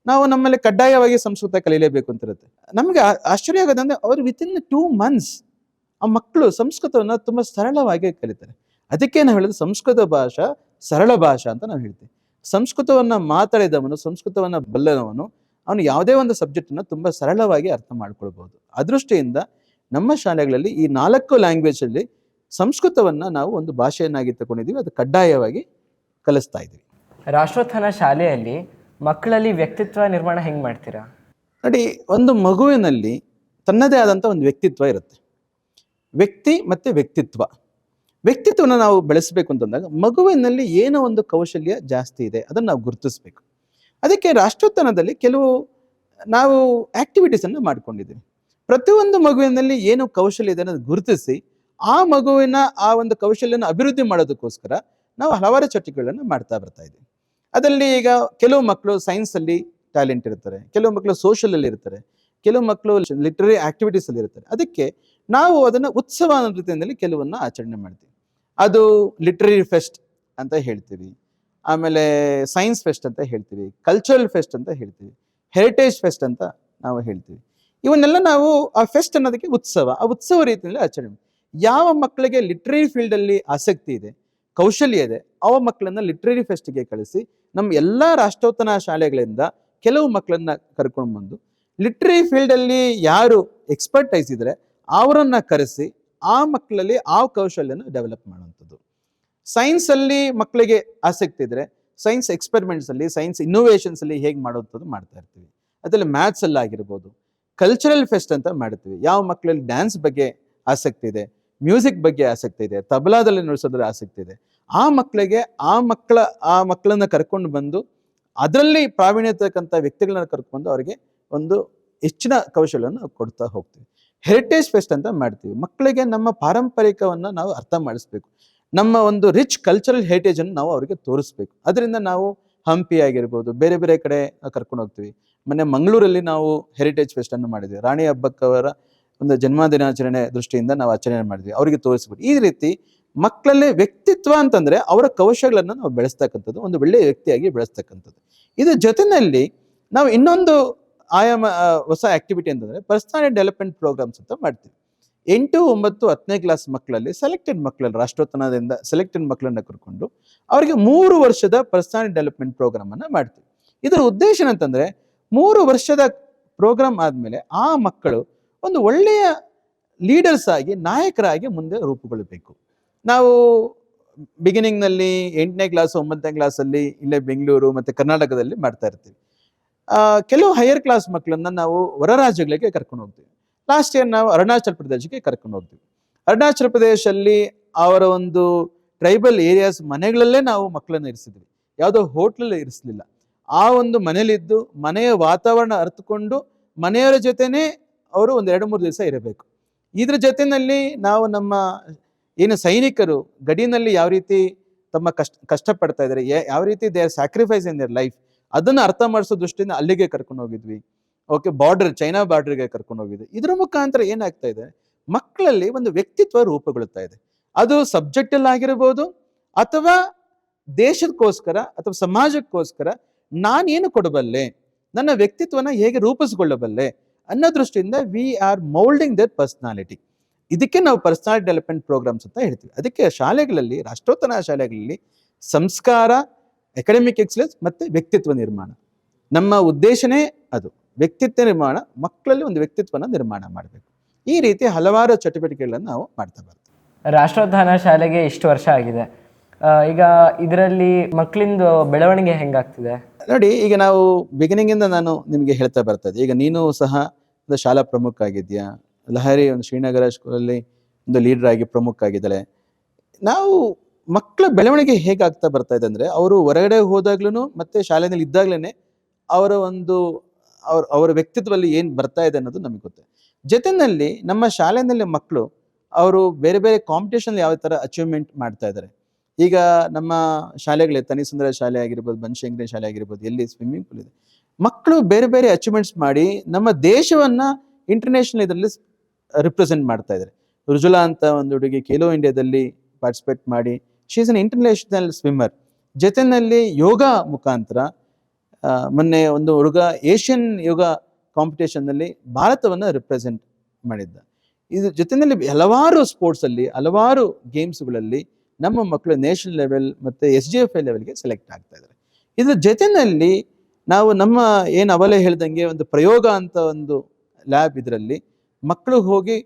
Speaker 3: ನಾವು ನಮ್ಮಲ್ಲಿ ಕಡ್ಡಾಯವಾಗಿ ಸಂಸ್ಕೃತ ಕಲೀಲೇಬೇಕು ಅಂತ ಇರುತ್ತೆ. ನಮಗೆ ಆಶ್ಚರ್ಯ ಆಗೋದು ಅಂದರೆ ಅವರು ವಿತಿನ್ 2 months ಆ ಮಕ್ಕಳು ಸಂಸ್ಕೃತವನ್ನು ತುಂಬ ಸರಳವಾಗಿ ಕಲಿತಾರೆ. ಅದಕ್ಕೆ ನಾವು ಹೇಳೋದು ಸಂಸ್ಕೃತ ಭಾಷಾ ಸರಳ ಭಾಷಾ ಅಂತ ನಾವು ಹೇಳ್ತೀವಿ. ಸಂಸ್ಕೃತವನ್ನು ಮಾತಾಡಿದವನು, ಸಂಸ್ಕೃತವನ್ನು ಬಲ್ಲವನು, ಅವನು ಯಾವುದೇ ಒಂದು ಸಬ್ಜೆಕ್ಟನ್ನು ತುಂಬ ಸರಳವಾಗಿ ಅರ್ಥ ಮಾಡ್ಕೊಳ್ಬೋದು. ಅದೃಷ್ಟಿಯಿಂದ ನಮ್ಮ ಶಾಲೆಗಳಲ್ಲಿ ಈ 4 ಲ್ಯಾಂಗ್ವೇಜಲ್ಲಿ ಸಂಸ್ಕೃತವನ್ನು ನಾವು ಒಂದು ಭಾಷೆಯನ್ನಾಗಿ ತಗೊಂಡಿದ್ದೀವಿ. ಅದು ಕಡ್ಡಾಯವಾಗಿ ಕಲಿಸ್ತಾ ಇದ್ದೀವಿ.
Speaker 2: ರಾಷ್ಟ್ರೋತ್ಥಾನ ಶಾಲೆಯಲ್ಲಿ ಮಕ್ಕಳಲ್ಲಿ ವ್ಯಕ್ತಿತ್ವ ನಿರ್ಮಾಣ ಹೆಂಗೆ ಮಾಡ್ತೀರಾ?
Speaker 3: ನೋಡಿ, ಒಂದು ಮಗುವಿನಲ್ಲಿ ತನ್ನದೇ ಆದಂಥ ಒಂದು ವ್ಯಕ್ತಿತ್ವ ಇರುತ್ತೆ. ವ್ಯಕ್ತಿ ಮತ್ತು ವ್ಯಕ್ತಿತ್ವನ ನಾವು ಬೆಳೆಸಬೇಕು ಅಂತಂದಾಗ ಮಗುವಿನಲ್ಲಿ ಏನೋ ಒಂದು ಕೌಶಲ್ಯ ಜಾಸ್ತಿ ಇದೆ, ಅದನ್ನು ನಾವು ಗುರುತಿಸ್ಬೇಕು. ಅದಕ್ಕೆ ರಾಷ್ಟ್ರೋತ್ಥಾನದಲ್ಲಿ ಕೆಲವು ನಾವು ಆ್ಯಕ್ಟಿವಿಟೀಸನ್ನು ಮಾಡ್ಕೊಂಡಿದ್ದೀವಿ. ಪ್ರತಿಯೊಂದು ಮಗುವಿನಲ್ಲಿ ಏನು ಕೌಶಲ್ಯ ಇದೆ ಅನ್ನೋದು ಗುರುತಿಸಿ ಆ ಮಗುವಿನ ಆ ಒಂದು ಕೌಶಲ್ಯನ ಅಭಿವೃದ್ಧಿ ಮಾಡೋದಕ್ಕೋಸ್ಕರ ನಾವು ಹಲವಾರು ಚಟುವಟಿಕೆಗಳನ್ನು ಮಾಡ್ತಾ ಬರ್ತಾ ಇದ್ದೀವಿ. ಅದರಲ್ಲಿ ಈಗ ಕೆಲವು ಮಕ್ಕಳು ಸೈನ್ಸಲ್ಲಿ ಟ್ಯಾಲೆಂಟ್ ಇರ್ತಾರೆ, ಕೆಲವು ಮಕ್ಕಳು ಸೋಷಲಲ್ಲಿ ಇರ್ತಾರೆ, ಕೆಲವು ಮಕ್ಕಳು ಲಿಟ್ರರಿ ಆ್ಯಕ್ಟಿವಿಟೀಸಲ್ಲಿ ಇರ್ತಾರೆ. ಅದಕ್ಕೆ ನಾವು ಅದನ್ನು ಉತ್ಸವ ಅನ್ನೋ ರೀತಿಯಲ್ಲಿ ಕೆಲವನ್ನು ಆಚರಣೆ ಮಾಡ್ತೀವಿ. ಅದು ಲಿಟ್ರರಿ ಫೆಸ್ಟ್ ಅಂತ ಹೇಳ್ತೀವಿ, ಆಮೇಲೆ ಸೈನ್ಸ್ ಫೆಸ್ಟ್ ಅಂತ ಹೇಳ್ತೀವಿ, ಕಲ್ಚರಲ್ ಫೆಸ್ಟ್ ಅಂತ ಹೇಳ್ತೀವಿ, ಹೆರಿಟೇಜ್ ಫೆಸ್ಟ್ ಅಂತ ನಾವು ಹೇಳ್ತೀವಿ. ಇವನ್ನೆಲ್ಲ ನಾವು ಆ ಫೆಸ್ಟ್ ಅನ್ನೋದಕ್ಕೆ ಆ ಉತ್ಸವ ರೀತಿಯಲ್ಲಿ ಆಚರಣೆ. ಯಾವ ಮಕ್ಕಳಿಗೆ ಲಿಟ್ರರಿ ಫೀಲ್ಡಲ್ಲಿ ಆಸಕ್ತಿ ಇದೆ, ಕೌಶಲ್ಯ ಇದೆ, ಅವ ಮಕ್ಕಳನ್ನ ಲಿಟ್ರರಿ ಫೆಸ್ಟ್ಗೆ ಕಳಿಸಿ ನಮ್ಮ ಎಲ್ಲ ರಾಷ್ಟ್ರೋತ್ಥಾನ ಶಾಲೆಗಳಿಂದ ಕೆಲವು ಮಕ್ಕಳನ್ನ ಕರ್ಕೊಂಡು ಬಂದು ಲಿಟ್ರರಿ ಫೀಲ್ಡಲ್ಲಿ ಯಾರು ಎಕ್ಸ್ಪರ್ಟೈಸ್ ಇದ್ದಾರೆ ಅವರನ್ನು ಕರೆಸಿ ಆ ಮಕ್ಕಳಲ್ಲಿ ಆ ಕೌಶಲ್ಯನ ಡೆವಲಪ್ ಮಾಡುವಂಥದ್ದು. ಸೈನ್ಸಲ್ಲಿ ಮಕ್ಕಳಿಗೆ ಆಸಕ್ತಿ ಇದ್ದರೆ ಸೈನ್ಸ್ ಎಕ್ಸ್ಪೆರಿಮೆಂಟ್ಸಲ್ಲಿ, ಸೈನ್ಸ್ ಇನ್ನೋವೇಷನ್ಸಲ್ಲಿ ಹೇಗೆ ಮಾಡೋವಂಥದ್ದು ಮಾಡ್ತಾ ಇರ್ತೀವಿ. ಅದರಲ್ಲಿ ಮ್ಯಾಥ್ಸಲ್ಲಿ ಆಗಿರ್ಬೋದು. ಕಲ್ಚರಲ್ ಫೆಸ್ಟ್ ಅಂತ ಮಾಡ್ತೀವಿ. ಯಾವ ಮಕ್ಕಳಲ್ಲಿ ಡ್ಯಾನ್ಸ್ ಬಗ್ಗೆ ಆಸಕ್ತಿ ಇದೆ, ಮ್ಯೂಸಿಕ್ ಬಗ್ಗೆ ಆಸಕ್ತಿ ಇದೆ, ತಬಲಾದಲ್ಲಿ ನುಡಿಸೋದ್ರ ಆಸಕ್ತಿ ಇದೆ, ಆ ಮಕ್ಕಳಿಗೆ ಆ ಮಕ್ಕಳನ್ನ ಕರ್ಕೊಂಡು ಬಂದು ಅದರಲ್ಲಿ ಪ್ರಾವೀಣ್ಯತಕ್ಕಂಥ ವ್ಯಕ್ತಿಗಳನ್ನ ಕರ್ಕೊಂಡು ಅವರಿಗೆ ಒಂದು ಹೆಚ್ಚಿನ ಕೌಶಲ್ಯವನ್ನು ಕೊಡ್ತಾ ಹೋಗ್ತೀವಿ. ಹೆರಿಟೇಜ್ ಫೆಸ್ಟ್ ಅಂತ ಮಾಡ್ತೀವಿ. ಮಕ್ಕಳಿಗೆ ನಮ್ಮ ಪಾರಂಪರಿಕವನ್ನು ನಾವು ಅರ್ಥ ಮಾಡಿಸ್ಬೇಕು, ನಮ್ಮ ಒಂದು ರಿಚ್ ಕಲ್ಚರಲ್ ಹೆರಿಟೇಜನ್ನು ನಾವು ಅವರಿಗೆ ತೋರಿಸ್ಬೇಕು. ಅದರಿಂದ ನಾವು ಹಂಪಿ ಆಗಿರ್ಬೋದು, ಬೇರೆ ಬೇರೆ ಕಡೆ ಕರ್ಕೊಂಡು ಹೋಗ್ತೀವಿ. ಮೊನ್ನೆ ಮಂಗಳೂರಲ್ಲಿ ನಾವು ಹೆರಿಟೇಜ್ ಫೆಸ್ಟ್ ಅನ್ನು ಮಾಡಿದ್ವಿ. ರಾಣಿ ಹಬ್ಬಕ್ಕವರ ಒಂದು ಜನ್ಮದಿನಾಚರಣೆ ದೃಷ್ಟಿಯಿಂದ ನಾವು ಆಚರಣೆ ಮಾಡಿದ್ವಿ, ಅವರಿಗೆ ತೋರಿಸ್ಬಿಟ್ಟು. ಈ ರೀತಿ ಮಕ್ಕಳಲ್ಲಿ ವ್ಯಕ್ತಿತ್ವ ಅಂತಂದ್ರೆ ಅವರ ಕೌಶಲ್ಯಗಳನ್ನು ನಾವು ಬೆಳೆಸ್ತಕ್ಕಂಥದ್ದು, ಒಂದು ಒಳ್ಳೆಯ ವ್ಯಕ್ತಿಯಾಗಿ ಬೆಳೆಸ್ತಕ್ಕಂಥದ್ದು. ಇದ್ರ ಜೊತೆಯಲ್ಲಿ ನಾವು ಇನ್ನೊಂದು ಆಯಾಮ ಹೊಸ ಆಕ್ಟಿವಿಟಿ ಅಂತಂದ್ರೆ ಪರ್ಸನಾಲಿಟಿ ಡೆವಲಪ್ಮೆಂಟ್ ಪ್ರೋಗ್ರಾಮ್ಸ್ ಅಂತ ಮಾಡ್ತೀವಿ. 8, 9, 10ನೇ ಕ್ಲಾಸ್ ಮಕ್ಕಳಲ್ಲಿ ಸೆಲೆಕ್ಟೆಡ್ ಮಕ್ಕಳಲ್ಲಿ ರಾಷ್ಟ್ರೋತ್ತನದಿಂದ ಸೆಲೆಕ್ಟೆಡ್ ಮಕ್ಕಳನ್ನ ಕರ್ಕೊಂಡು ಅವರಿಗೆ 3 ವರ್ಷದ ಪರ್ಸನಾಲಿಟಿ ಡೆವಲಪ್ಮೆಂಟ್ ಪ್ರೋಗ್ರಾಮ್ ಅನ್ನ ಮಾಡ್ತೀವಿ. ಇದರ ಉದ್ದೇಶ ಅಂತಂದ್ರೆ 3 ವರ್ಷದ ಪ್ರೋಗ್ರಾಮ್ ಆದ್ಮೇಲೆ ಆ ಮಕ್ಕಳು ಒಂದು ಒಳ್ಳೆಯ ಲೀಡರ್ಸ್ ಆಗಿ, ನಾಯಕರಾಗಿ ಮುಂದೆ ರೂಪುಗೊಳ್ಳಬೇಕು. ನಾವು ಬಿಗಿನಿಂಗ್ನಲ್ಲಿ 8ನೇ ಕ್ಲಾಸ್ 9ನೇ ಕ್ಲಾಸಲ್ಲಿ ಇಲ್ಲೇ ಬೆಂಗಳೂರು ಮತ್ತು ಕರ್ನಾಟಕದಲ್ಲಿ ಮಾಡ್ತಾ ಇರ್ತೀವಿ. ಕೆಲವು ಹೈಯರ್ ಕ್ಲಾಸ್ ಮಕ್ಕಳನ್ನ ನಾವು ಹೊರ ರಾಜ್ಯಗಳಿಗೆ ಕರ್ಕೊಂಡು ಹೋಗ್ತೀವಿ. ಲಾಸ್ಟ್ ಇಯರ್ ನಾವು ಅರುಣಾಚಲ್ ಪ್ರದೇಶಕ್ಕೆ ಕರ್ಕೊಂಡು ಹೋಗ್ತೀವಿ. ಅರುಣಾಚಲ ಪ್ರದೇಶಲ್ಲಿ ಅವರ ಒಂದು ಟ್ರೈಬಲ್ ಏರಿಯಾಸ್ ಮನೆಗಳಲ್ಲೇ ನಾವು ಮಕ್ಕಳನ್ನ ಇರಿಸಿದ್ವಿ, ಯಾವುದೋ ಹೋಟ್ಲಲ್ಲಿ ಇರಿಸಲಿಲ್ಲ. ಆ ಒಂದು ಮನೇಲಿದ್ದು ಮನೆಯ ವಾತಾವರಣ ಅರ್ಥಕೊಂಡು ಮನೆಯವರ ಜೊತೆನೇ ಅವರು ಒಂದು 2-3 ದಿವಸ ಇರಬೇಕು. ಇದ್ರ ಜೊತೆಯಲ್ಲಿ ನಾವು ನಮ್ಮ ಏನು ಸೈನಿಕರು ಗಡಿನಲ್ಲಿ ಯಾವ ರೀತಿ ತಮ್ಮ ಕಷ್ಟಪಡ್ತಾ ಇದ್ದಾರೆ, ಯಾವ ರೀತಿ they are sacrifice in their life, ಅದನ್ನು ಅರ್ಥ ಮಾಡಿಸೋ ದೃಷ್ಟಿಯಿಂದ ಅಲ್ಲಿಗೆ ಕರ್ಕೊಂಡು ಹೋಗಿದ್ವಿ. ಓಕೆ, ಚೈನಾ ಬಾರ್ಡರ್ಗೆ ಕರ್ಕೊಂಡು ಹೋಗಿದ್ವಿ. ಇದ್ರ ಮುಖಾಂತರ ಏನಾಗ್ತಾ ಇದೆ, ಮಕ್ಕಳಲ್ಲಿ ಒಂದು ವ್ಯಕ್ತಿತ್ವ ರೂಪುಗೊಳ್ಳುತ್ತಾ ಇದೆ. ಅದು ಸಬ್ಜೆಕ್ಟ್ ಅಲ್ಲಿ ಆಗಿರ್ಬೋದು, ಅಥವಾ ದೇಶಕ್ಕೋಸ್ಕರ ಅಥವಾ ಸಮಾಜಕ್ಕೋಸ್ಕರ ನಾನೇನು ಕೊಡಬಲ್ಲೆ, ನನ್ನ ವ್ಯಕ್ತಿತ್ವನ ಹೇಗೆ ರೂಪಿಸಿಕೊಳ್ಳಬಲ್ಲೆ ಅನ್ನೋ ದೃಷ್ಟಿಯಿಂದ we are moulding their personality. ಇದಕ್ಕೆ ನಾವು ಪರ್ಸನಾಲಿಟಿ ಡೆವಲಪ್ಮೆಂಟ್ ಪ್ರೋಗ್ರಾಮ್ಸ್ ಅಂತ ಹೇಳ್ತೀವಿ. ಅದಕ್ಕೆ ಶಾಲೆಗಳಲ್ಲಿ, ರಾಷ್ಟ್ರೋತ್ತನ ಶಾಲೆಗಳಲ್ಲಿ ಸಂಸ್ಕಾರ, ಅಕಾಡೆಮಿಕ್ ಎಕ್ಸಲೆನ್ಸ್ ಮತ್ತು ವ್ಯಕ್ತಿತ್ವ ನಿರ್ಮಾಣ, ನಮ್ಮ ಉದ್ದೇಶನೇ ಅದು. ವ್ಯಕ್ತಿತ್ವ ನಿರ್ಮಾಣ, ಮಕ್ಕಳಲ್ಲಿ ಒಂದು ವ್ಯಕ್ತಿತ್ವನ ನಿರ್ಮಾಣ ಮಾಡಬೇಕು. ಈ ರೀತಿ ಹಲವಾರು ಚಟುವಟಿಕೆಗಳನ್ನು ನಾವು ಮಾಡ್ತಾ ಬರ್ತೀವಿ.
Speaker 2: ರಾಷ್ಟ್ರೋತ್ಥಾನ ಶಾಲೆಗೆ ಇಷ್ಟು ವರ್ಷ ಆಗಿದೆ, ಈಗ ಇದರಲ್ಲಿ ಮಕ್ಕಳಿಂದ ಬೆಳವಣಿಗೆ ಹೆಂಗಾಗ್ತಿದೆ
Speaker 3: ನೋಡಿ. ಈಗ ನಾವು ಬಿಗಿನಿಂಗಿಂದ ನಾನು ನಿಮಗೆ ಹೇಳ್ತಾ ಬರ್ತಾ ಇದ್ದೆ. ಈಗ ನೀನು ಸಹ ಒಂದು ಶಾಲಾ ಪ್ರಮುಖ ಆಗಿದ್ಯಾ, ಲಹರಿ ಒಂದು ಶ್ರೀನಗರ ಸ್ಕೂಲಲ್ಲಿ ಒಂದು ಲೀಡರ್ ಆಗಿ ಪ್ರಮುಖ ಆಗಿದ್ದಾಳೆ. ನಾವು ಮಕ್ಕಳ ಬೆಳವಣಿಗೆ ಹೇಗಾಗ್ತಾ ಬರ್ತಾ ಇದೆ ಅಂದರೆ, ಅವರು ಹೊರಗಡೆ ಹೋದಾಗ್ಲೂ ಮತ್ತೆ ಶಾಲೆಯಲ್ಲಿ ಇದ್ದಾಗ್ಲೇ ಅವರ ಒಂದು ಅವರ ವ್ಯಕ್ತಿತ್ವದಲ್ಲಿ ಏನು ಬರ್ತಾ ಇದೆ ಅನ್ನೋದು ನಮಗೆ ಗೊತ್ತೆ. ಜೊತೆಯಲ್ಲಿ ನಮ್ಮ ಶಾಲೆಯಲ್ಲಿ ಮಕ್ಕಳು ಅವರು ಬೇರೆ ಬೇರೆ ಕಾಂಪಿಟೇಷನ್ ಯಾವ ಥರ ಅಚೀವ್ಮೆಂಟ್ ಮಾಡ್ತಾ ಇದ್ದಾರೆ. ಈಗ ನಮ್ಮ ಶಾಲೆಗಳೇ ತನಿಸುಂದರ ಶಾಲೆ ಆಗಿರ್ಬೋದು, ಬನಶಂಕರಿ ಶಾಲೆ ಆಗಿರ್ಬೋದು, ಎಲ್ಲಿ ಸ್ವಿಮ್ಮಿಂಗ್ ಪೂಲ್ ಇದೆ, ಮಕ್ಕಳು ಬೇರೆ ಬೇರೆ ಅಚೀವ್ಮೆಂಟ್ಸ್ ಮಾಡಿ ನಮ್ಮ ದೇಶವನ್ನ ಇಂಟರ್ನ್ಯಾಷನಲ್ ಇದರಲ್ಲಿ ರಿಪ್ರೆಸೆಂಟ್ ಮಾಡ್ತಾ ಇದ್ದಾರೆ. ರುಜುಲಾ ಅಂತ ಒಂದು ಹುಡುಗಿ ಖೇಲೋ ಇಂಡಿಯಾದಲ್ಲಿ ಪಾರ್ಟಿಸಿಪೇಟ್ ಮಾಡಿ she is an international swimmer. ಜೊತೆಯಲ್ಲಿ ಯೋಗ ಮುಖಾಂತರ ಮೊನ್ನೆ ಒಂದು ಹುಡುಗ ಏಷ್ಯನ್ ಯೋಗ ಕಾಂಪಿಟೇಷನ್ನಲ್ಲಿ ಭಾರತವನ್ನು ರಿಪ್ರೆಸೆಂಟ್ ಮಾಡಿದ್ದ. ಇದು ಜೊತೆಯಲ್ಲಿ ಹಲವಾರು ಸ್ಪೋರ್ಟ್ಸಲ್ಲಿ, ಹಲವಾರು ಗೇಮ್ಸ್ಗಳಲ್ಲಿ ನಮ್ಮ ಮಕ್ಕಳು ನ್ಯಾಷನಲ್ ಲೆವೆಲ್ ಮತ್ತು SGFI ಲೆವೆಲ್ಗೆ ಸೆಲೆಕ್ಟ್ ಆಗ್ತಾ ಇದ್ದಾರೆ. ಇದ್ರ ಜೊತೆಯಲ್ಲಿ ನಾವು ನಮ್ಮ ಏನು ಅವಲೇ ಹೇಳ್ದಂಗೆ ಒಂದು ಪ್ರಯೋಗ ಅಂತ ಒಂದು ಲ್ಯಾಬ್, ಇದರಲ್ಲಿ ಮಕ್ಕಳು ಹೋಗಿ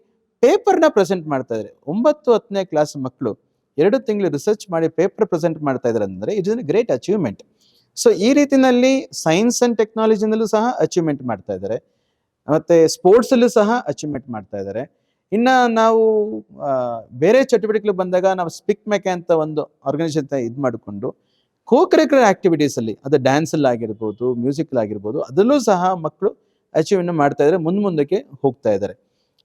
Speaker 3: ಪೇಪರ್ನ ಪ್ರೆಸೆಂಟ್ ಮಾಡ್ತಾ ಇದ್ದಾರೆ. 9, 10ನೇ ಕ್ಲಾಸ್ ಮಕ್ಕಳು 2 ತಿಂಗಳು ರಿಸರ್ಚ್ ಮಾಡಿ ಪೇಪರ್ ಪ್ರೆಸೆಂಟ್ ಮಾಡ್ತಾ ಇದ್ದಾರೆ ಅಂದರೆ it is a great achievement. So ಈ ರೀತಿಯಲ್ಲಿ ಸೈನ್ಸ್ ಆ್ಯಂಡ್ ಟೆಕ್ನಾಲಜಿನಲ್ಲೂ ಸಹ ಅಚೀವ್ಮೆಂಟ್ ಮಾಡ್ತಾ ಇದ್ದಾರೆ, ಮತ್ತು ಸ್ಪೋರ್ಟ್ಸಲ್ಲೂ ಸಹ ಅಚೀವ್ಮೆಂಟ್ ಮಾಡ್ತಾ ಇದ್ದಾರೆ. ಇನ್ನು ನಾವು ಬೇರೆ ಚಟುವಟಿಕೆಗಳು ಬಂದಾಗ ನಾವು ಸ್ಪಿಕ್ ಮೆಕೆ ಅಂತ ಒಂದು ಆರ್ಗನೈಸೇಷನ್ ಇದು ಮಾಡಿಕೊಂಡು ಕರಿಕ್ಯುಲರ್ ಆಕ್ಟಿವಿಟೀಸಲ್ಲಿ, ಅದು ಡ್ಯಾನ್ಸಲ್ಲಿ ಆಗಿರ್ಬೋದು, ಮ್ಯೂಸಿಕಲ್ ಆಗಿರ್ಬೋದು, ಅದರಲ್ಲೂ ಸಹ ಮಕ್ಕಳು ಅಚೀವ್ಮೆಂಟ್ ಮಾಡ್ತಾ ಇದ್ದಾರೆ, ಮುಂದಕ್ಕೆ ಹೋಗ್ತಾ ಇದ್ದಾರೆ.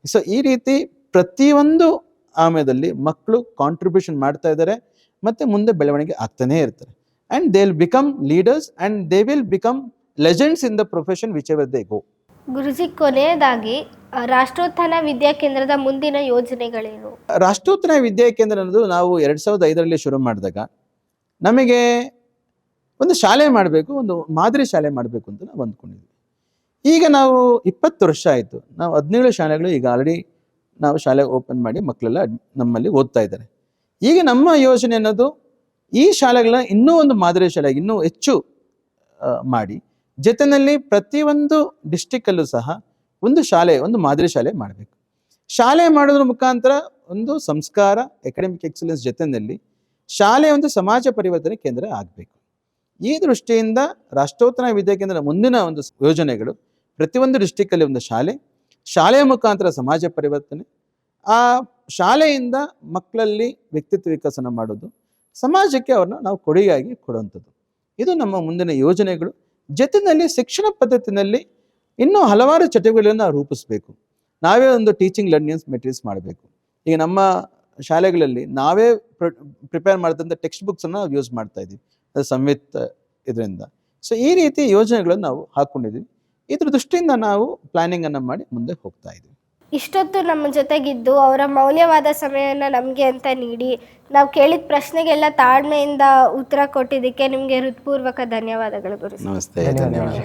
Speaker 3: ಸೊ ಈ ರೀತಿ ಪ್ರತಿಯೊಂದು ಆಮದಲ್ಲಿ ಮಕ್ಕಳು ಕಾಂಟ್ರಿಬ್ಯೂಷನ್ ಮಾಡ್ತಾ ಇದ್ದಾರೆ ಮತ್ತು ಮುಂದೆ ಬೆಳವಣಿಗೆ ಆಗ್ತಾನೇ ಇರ್ತಾರೆ. And they will become leaders and they will become legends in the profession whichever they go.
Speaker 1: Guruji, ಕೊನೆಯದಾಗಿ ರಾಷ್ಟ್ರೋತ್ಥಾನ ವಿದ್ಯಾಕೇಂದ್ರದ ಮುಂದಿನ ಯೋಜನೆಗಳೇನು?
Speaker 3: ರಾಷ್ಟ್ರೋತ್ಥಾನ ವಿದ್ಯಾಕೇಂದ್ರ ಅನ್ನೋದು ನಾವು 2005ರಲ್ಲಿ ಶುರು ಮಾಡಿದಾಗ ನಮಗೆ ಒಂದು ಶಾಲೆ ಮಾಡಬೇಕು, ಒಂದು ಮಾದರಿ ಶಾಲೆ ಮಾಡಬೇಕು ಅಂತ ನಾವು ಅಂದ್ಕೊಂಡಿದ್ವಿ. ಈಗ ನಾವು 20 ವರ್ಷ ಆಯಿತು, ನಾವು 17 ಶಾಲೆಗಳು ಈಗ ಆಲ್ರೆಡಿ ನಾವು ಶಾಲೆ ಓಪನ್ ಮಾಡಿ ಮಕ್ಕಳೆಲ್ಲ ನಮ್ಮಲ್ಲಿ ಓದ್ತಾ ಇದ್ದಾರೆ. ಈಗ ನಮ್ಮ ಯೋಜನೆ ಅನ್ನೋದು ಈ ಶಾಲೆಗಳನ್ನ ಇನ್ನೂ ಒಂದು ಮಾದರಿ ಶಾಲೆ ಇನ್ನೂ ಹೆಚ್ಚು ಮಾಡಿ, ಜೊತೆಯಲ್ಲಿ ಪ್ರತಿಯೊಂದು ಡಿಸ್ಟಿಕ್ಕಲ್ಲೂ ಸಹ ಒಂದು ಶಾಲೆ, ಒಂದು ಮಾದರಿ ಶಾಲೆ ಮಾಡಬೇಕು. ಶಾಲೆ ಮಾಡೋದ್ರ ಮುಖಾಂತರ ಒಂದು ಸಂಸ್ಕಾರ, ಅಕಾಡೆಮಿಕ್ ಎಕ್ಸಲೆನ್ಸ್ ಜೊತೆಯಲ್ಲಿ ಶಾಲೆ ಒಂದು ಸಮಾಜ ಪರಿವರ್ತನೆ ಕೇಂದ್ರ ಆಗಬೇಕು. ಈ ದೃಷ್ಟಿಯಿಂದ ರಾಷ್ಟ್ರೋತ್ಥಾನ ವಿದ್ಯಾಕೇಂದ್ರ ಮುಂದಿನ ಒಂದು ಯೋಜನೆಗಳು ಪ್ರತಿಯೊಂದು ಡಿಸ್ಟಿಕ್ಕಲ್ಲಿ ಒಂದು ಶಾಲೆ, ಶಾಲೆಯ ಮುಖಾಂತರ ಸಮಾಜ ಪರಿವರ್ತನೆ, ಆ ಶಾಲೆಯಿಂದ ಮಕ್ಕಳಲ್ಲಿ ವ್ಯಕ್ತಿತ್ವ ವಿಕಸನ ಮಾಡೋದು, ಸಮಾಜಕ್ಕೆ ಅವ್ರನ್ನ ನಾವು ಕೊಡುಗೆಯಾಗಿ ಕೊಡುವಂಥದ್ದು, ಇದು ನಮ್ಮ ಮುಂದಿನ ಯೋಜನೆಗಳು. ಜೊತೆಯಲ್ಲಿ ಶಿಕ್ಷಣ ಪದ್ಧತಿನಲ್ಲಿ ಇನ್ನೂ ಹಲವಾರು ಚಟುವಟಿಕೆಗಳನ್ನು ನಾವು ರೂಪಿಸಬೇಕು. ನಾವೇ ಒಂದು ಟೀಚಿಂಗ್ ಲರ್ನಿಂಗ್ ಮೆಟೀರಿಯಲ್ಸ್ ಮಾಡಬೇಕು. ಈಗ ನಮ್ಮ ಶಾಲೆಗಳಲ್ಲಿ ನಾವೇ ಪ್ರಿಪೇರ್ ಮಾಡಿದಂಥ ಟೆಕ್ಸ್ಟ್ ಬುಕ್ಸನ್ನು ನಾವು ಯೂಸ್ ಮಾಡ್ತಾ ಇದ್ದೀವಿ. ಅದು ಸಂವಿತ್ ಇದರಿಂದ. ಸೊ ಈ ರೀತಿ ಯೋಜನೆಗಳನ್ನು ನಾವು ಹಾಕ್ಕೊಂಡಿದ್ದೀವಿ. ಇದ್ರ ದೃಷ್ಟಿಯಿಂದ ನಾವು ಪ್ಲಾನಿಂಗನ್ನು ಮಾಡಿ ಮುಂದೆ ಹೋಗ್ತಾ ಇದ್ದೀವಿ.
Speaker 1: ಇಷ್ಟೊತ್ತು ನಮ್ಮ ಜೊತೆಗಿದ್ದು ಅವರ ಮೌಲ್ಯವಾದ ಸಮಯವನ್ನು ನಮಗೆ ಅಂತ ನೀಡಿ ನಾವು ಕೇಳಿದ ಪ್ರಶ್ನೆಗೆಲ್ಲ ತಾಳ್ಮೆಯಿಂದ ಉತ್ತರ ಕೊಟ್ಟಿದ್ದಕ್ಕೆ ನಿಮಗೆ ಹೃತ್ಪೂರ್ವಕ ಧನ್ಯವಾದಗಳು ಗುರು.
Speaker 3: ನಮಸ್ತೆ, ಧನ್ಯವಾದ.